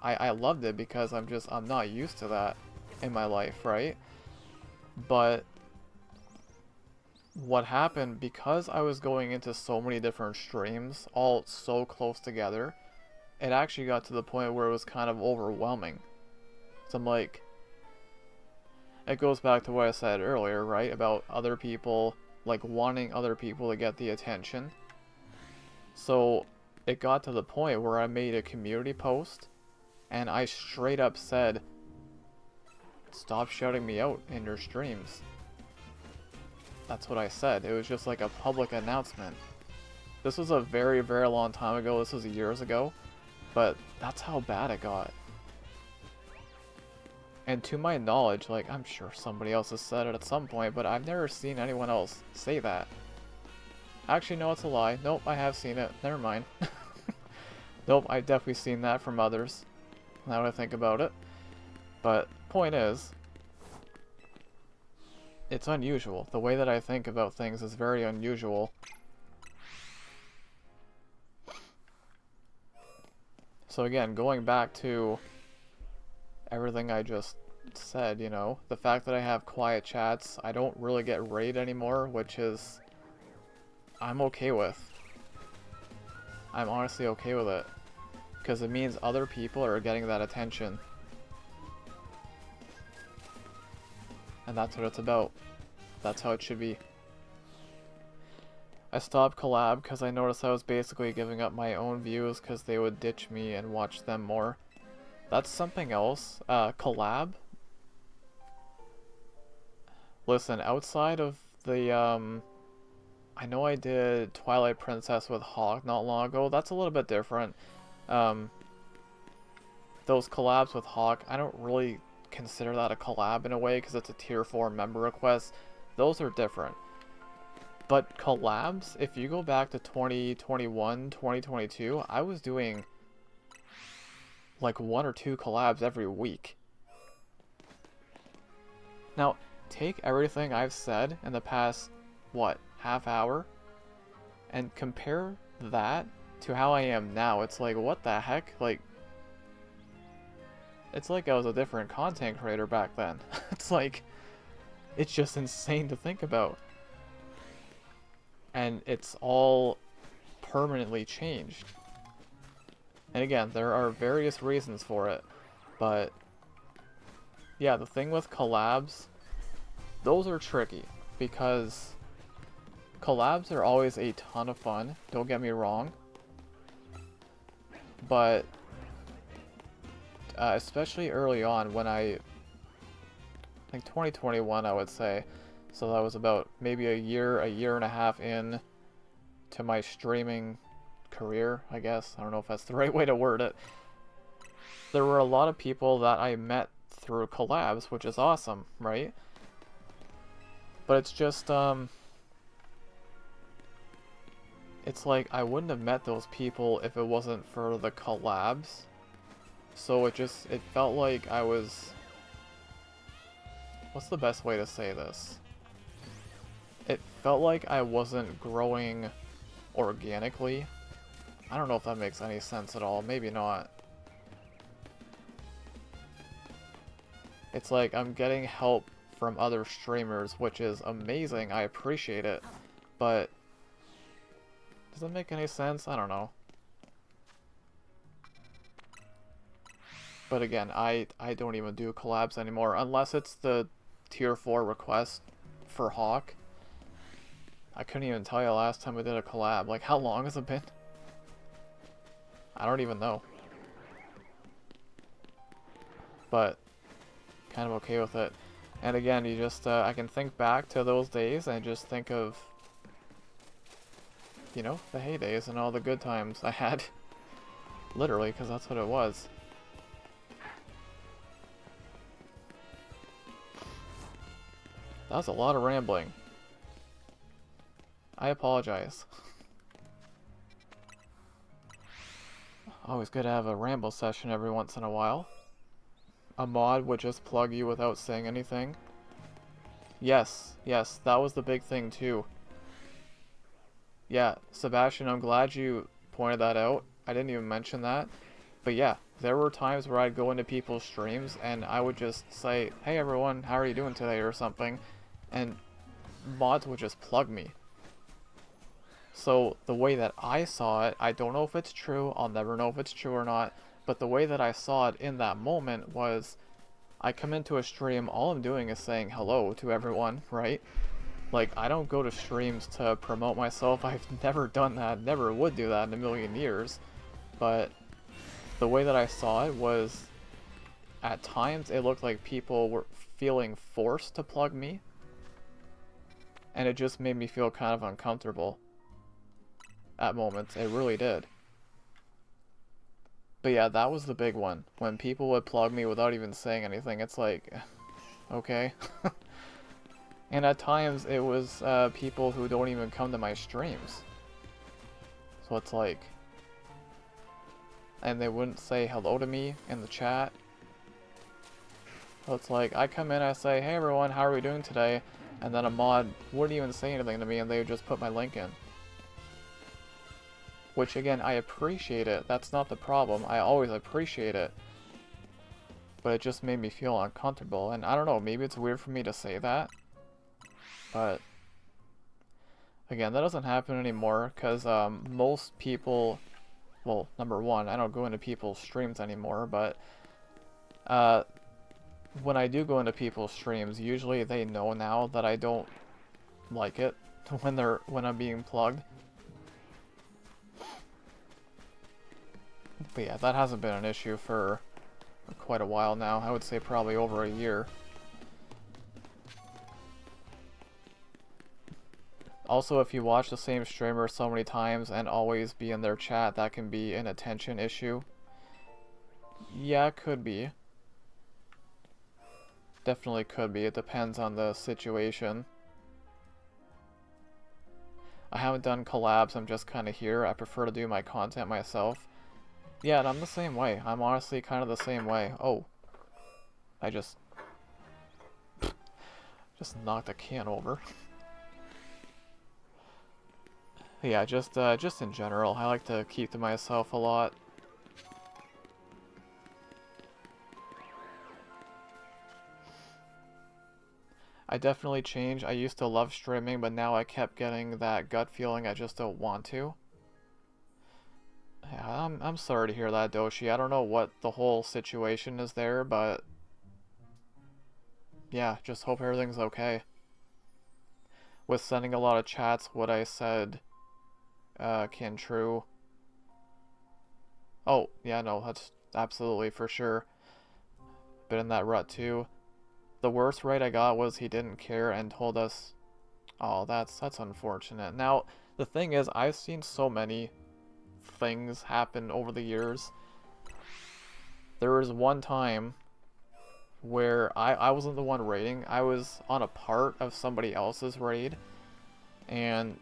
I loved it because I'm not used to that in my life, right? But what happened, because I was going into so many different streams, all so close together, it actually got to the point where it was kind of overwhelming. So I'm like, it goes back to what I said earlier, right? About other people, like wanting other people to get the attention. So it got to the point where I made a community post and I straight up said, stop shouting me out in your streams. That's what I said. It was just like a public announcement. This was a very, very long time ago. This was years ago. But that's how bad it got. And to my knowledge, like, I'm sure somebody else has said it at some point, but I've never seen anyone else say that. Actually, no, it's a lie. Nope, I have seen it. Never mind. Nope, I've definitely seen that from others, now that I think about it. But, point is, it's unusual. The way that I think about things is very unusual. So again, going back to everything I just said, you know, the fact that I have quiet chats, I don't really get raid anymore, which is, I'm okay with. I'm honestly okay with it. Because it means other people are getting that attention. And that's what it's about. That's how it should be. I stopped collab because I noticed I was basically giving up my own views because they would ditch me and watch them more. That's something else. Collab. Listen, outside of the, I know I did Twilight Princess with Hawk not long ago. That's a little bit different. Those collabs with Hawk, I don't really consider that a collab in a way because it's a tier 4 member request. Those are different. But collabs, if you go back to 2021, 2022, I was doing like 1 or 2 collabs every week. Now, take everything I've said in the past, what, half hour, and compare that to how I am now. It's like, what the heck? Like, it's like I was a different content creator back then. It's like, it's just insane to think about. And it's all permanently changed. And again, there are various reasons for it. But yeah, the thing with collabs, those are tricky. Because collabs are always a ton of fun, don't get me wrong. But especially early on when I think 2021 I would say, so that was about maybe a year and a half in to my streaming career, I guess. I don't know if that's the right way to word it. There were a lot of people that I met through collabs, which is awesome, right? But it's just, it's like I wouldn't have met those people if it wasn't for the collabs. So it felt like I was, what's the best way to say this? It felt like I wasn't growing organically. I don't know if that makes any sense at all. Maybe not. It's like I'm getting help from other streamers, which is amazing. I appreciate it. But does that make any sense? I don't know. But again, I don't even do collabs anymore unless it's the tier 4 request for Hawk. I couldn't even tell you last time we did a collab. Like, how long has it been? I don't even know. But kind of okay with it. And again, you just I can think back to those days and just think of, you know, the heydays and all the good times I had. Literally, because that's what it was. That was a lot of rambling. I apologize. Always good to have a ramble session every once in a while. A mod would just plug you without saying anything. Yes, that was the big thing too. Yeah, Sebastian, I'm glad you pointed that out. I didn't even mention that. But yeah, there were times where I'd go into people's streams and I would just say, hey everyone, how are you doing today, or something, and mods would just plug me. So the way that I saw it, I don't know if it's true, I'll never know if it's true or not, but the way that I saw it in that moment was, I come into a stream, all I'm doing is saying hello to everyone, right? Like, I don't go to streams to promote myself. I've never done that, never would do that in a million years. But the way that I saw it was, at times it looked like people were feeling forced to plug me. And it just made me feel kind of uncomfortable at moments. It really did. But yeah, that was the big one. When people would plug me without even saying anything, it's like, okay. And at times it was people who don't even come to my streams. So it's like, and they wouldn't say hello to me in the chat. So it's like, I come in, I say, hey everyone, how are we doing today? And then a mod wouldn't even say anything to me, and they would just put my link in. Which again, I appreciate it. That's not the problem. I always appreciate it. But it just made me feel uncomfortable. And I don't know, maybe it's weird for me to say that. But again, that doesn't happen anymore because most people, well, number one, I don't go into people's streams anymore, but when I do go into people's streams, usually they know now that I don't like it when I'm being plugged. But yeah, that hasn't been an issue for quite a while now. I would say probably over a year. Also, if you watch the same streamer so many times and always be in their chat, that can be an attention issue. Yeah, it could be. Definitely could be. It depends on the situation. I haven't done collabs, I'm just kind of here. I prefer to do my content myself. Yeah, and I'm the same way. I'm honestly kind of the same way. Oh. I just knocked a can over. Yeah, just in general, I like to keep to myself a lot. I definitely changed. I used to love streaming, but now I kept getting that gut feeling I just don't want to. Yeah, I'm sorry to hear that, Doshi. I don't know what the whole situation is there, but yeah, just hope everything's okay. With sending a lot of chats, what I said can true. Oh, yeah, no, that's absolutely for sure. Been in that rut too. The worst right I got was he didn't care and told us, oh, that's unfortunate. Now, the thing is, I've seen so many things happen over the years. There was one time where I wasn't the one raiding. I was on a part of somebody else's raid, and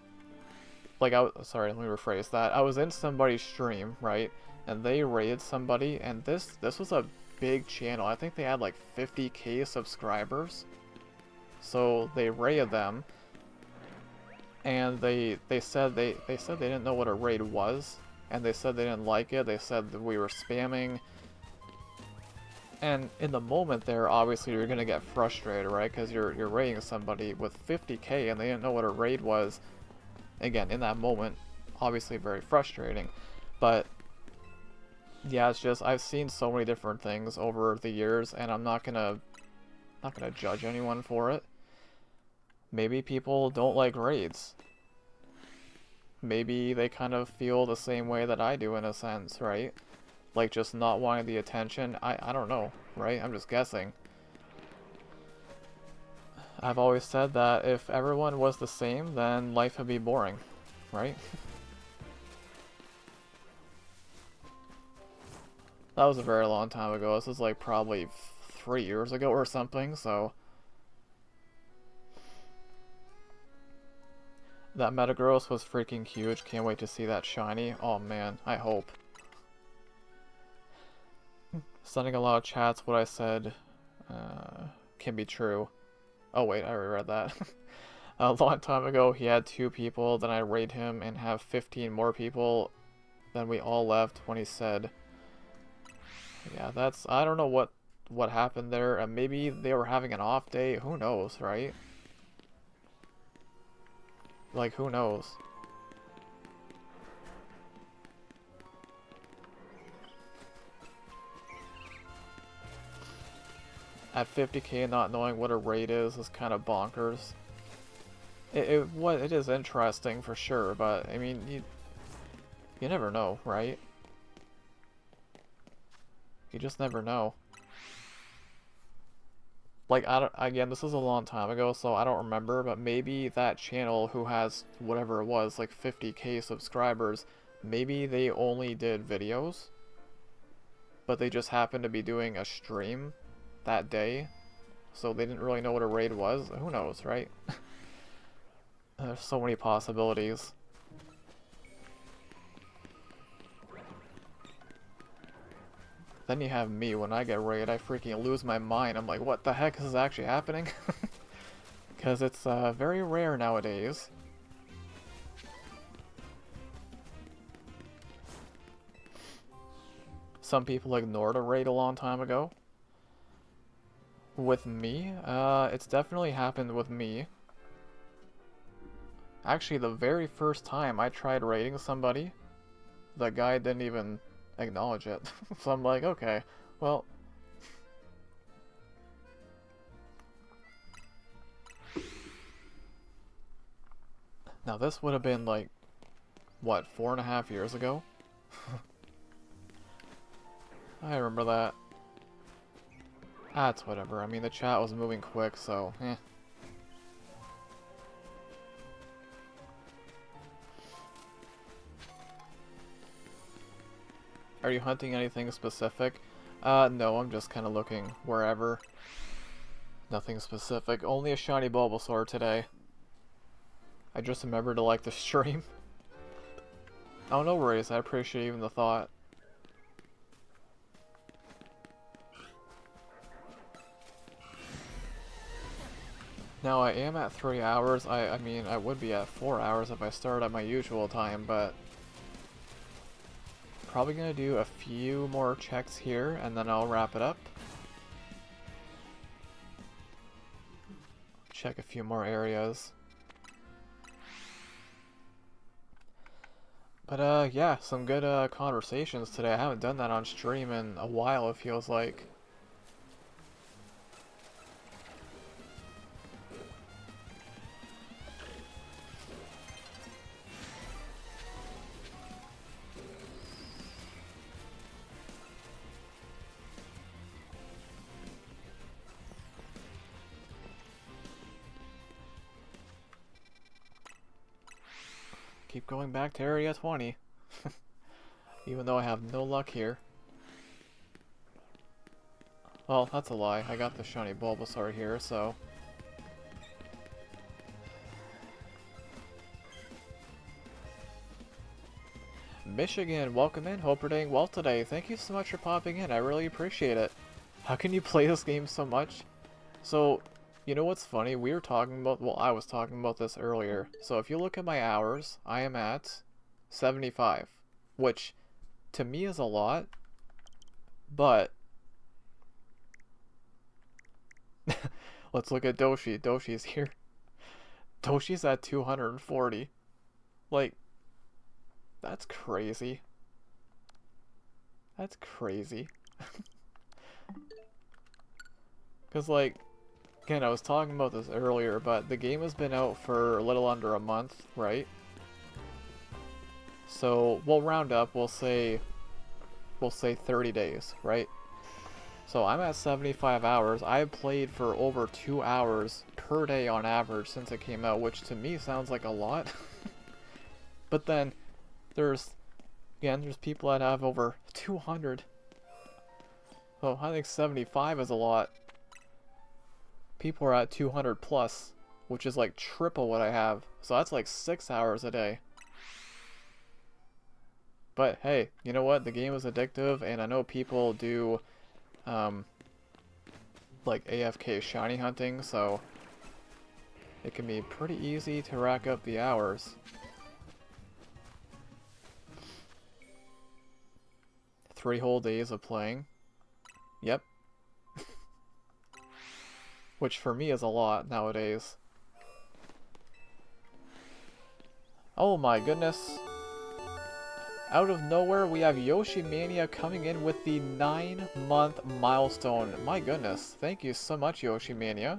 like sorry, let me rephrase that. I was in somebody's stream, right? And they raided somebody, and this was a big channel. I think they had like 50k subscribers. So they raided them, and they said they didn't know what a raid was, and they said they didn't like it. They said that we were spamming. And in the moment there, obviously you're gonna get frustrated, right? Because you're raiding somebody with 50k and they didn't know what a raid was. Again, in that moment, obviously very frustrating. But yeah, it's just, I've seen so many different things over the years, and I'm not gonna judge anyone for it. Maybe people don't like raids. Maybe they kind of feel the same way that I do in a sense, right? Like just not wanting the attention. I don't know, right? I'm just guessing. I've always said that if everyone was the same, then life would be boring, right? That was a very long time ago. This is like probably 3 years ago or something, so... That Metagross was freaking huge. Can't wait to see that shiny. Oh man, I hope. Sending a lot of chats what I said can be true. Oh wait, I already read that. A long time ago, he had 2 people, then I raid him and have 15 more people. Then we all left when he said, yeah, that's, I don't know what happened there. Maybe they were having an off day. Who knows, right? Like, who knows? At 50k, not knowing what a raid is kind of bonkers. It is interesting for sure, but I mean, you never know, right? You just never know. Like, again, this is a long time ago, so I don't remember, but maybe that channel who has whatever it was, like 50k subscribers, maybe they only did videos, but they just happened to be doing a stream that day, so they didn't really know what a raid was. Who knows, right? There's so many possibilities. Then you have me. When I get raid, I freaking lose my mind. I'm like, what the heck is actually happening? Because it's very rare nowadays. Some people ignored a raid a long time ago. With me? It's definitely happened with me. Actually, the very first time I tried raiding somebody, the guy didn't even acknowledge it. So I'm like, okay, well. Now this would have been like, what, 4.5 years ago? I remember that. That's whatever. I mean, the chat was moving quick, so, eh. Are you hunting anything specific? No, I'm just kind of looking wherever. Nothing specific. Only a shiny Bulbasaur today. I just remembered to like the stream. Oh, no worries. I appreciate even the thought. Now, I am at 3 hours. I mean, I would be at 4 hours if I started at my usual time, but probably gonna do a few more checks here, and then I'll wrap it up. Check a few more areas. But, yeah, some good, conversations today. I haven't done that on stream in a while, it feels like. Keep going back to area 20. Even though I have no luck here. Well, that's a lie. I got the shiny Bulbasaur here, so. Michigan, welcome in. Hope you're doing well today. Thank you so much for popping in. I really appreciate it. How can you play this game so much? So, you know what's funny? We were talking about, well, I was talking about this earlier. So if you look at my hours, I am at 75, which to me is a lot, but let's look at Doshi. Doshi's here. Doshi's at 240. Like, that's crazy. That's crazy. Because, like, again, I was talking about this earlier, but the game has been out for a little under a month, right? So we'll round up, we'll say 30 days, right? So I'm at 75 hours. I've played for over 2 hours per day on average since it came out, which to me sounds like a lot. But then there's people that have over 200. So I think 75 is a lot. People are at 200 plus which is like triple what I have. So that's like 6 hours a day. But hey, you know what? The game is addictive, and I know people do like AFK shiny hunting, so it can be pretty easy to rack up the hours. 3 whole days of playing. Yep. Which for me is a lot nowadays. Oh my goodness. Out of nowhere, we have Yoshi Mania coming in with the 9-month milestone. My goodness. Thank you so much, Yoshi Mania.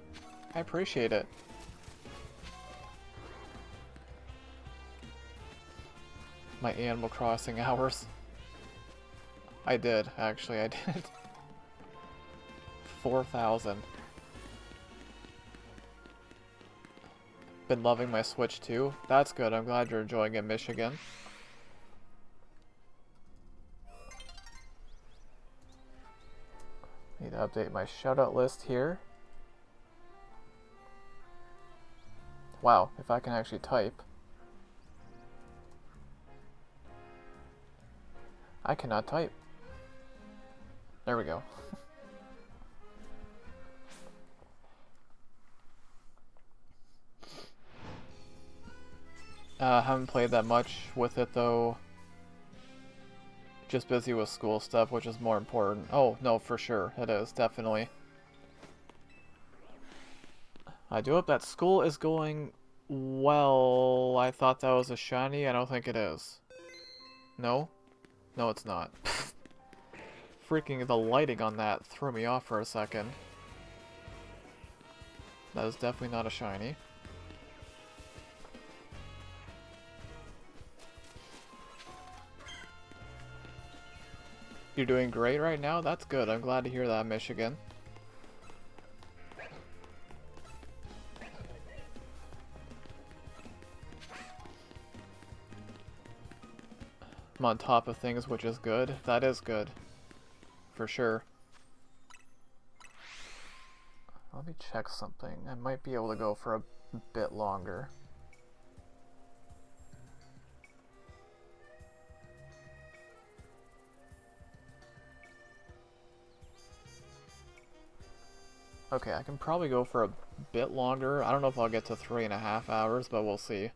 I appreciate it. My Animal Crossing hours. I did, actually, I did. 4,000. Been loving my Switch too. That's good, I'm glad you're enjoying it, Michigan. Need to update my shoutout list here. Wow, if I can actually type. I cannot type. There we go. Haven't played that much with it though. Just busy with school stuff, which is more important. Oh, no, for sure. It is, definitely. I do hope that school is going well. I thought that was a shiny. I don't think it is. No? No, it's not. Freaking the lighting on that threw me off for a second. That is definitely not a shiny. You're doing great right now? That's good. I'm glad to hear that, Michigan. I'm on top of things, which is good. That is good. For sure. Let me check something. I might be able to go for a bit longer. Okay, I can probably go for a bit longer. I don't know if I'll get to 3.5 hours, but we'll see.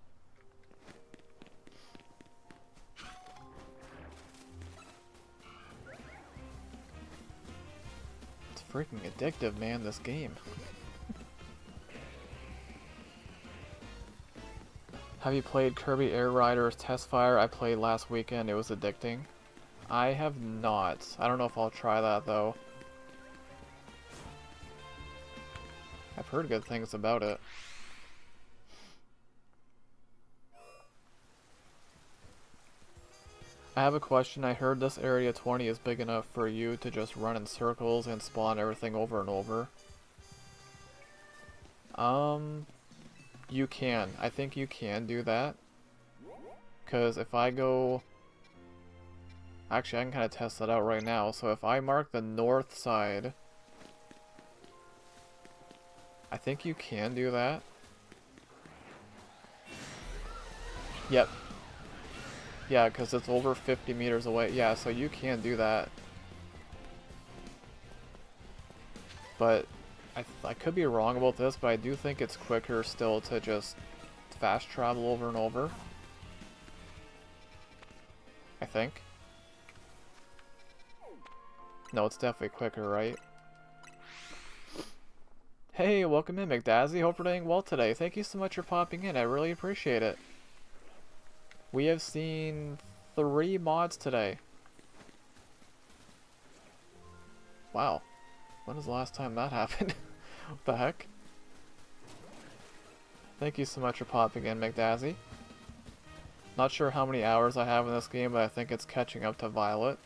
It's freaking addictive, man, this game. Have you played Kirby Air Riders Test Fire? I played last weekend. It was addicting. I have not. I don't know if I'll try that, though. I've heard good things about it. I have a question. I heard this area 20 is big enough for you to just run in circles and spawn everything over and over. You can. I think you can do that. Because if I go... Actually, I can kind of test that out right now. So if I mark the north side... I think you can do that. Yep. Yeah, because it's over 50 meters away. Yeah, so you can do that. But I could be wrong about this, but I do think it's quicker still to just fast travel over and over. I think. No, it's definitely quicker, right? Hey, welcome in, McDazzy. Hope you're doing well today. Thank you so much for popping in. I really appreciate it. We have seen 3 mods today. Wow. When was the last time that happened? What the heck? Thank you so much for popping in, McDazzy. Not sure how many hours I have in this game, but I think it's catching up to Violet.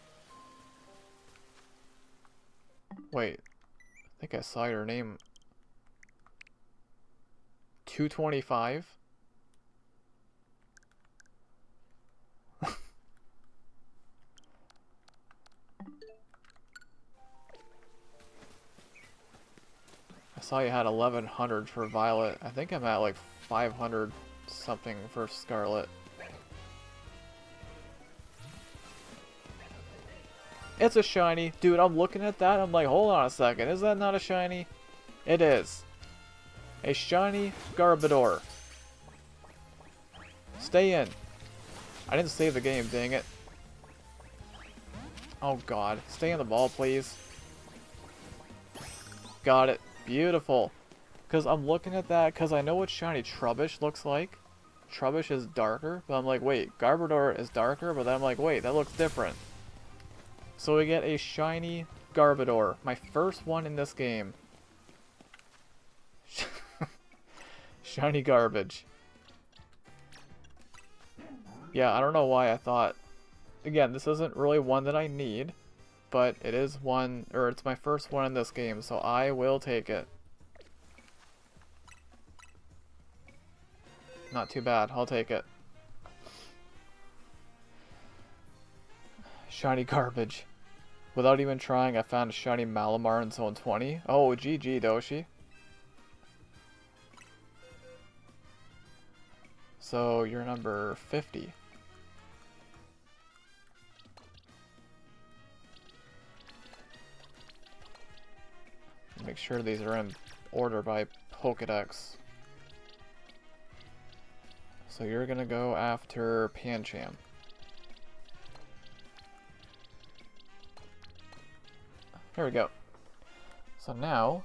Wait. I think I saw your name. 225? I saw you had 1100 for Violet. I think I'm at like 500 something for Scarlet. It's a shiny. Dude, I'm looking at that. I'm like, hold on a second. Is that not a shiny? It is. A shiny Garbodor. Stay in. I didn't save the game, dang it. Oh god. Stay in the ball, please. Got it. Beautiful. Because I'm looking at that, because I know what shiny Trubbish looks like. Trubbish is darker, but I'm like, wait, Garbodor is darker, but then I'm like, wait, that looks different. So we get a shiny Garbodor. My first one in this game. Shiny garbage. Yeah, I don't know why I thought... Again, this isn't really one that I need, but it is one, or it's my first one in this game, so I will take it. Not too bad, I'll take it. Shiny garbage. Without even trying, I found a shiny Malamar in Zone 20. Oh, GG, Doshi. So, you're number 50. Make sure these are in order by Pokedex. So you're gonna go after Pancham. Here we go. So now,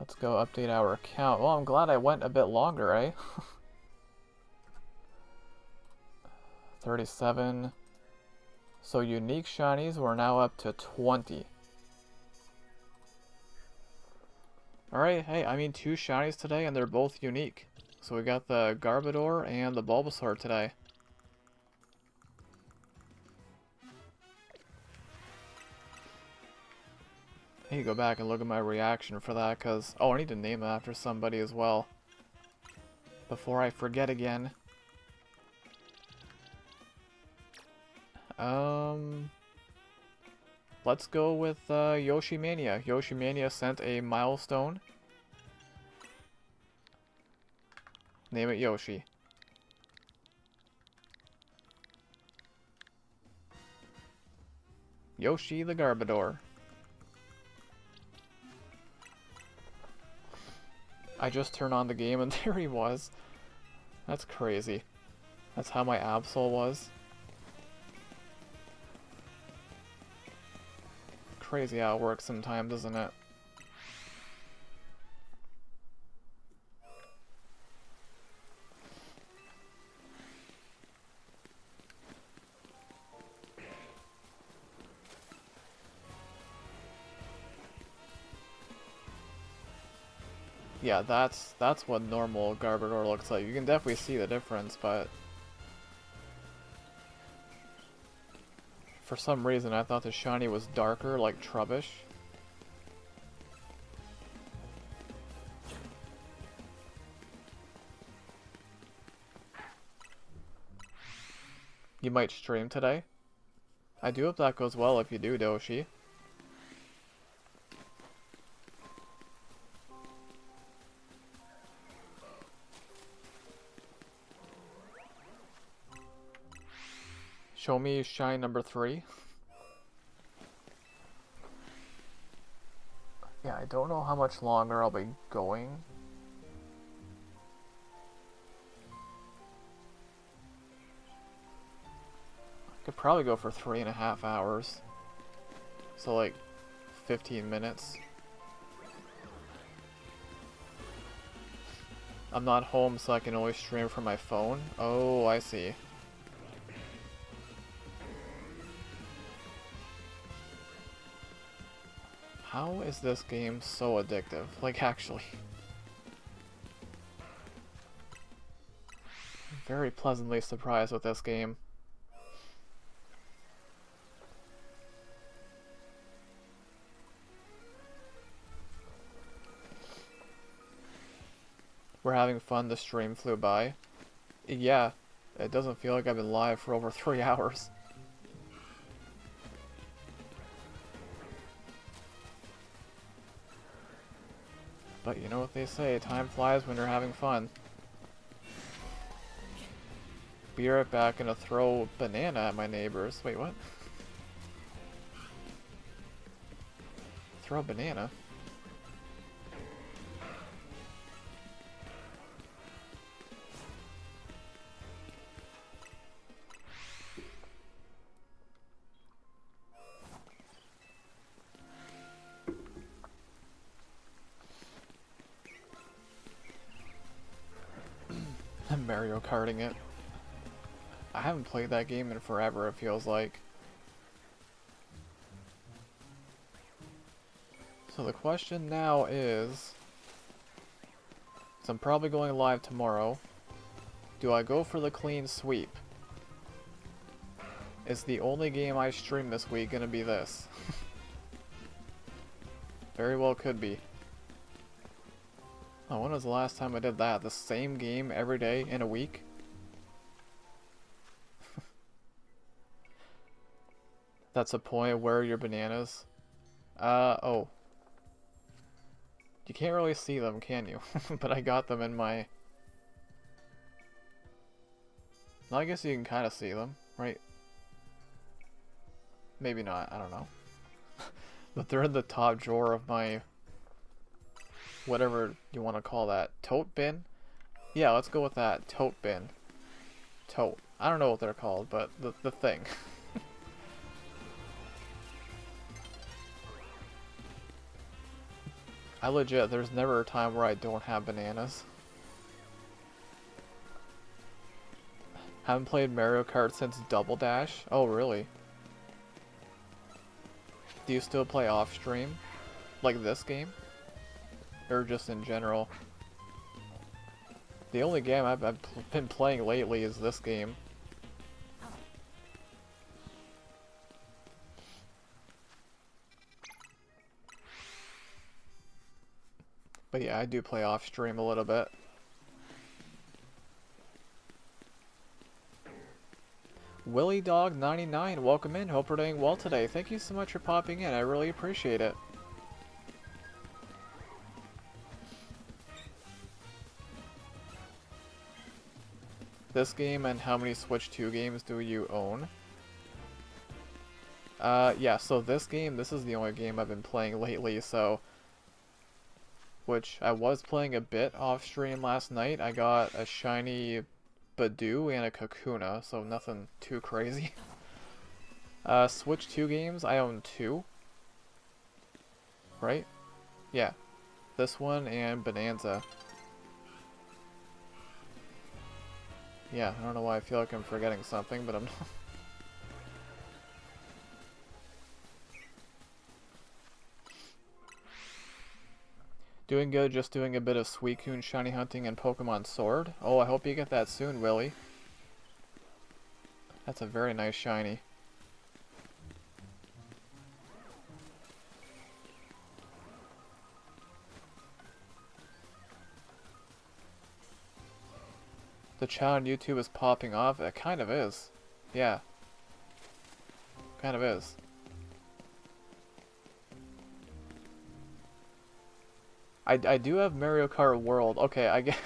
let's go update our account. Well, I'm glad I went a bit longer, eh? 37. So unique shinies, we're now up to 20. Alright, hey, I mean 2 shinies today and they're both unique. So we got the Garbodor and the Bulbasaur today. I need to go back and look at my reaction for that because... Oh, I need to name it after somebody as well. Before I forget again. Let's go with Yoshi Mania. Yoshi Mania sent a milestone. Name it Yoshi. Yoshi the Garbodor. I just turned on the game and there he was. That's crazy. That's how my Absol was. Crazy how it works sometimes, isn't it? Yeah, that's what normal Garbodor looks like. You can definitely see the difference, but for some reason I thought the shiny was darker, like Trubbish. You might stream today? I do hope that goes well if you do, Doshi. Show me shine number 3. Yeah, I don't know how much longer I'll be going. I could probably go for 3.5 hours. So like 15 minutes. I'm not home, so I can always stream from my phone. Oh, I see. How is this game so addictive? Like, actually. I'm very pleasantly surprised with this game. We're having fun, the stream flew by. Yeah, it doesn't feel like I've been live for over 3 hours. But you know what they say, time flies when you're having fun. Be right back, gonna throw banana at my neighbors. Wait, what? Throw a banana? I'm Mario Karting it. I haven't played that game in forever, it feels like. So the question now is, so I'm probably going live tomorrow. Do I go for the clean sweep? Is the only game I stream this week gonna be this? Very well could be. Oh, when was the last time I did that? The same game every day in a week? That's a point. Where are your bananas? Oh. You can't really see them, can you? But I got them in my... Well, I guess you can kind of see them, right? Maybe not, I don't know. But they're in the top drawer of my... whatever you want to call that. Tote bin? Yeah, let's go with that. Tote bin. Tote. I don't know what they're called, but the thing. I legit, there's never a time where I don't have bananas. Haven't played Mario Kart since Double Dash? Oh, really? Do you still play off stream? Like this game? Or just in general? The only game I've been playing lately is this game. But yeah, I do play off stream a little bit. Willy Dog 99, welcome in. Hope we're doing well today. Thank you so much for popping in. I really appreciate it. This game, and how many Switch 2 games do you own? Yeah, so this game, this is the only game I've been playing lately, so... Which, I was playing a bit off stream last night. I got a shiny Badoo and a Kakuna, so nothing too crazy. Switch 2 games, I own 2. Right? Yeah. This one and Bonanza. Yeah, I don't know why I feel like I'm forgetting something, but I'm not. Doing good, just doing a bit of Suicune shiny hunting and Pokemon Sword. Oh, I hope you get that soon, Willy. That's a very nice shiny. The channel on YouTube is popping off. It kind of is. Yeah. Kind of is. I do have Mario Kart World. Okay, I get...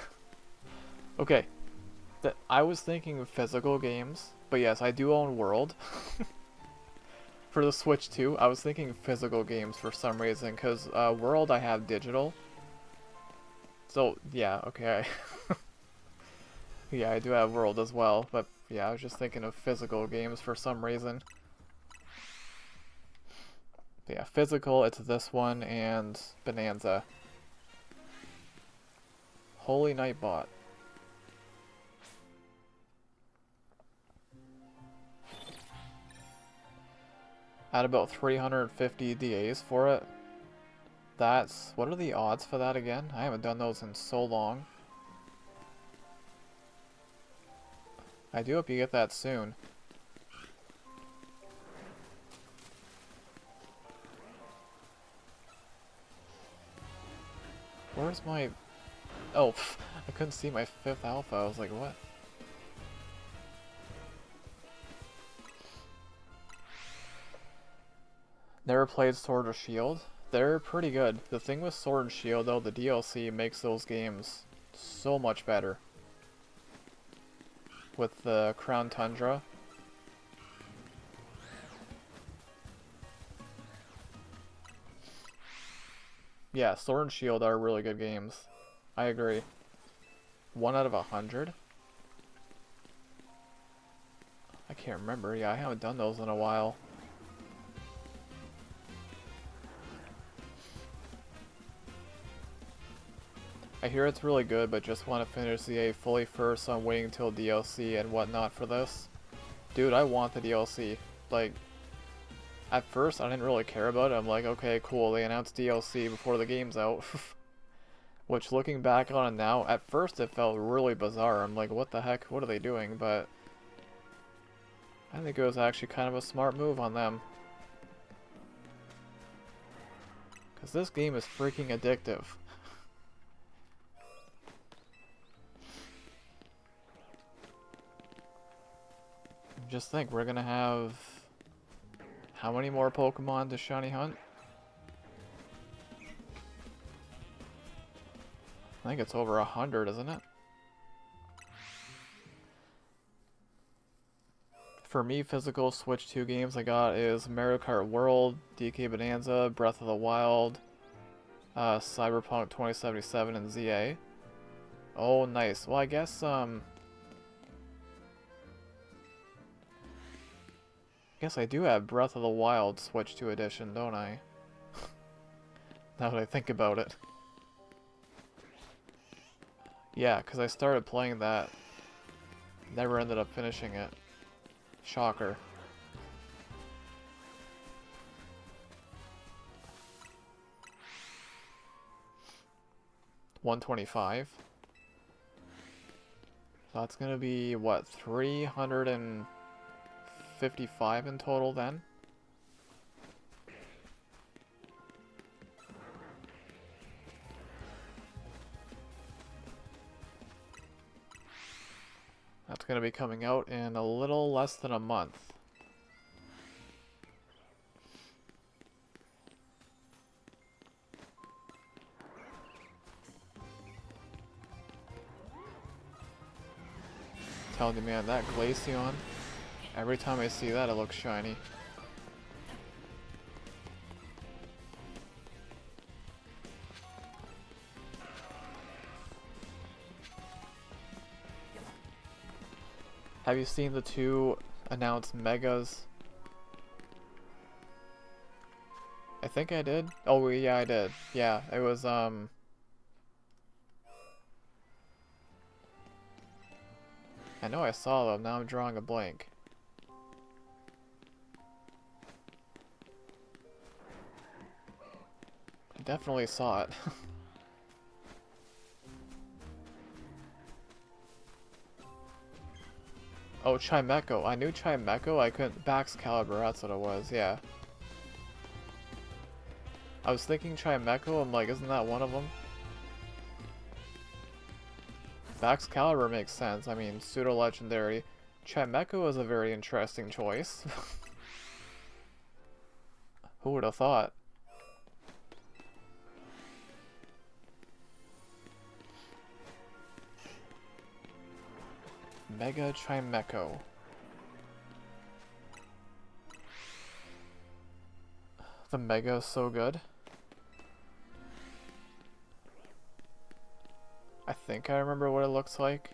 Okay. I was thinking of physical games, but yes, I do own World. For the Switch 2, I was thinking physical games for some reason, because World I have digital. So, yeah, okay. Yeah, I do have World as well, but yeah, I was just thinking of physical games for some reason. But yeah, physical, it's this one and Bonanza. Holy Nightbot. At about 350 DAs for it. That's... What are the odds for that again? I haven't done those in so long. I do hope you get that soon. Where's my... Oh, I couldn't see my 5th alpha. I was like, what? Never played Sword or Shield. They're pretty good. The thing with Sword and Shield, though, the DLC makes those games so much better. With the Crown Tundra. Yeah, Sword and Shield are really good games. I agree. 1 out of 100? I can't remember. Yeah, I haven't done those in a while. I hear it's really good, but just want to finish the A fully first, so I'm waiting until DLC and whatnot for this. Dude, I want the DLC. Like, at first I didn't really care about it. I'm like, okay, cool, they announced DLC before the game's out. Which, looking back on it now, at first it felt really bizarre. I'm like, what the heck, what are they doing? But I think it was actually kind of a smart move on them. Because this game is freaking addictive. Just think, we're gonna have how many more Pokemon to shiny hunt? I think it's over 100, isn't it? For me, physical Switch 2 games I got is Mario Kart World, DK Bonanza, Breath of the Wild, Cyberpunk 2077, and ZA. Oh, nice. Well, I guess I do have Breath of the Wild Switch 2 edition, don't I? Now that I think about it. Yeah, because I started playing that. Never ended up finishing it. Shocker. $125. So that's gonna be what, 355 in total then? That's gonna be coming out in a little less than a month. Telling you, man, that Glaceon, every time I see that, it looks shiny. Have you seen the 2 announced megas? I think I did. Oh, yeah, I did. Yeah, it was, I know I saw them, now I'm drawing a blank. I definitely saw it. Oh, Chimecho. I knew Chimecho, I couldn't... Baxcalibur, that's what it was, yeah. I was thinking Chimecho, I'm like, isn't that one of them? Baxcalibur makes sense, I mean, pseudo-legendary. Chimecho is a very interesting choice. Who would have thought? Mega Chimecho. The Mega is so good. I think I remember what it looks like.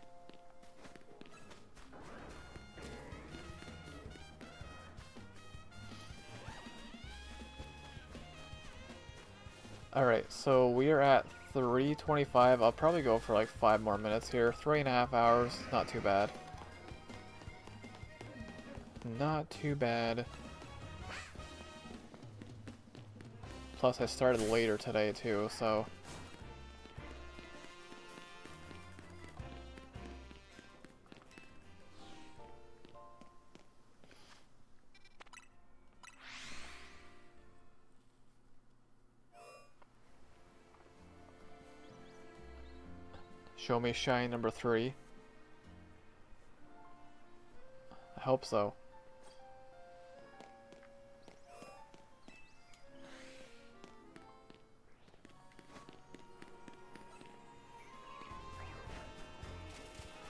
Alright, so we are at 3:25. I'll probably go for like 5 more minutes here. 3.5 hours, not too bad. Not too bad. Plus I started later today too, so... Show me shine number 3. I hope so.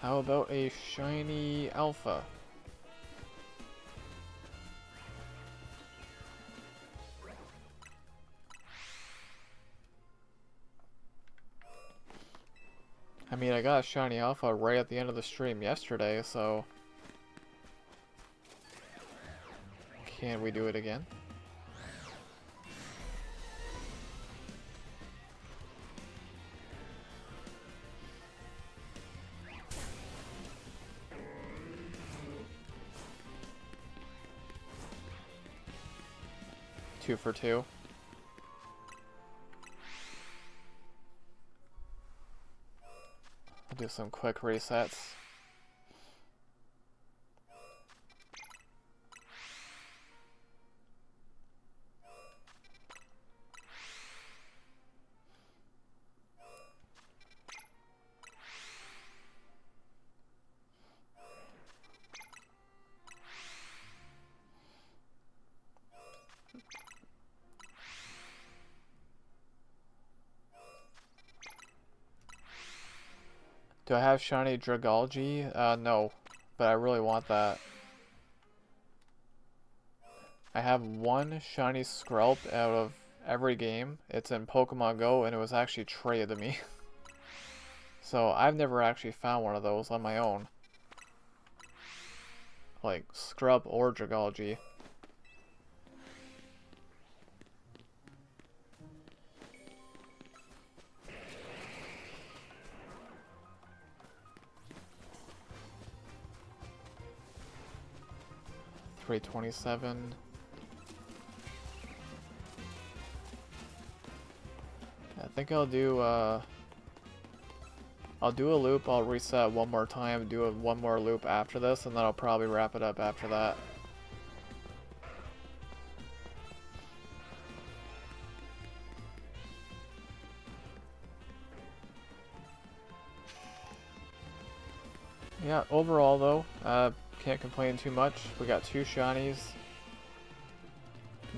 How about a shiny alpha? I mean, I got a shiny alpha right at the end of the stream yesterday, so can we do it again? Two for two. I'll do some quick resets. Do I have shiny Dragalge? No, but I really want that. I have one shiny Skrelp out of every game. It's in Pokemon Go, and it was actually traded to me. So I've never actually found one of those on my own. Like, Skrelp or Dragalge. $327. I think I'll do a loop, I'll reset one more time, do one more loop after this, and then I'll probably wrap it up after that. Yeah, overall though, can't complain too much. We got two shinies.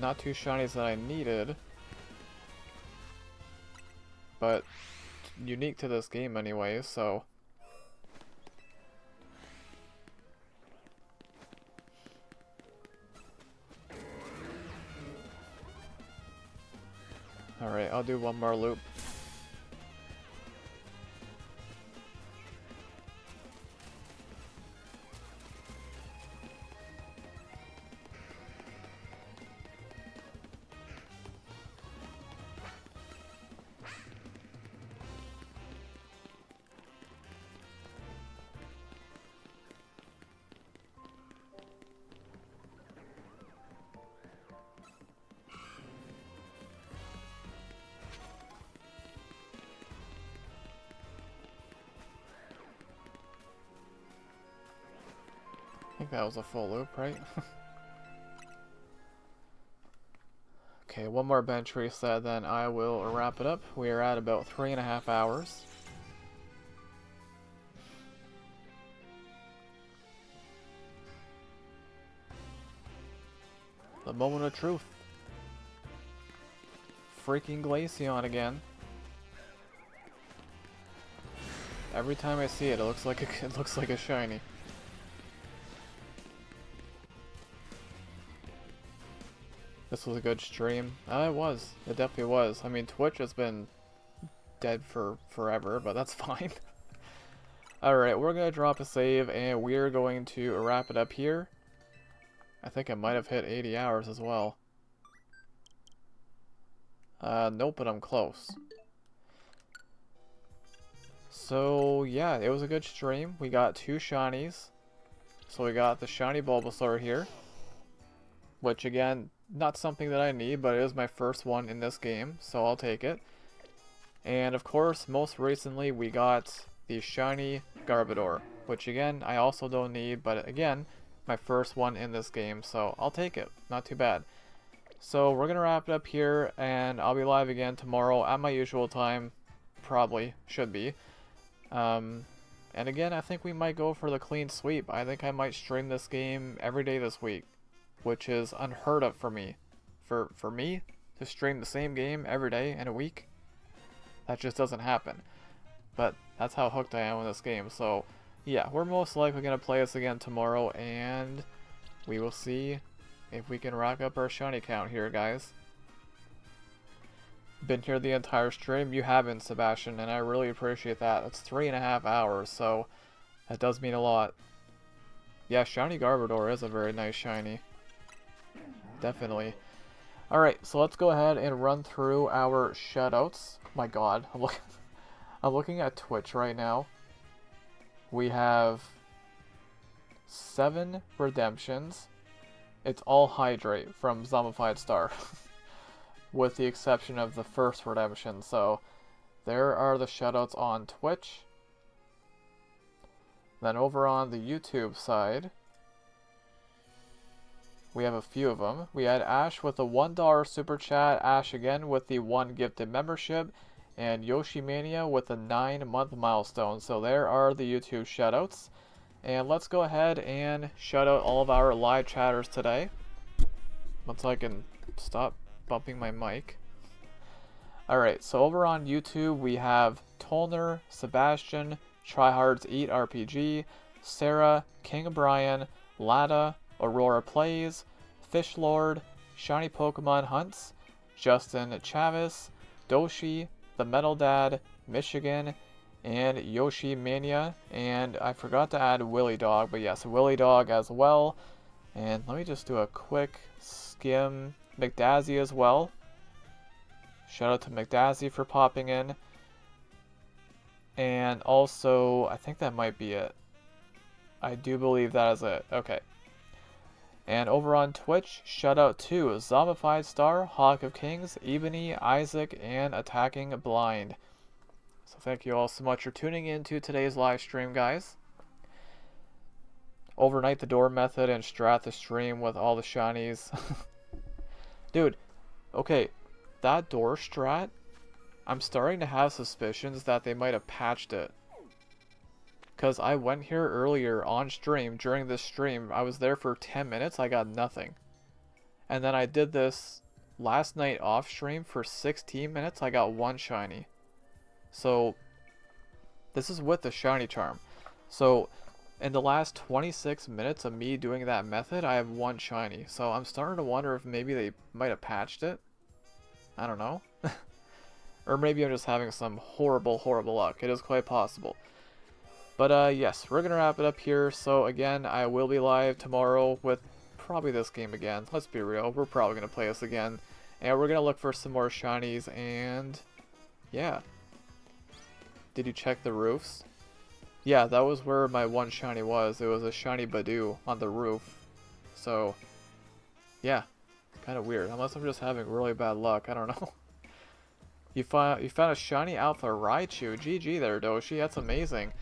Not two shinies that I needed, but unique to this game anyway, so alright, I'll do one more loop. I think that was a full loop, right? Okay, one more bench reset, then I will wrap it up. We are at about 3.5 hours. The moment of truth. Freaking Glaceon again. Every time I see it, it looks like a shiny. This was a good stream. It was. It definitely was. I mean, Twitch has been dead for forever, but that's fine. Alright, we're going to drop a save, and we're going to wrap it up here. I think I might have hit 80 hours as well. Nope, but I'm close. So, yeah, it was a good stream. We got two shinies. So we got the shiny Bulbasaur here. Which, again, not something that I need, but it is my first one in this game, so I'll take it. And of course, most recently, we got the shiny Garbodor, which again, I also don't need, but again, my first one in this game, so I'll take it. Not too bad. So we're gonna wrap it up here, and I'll be live again tomorrow at my usual time. Probably, should be. And again, I think we might go for the clean sweep. I think I might stream this game every day this week, which is unheard of for me. For me to stream the same game every day in a week, that just doesn't happen. But that's how hooked I am in this game. So yeah, we're most likely going to play this again tomorrow, and we will see if we can rack up our shiny count here, guys. Been here the entire stream? You haven't, Sebastian, and I really appreciate that. That's 3.5 hours, so that does mean a lot. Yeah, Shiny Garbodor is a very nice shiny. Definitely. Alright, so let's go ahead and run through our shoutouts. My god, I'm looking at Twitch right now. We have 7 redemptions. It's all Hydrate from Zombified Star. With the exception of the first redemption. So there are the shoutouts on Twitch. Then over on the YouTube side, we have a few of them. We had Ash with a $1 super chat, Ash again with the 1 gifted membership, and Yoshimania with a 9-month milestone. So there are the YouTube shoutouts. And let's go ahead and shout out all of our live chatters today. Once I can stop bumping my mic. Alright, so over on YouTube we have Tolner, Sebastian, Tryhards Eat RPG, Sarah, King Brian, Lada, Aurora Plays, Fishlord, Shiny Pokemon Hunts, Justin Chavis, Doshi, The Metal Dad, Michigan, and Yoshi Mania, and I forgot to add Willy Dog, but yes, Willy Dog as well. And let me just do a quick skim. McDazzy as well. Shout out to McDazzy for popping in. And also, I think that might be it. I do believe that is it. Okay. And over on Twitch, shout out to Zombified Star, Hawk of Kings, Ebony, Isaac, and Attacking Blind. So thank you all so much for tuning in to today's live stream, guys. Overnight the door method and strat the stream with all the shinies. Dude, okay, that door strat, I'm starting to have suspicions that they might have patched it. Because I went here earlier on stream, during this stream, I was there for 10 minutes, I got nothing. And then I did this last night off stream for 16 minutes, I got 1 shiny. So, this is with the shiny charm. So, in the last 26 minutes of me doing that method, I have 1 shiny. So I'm starting to wonder if maybe they might have patched it. I don't know. Or maybe I'm just having some horrible, horrible luck. It is quite possible. But yes, we're going to wrap it up here. So again, I will be live tomorrow with probably this game again. Let's be real. We're probably going to play this again. And we're going to look for some more shinies. And yeah. Did you check the roofs? Yeah, that was where my 1 shiny was. It was a shiny Badoo on the roof. So, yeah, kind of weird. Unless I'm just having really bad luck. I don't know. You found a shiny Alpha Raichu. GG there, Doshi. That's amazing.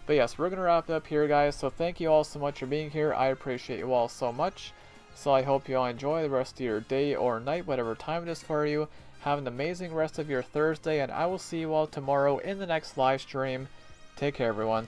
But yes, we're gonna wrap it up here, guys. So thank you all so much for being here. I appreciate you all so much. So I hope you all enjoy the rest of your day or night, whatever time it is for you. Have an amazing rest of your Thursday, and I will see you all tomorrow in the next live stream. Take care, everyone.